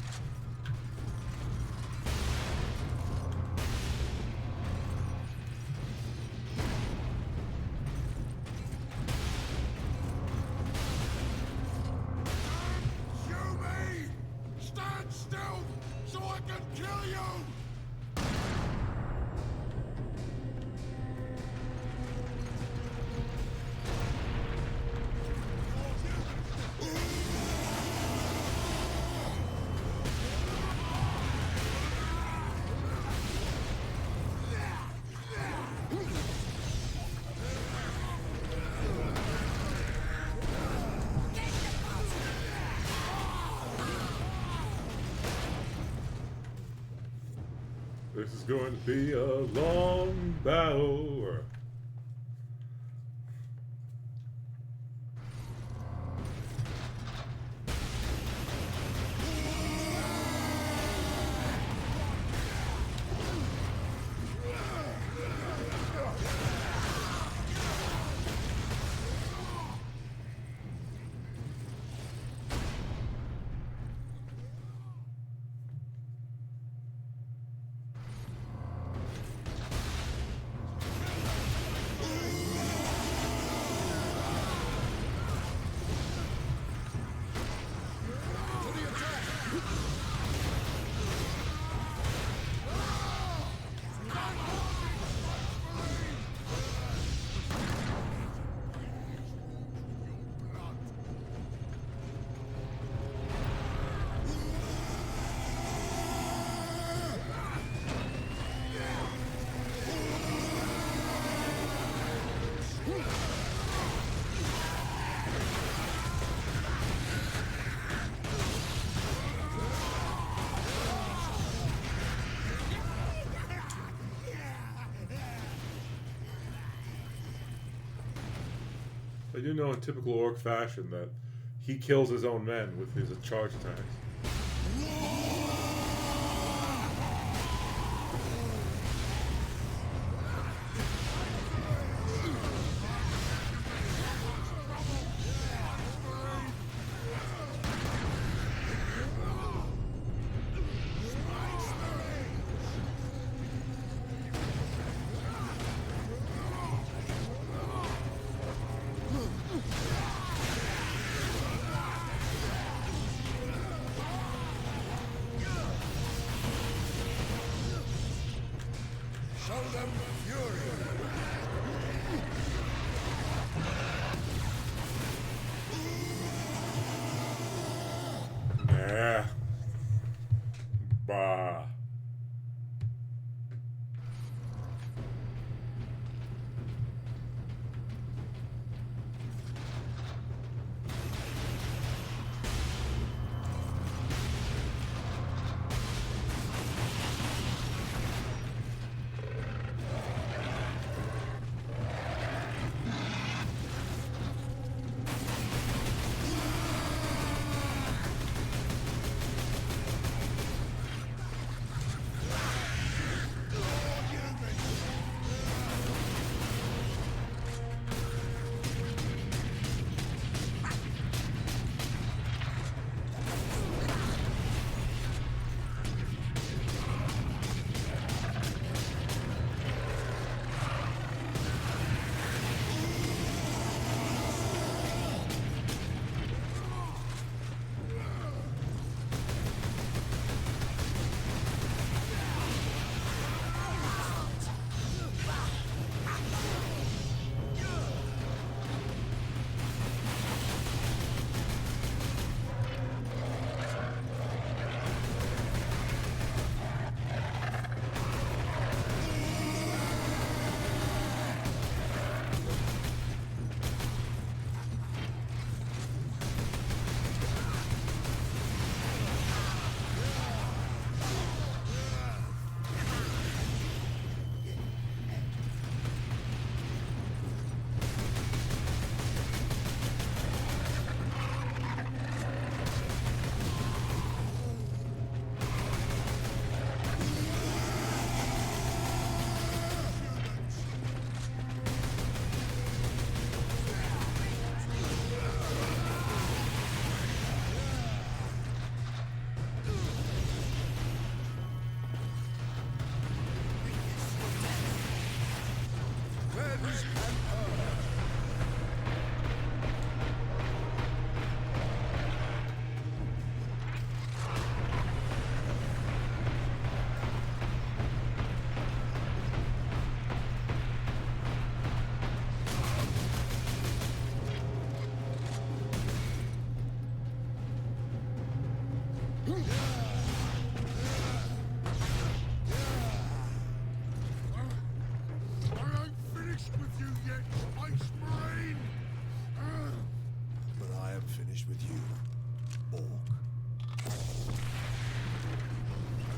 Shoot me! Stand still so I can kill you! this is going to be a long battle. I do know in typical orc fashion that he kills his own men with his charge attacks. Show them fury! Nah. Bah.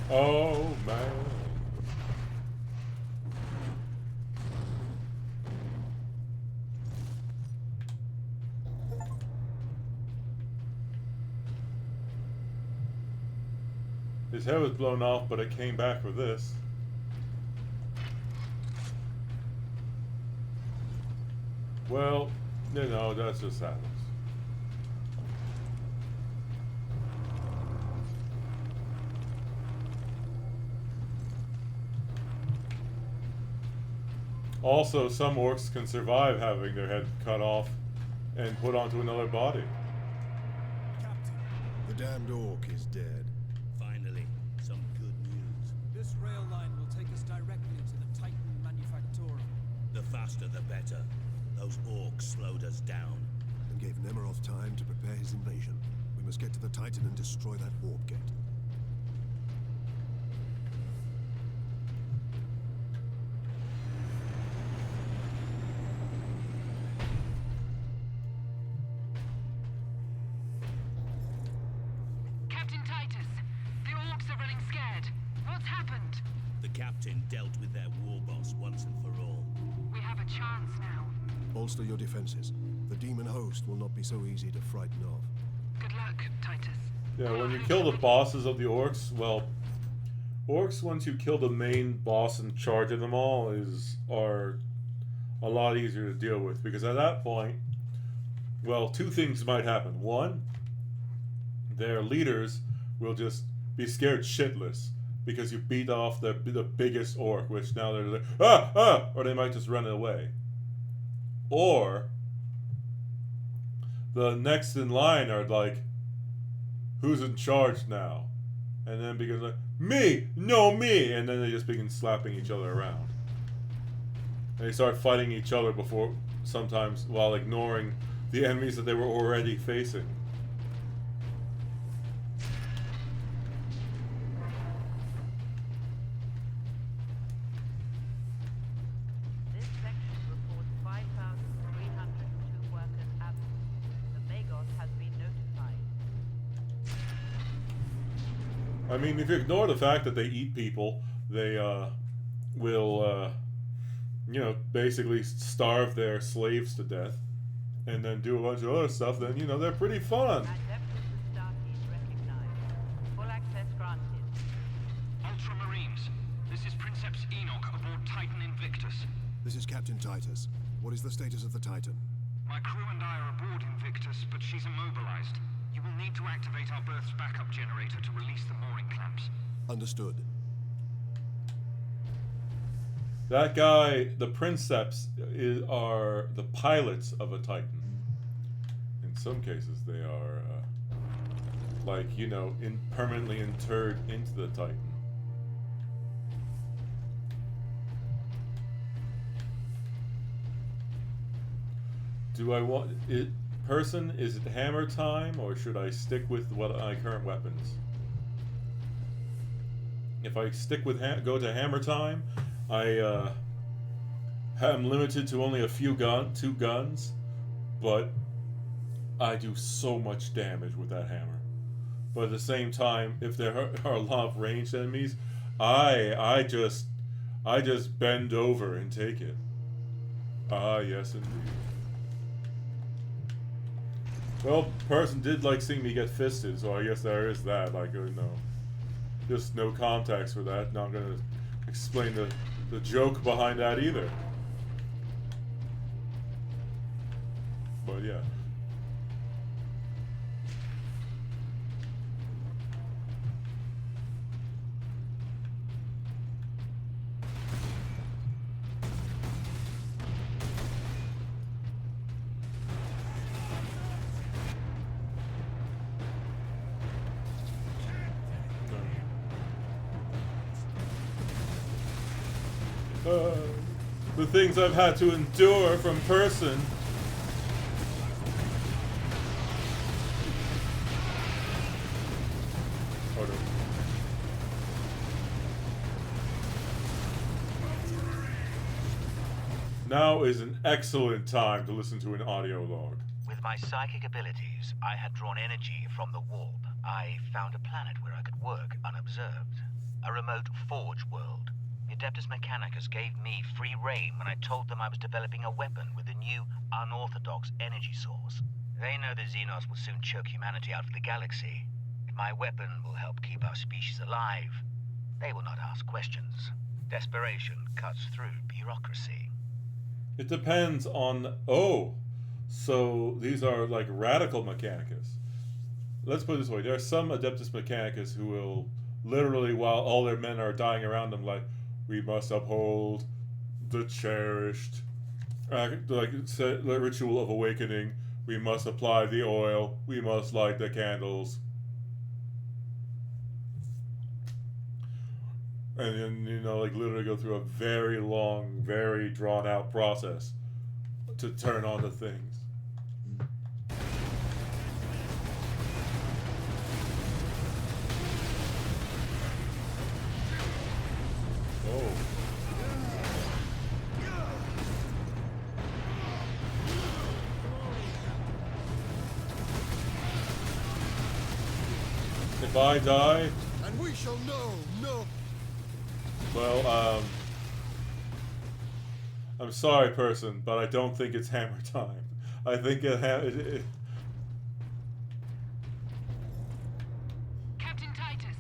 Oh man. His head was blown off, but it came back for this. Well, you know, that's just happens. Also, some orcs can survive having their head cut off and put onto another body. Captain, the damned orc is dead. Finally, some good news. This rail line will take us directly to the Titan Manufactorum. The faster the better. Those orcs slowed us down. And gave Nemiroth time to prepare his invasion. We must get to the Titan and destroy that warp gate. Captain Titus, the orcs are running scared. What's happened? The captain dealt with their war boss once and for all. We have a chance now. Bolster your defenses. The demon host will not be so easy to frighten off. Good luck, Titus. Yeah, when you kill the bosses of the orcs, well, orcs, once you kill the main boss in charge of them all, are a lot easier to deal with, because at that point, well, two things might happen. One, their leaders will just be scared shitless because you beat off the biggest orc, which now they're like, or they might just run away. Or the next in line are like, who's in charge now? And then because like, me, no me, and then they just begin slapping each other around. And they start fighting each other before, sometimes while ignoring the enemies that they were already facing. This section reports 5,302 workers absent. The Magos has been notified. I mean, if you ignore the fact that they eat people, they will, you know, basically starve their slaves to death, and then do a bunch of other stuff, then, you know, they're pretty fun. Adeptus Astartes recognized. Full access granted. Ultramarines, this is Princeps Enoch aboard Titan Invictus. This is Captain Titus. What is the status of the Titan? My crew and I are aboard Invictus, but she's immobilized. You will need to activate our berth's backup generator to release the mooring clamps. Understood. That guy, the Princeps, are the pilots of a Titan. In some cases, they are, like, you know, permanently interred into the Titan. Do I want it? Person, is it hammer time, or should I stick with my current weapons? If I stick with go to hammer time, I am limited to only two guns, but I do so much damage with that hammer. But at the same time, if there are a lot of ranged enemies, I just bend over and take it. Ah, yes indeed. Well, person did like seeing me get fisted, so I guess there is that. Like, you know, just no context for that. Not gonna explain the joke behind that either. But yeah. The things I've had to endure from person. Oh, no. Now is an excellent time to listen to an audio log. With my psychic abilities, I had drawn energy from the warp. I found a planet where I could work unobserved. A remote forge world. The Adeptus Mechanicus gave me free rein when I told them I was developing a weapon with a new, unorthodox energy source. They know the Xenos will soon choke humanity out of the galaxy. my weapon will help keep our species alive, they will not ask questions. Desperation cuts through bureaucracy. It depends on... Oh, so these are like radical Mechanicus. Let's put it this way. There are some Adeptus Mechanicus who will literally, while all their men are dying around them, like, we must uphold the cherished ritual of awakening. We must apply the oil. We must light the candles. And then, you know, like, literally go through a very long, very drawn-out process to turn on the things. Oh. If I die... And we shall know, no. Well, I'm sorry, person, but I don't think it's hammer time. I think it Captain Titus,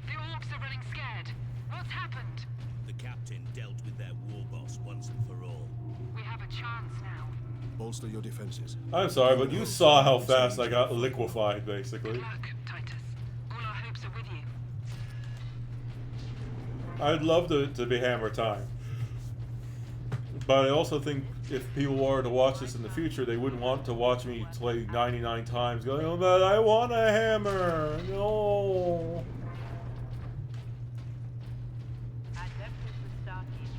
the orcs are running scared. What's happened? The captain dealt with their war boss once and for all. We have a chance now. Bolster your defenses. I'm sorry, but you saw how fast I got liquefied, basically. Good luck, Titus. All our hopes are with you. I'd love to be hammer time. But I also think if people were to watch this in the future, they wouldn't want to watch me play 99 times going, oh, but I want a hammer! No!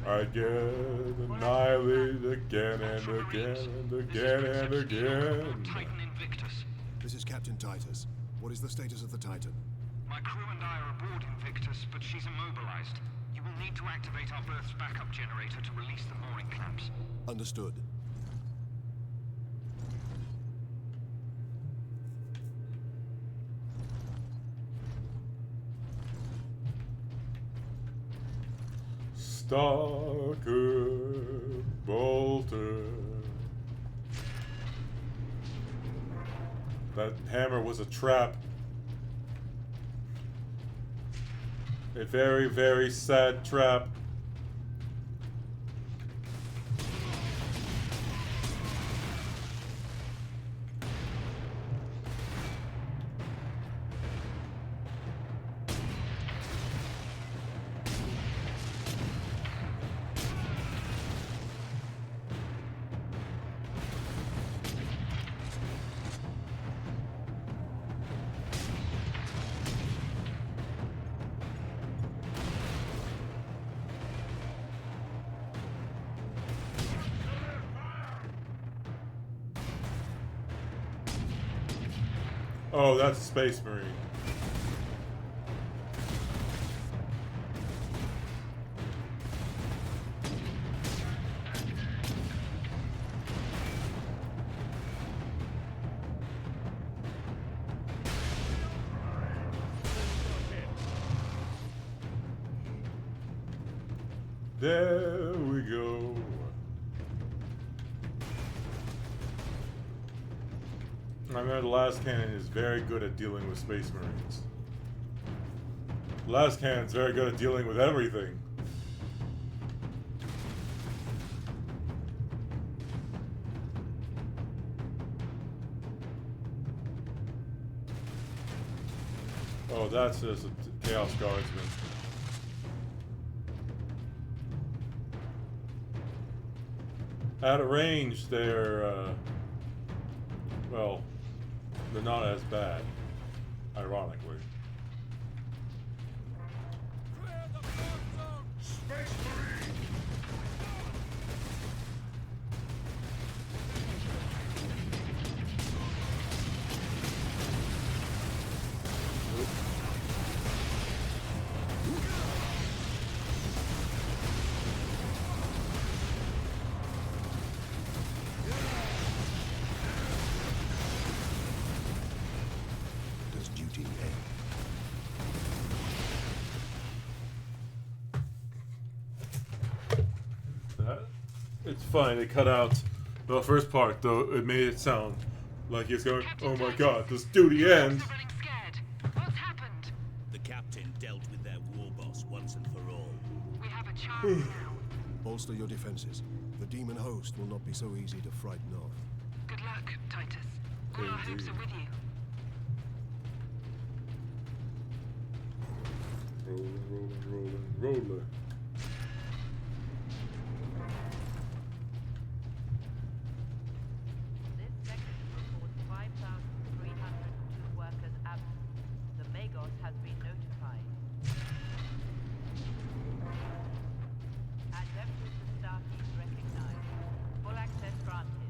I get annihilated again and again and again and again. Titan Invictus. This is Captain Titus. What is the status of the Titan? My crew and I are aboard Invictus, but she's immobilized. You will need to activate our berth's backup generator to release the mooring clamps. Understood. Stalker, bolter. That hammer was a trap. A very, very sad trap. Oh, that's a Space Marine. There we go. I remember the last cannon is very good at dealing with Space Marines. The last cannon's very good at dealing with everything. Oh, that's just a Chaos Guardsman. At a range, they're, well, they're not as bad, ironically. Space Marine! It's funny, they cut out the first part, though it made it sound like he's going, oh my god, this duty ends. Running scared. What's happened? Bolster your defenses. The demon host will not be so easy to frighten off. Good luck, Titus. All our hopes are with you. Rolling. This sector reports 5,302 workers absent. The Magos has been notified. Adeptus Astartes recognized. Full access granted.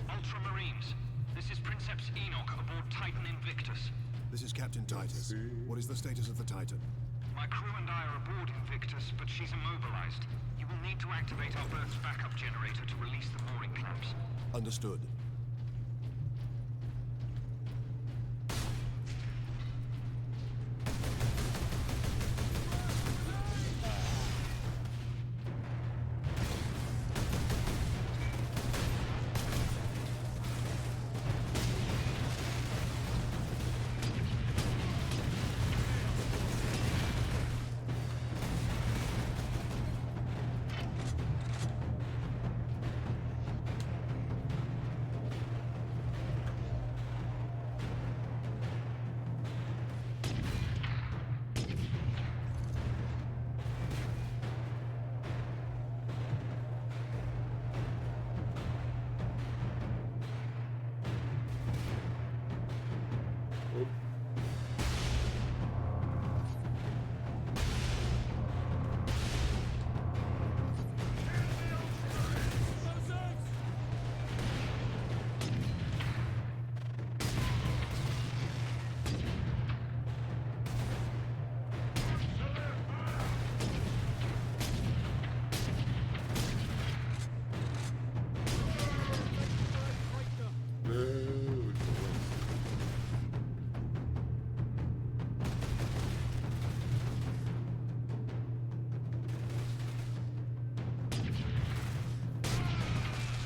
Ultramarines, this is Princeps Enoch aboard Titan Invictus. This is Captain Titus. What is the status of the Titan? My crew and I are aboard Invictus, but she's immobilized. You will need to activate our berth's backup generator to release the mooring clamps. Understood.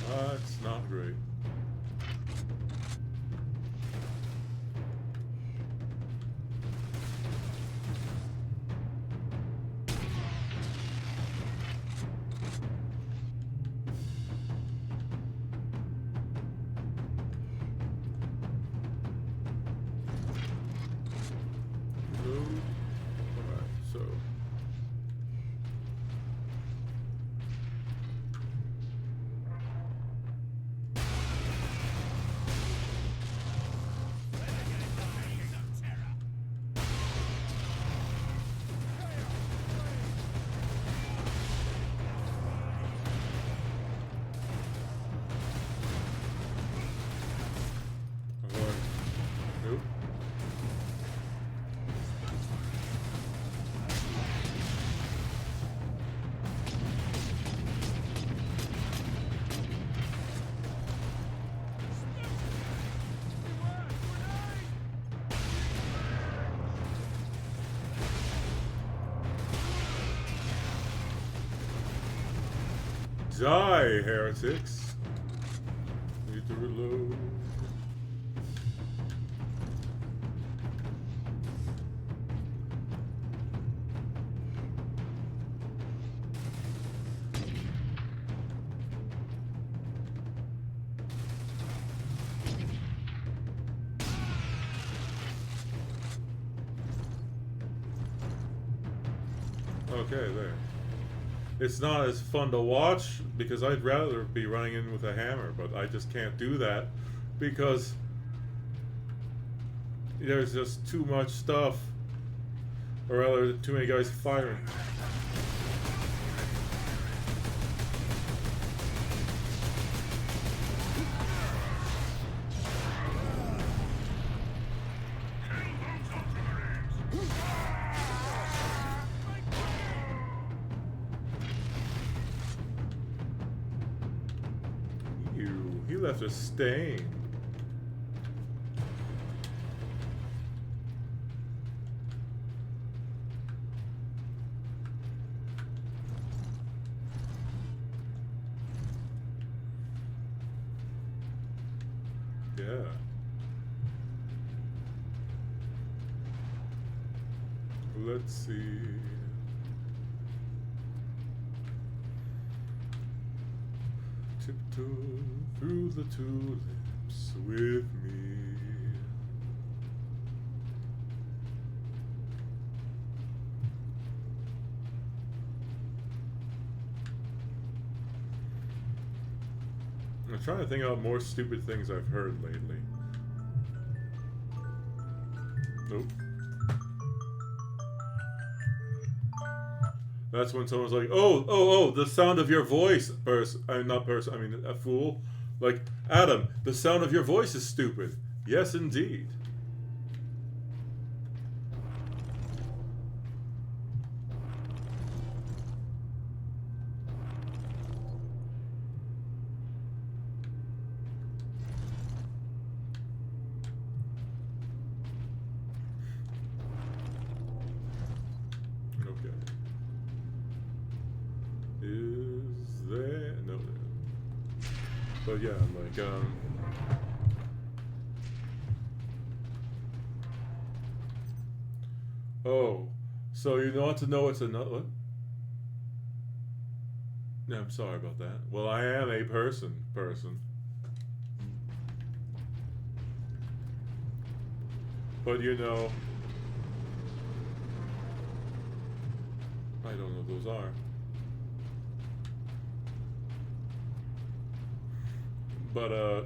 That's not great. Alright, so nope. Die, heretics. Need to reload. Okay, there. It's not as fun to watch because I'd rather be running in with a hammer, but I just can't do that because there's just too much stuff, or rather too many guys firing. He left a stain. Yeah. let's see. Tiptoe through the tulips with me. I'm trying to think out more stupid things I've heard lately. Nope. That's when someone's like, oh, the sound of your voice, I mean, a fool. Like, Adam, the sound of your voice is stupid. Yes, indeed. But yeah, like, oh, so you want to know it's another, what? Yeah, I'm sorry about that. Well, I am a person. But you know, I don't know what those are. But, are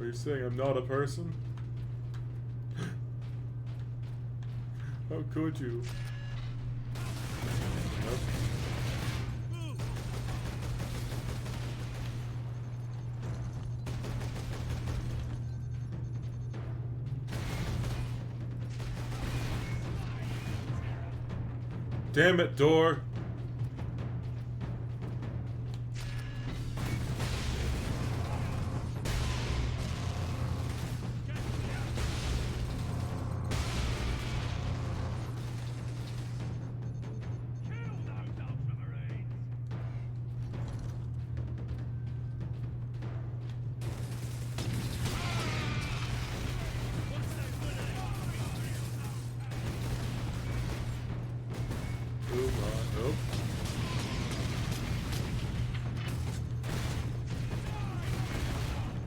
you saying I'm not a person? How could you? Nope. Damn it, door!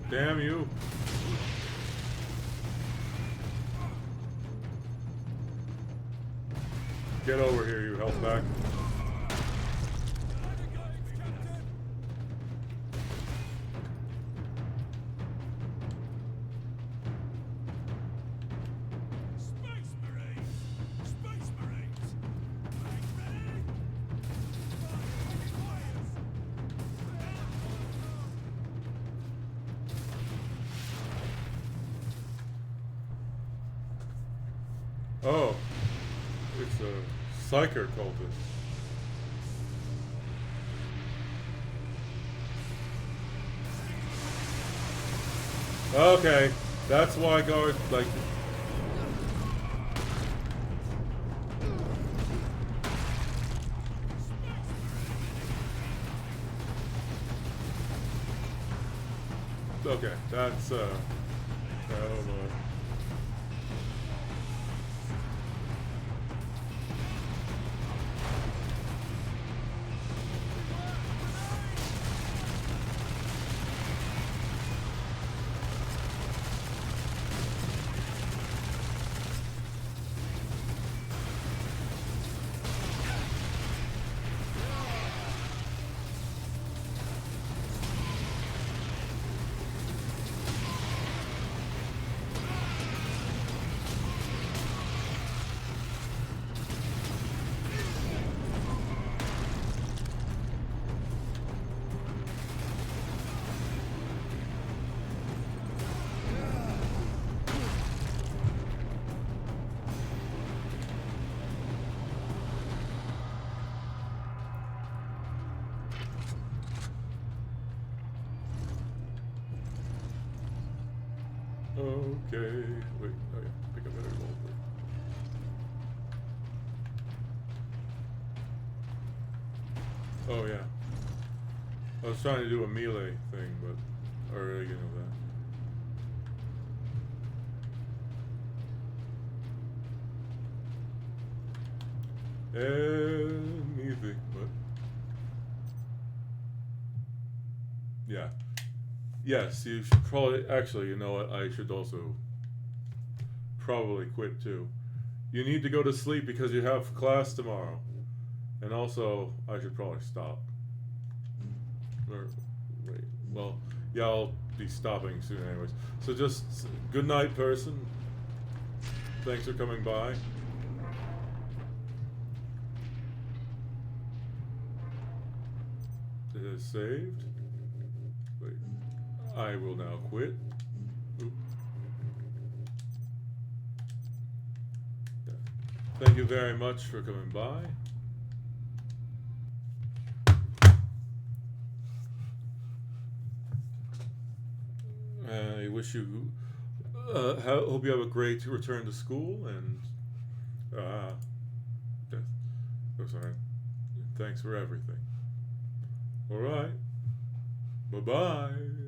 Damn you. Get over here, you health back. Oh, it's a psyker cultist. Okay, that's why guards like. Okay, that's oh my. Okay, wait, oh yeah, pick up that revolver. Oh yeah. I was trying to do a melee thing, but, or you know anything, but yeah. Yes, you should probably, actually, you know what, I should also probably quit too. You need to go to sleep because you have class tomorrow. And also, I should probably stop. Or, wait, well, yeah, I'll be stopping soon anyways. So just, good night, person. Thanks for coming by. It is saved. Wait. I will now quit. Oop. Yeah. Thank you very much for coming by. I wish you, hope you have a great return to school, and, sorry. Thanks for everything. Alright. Bye-bye.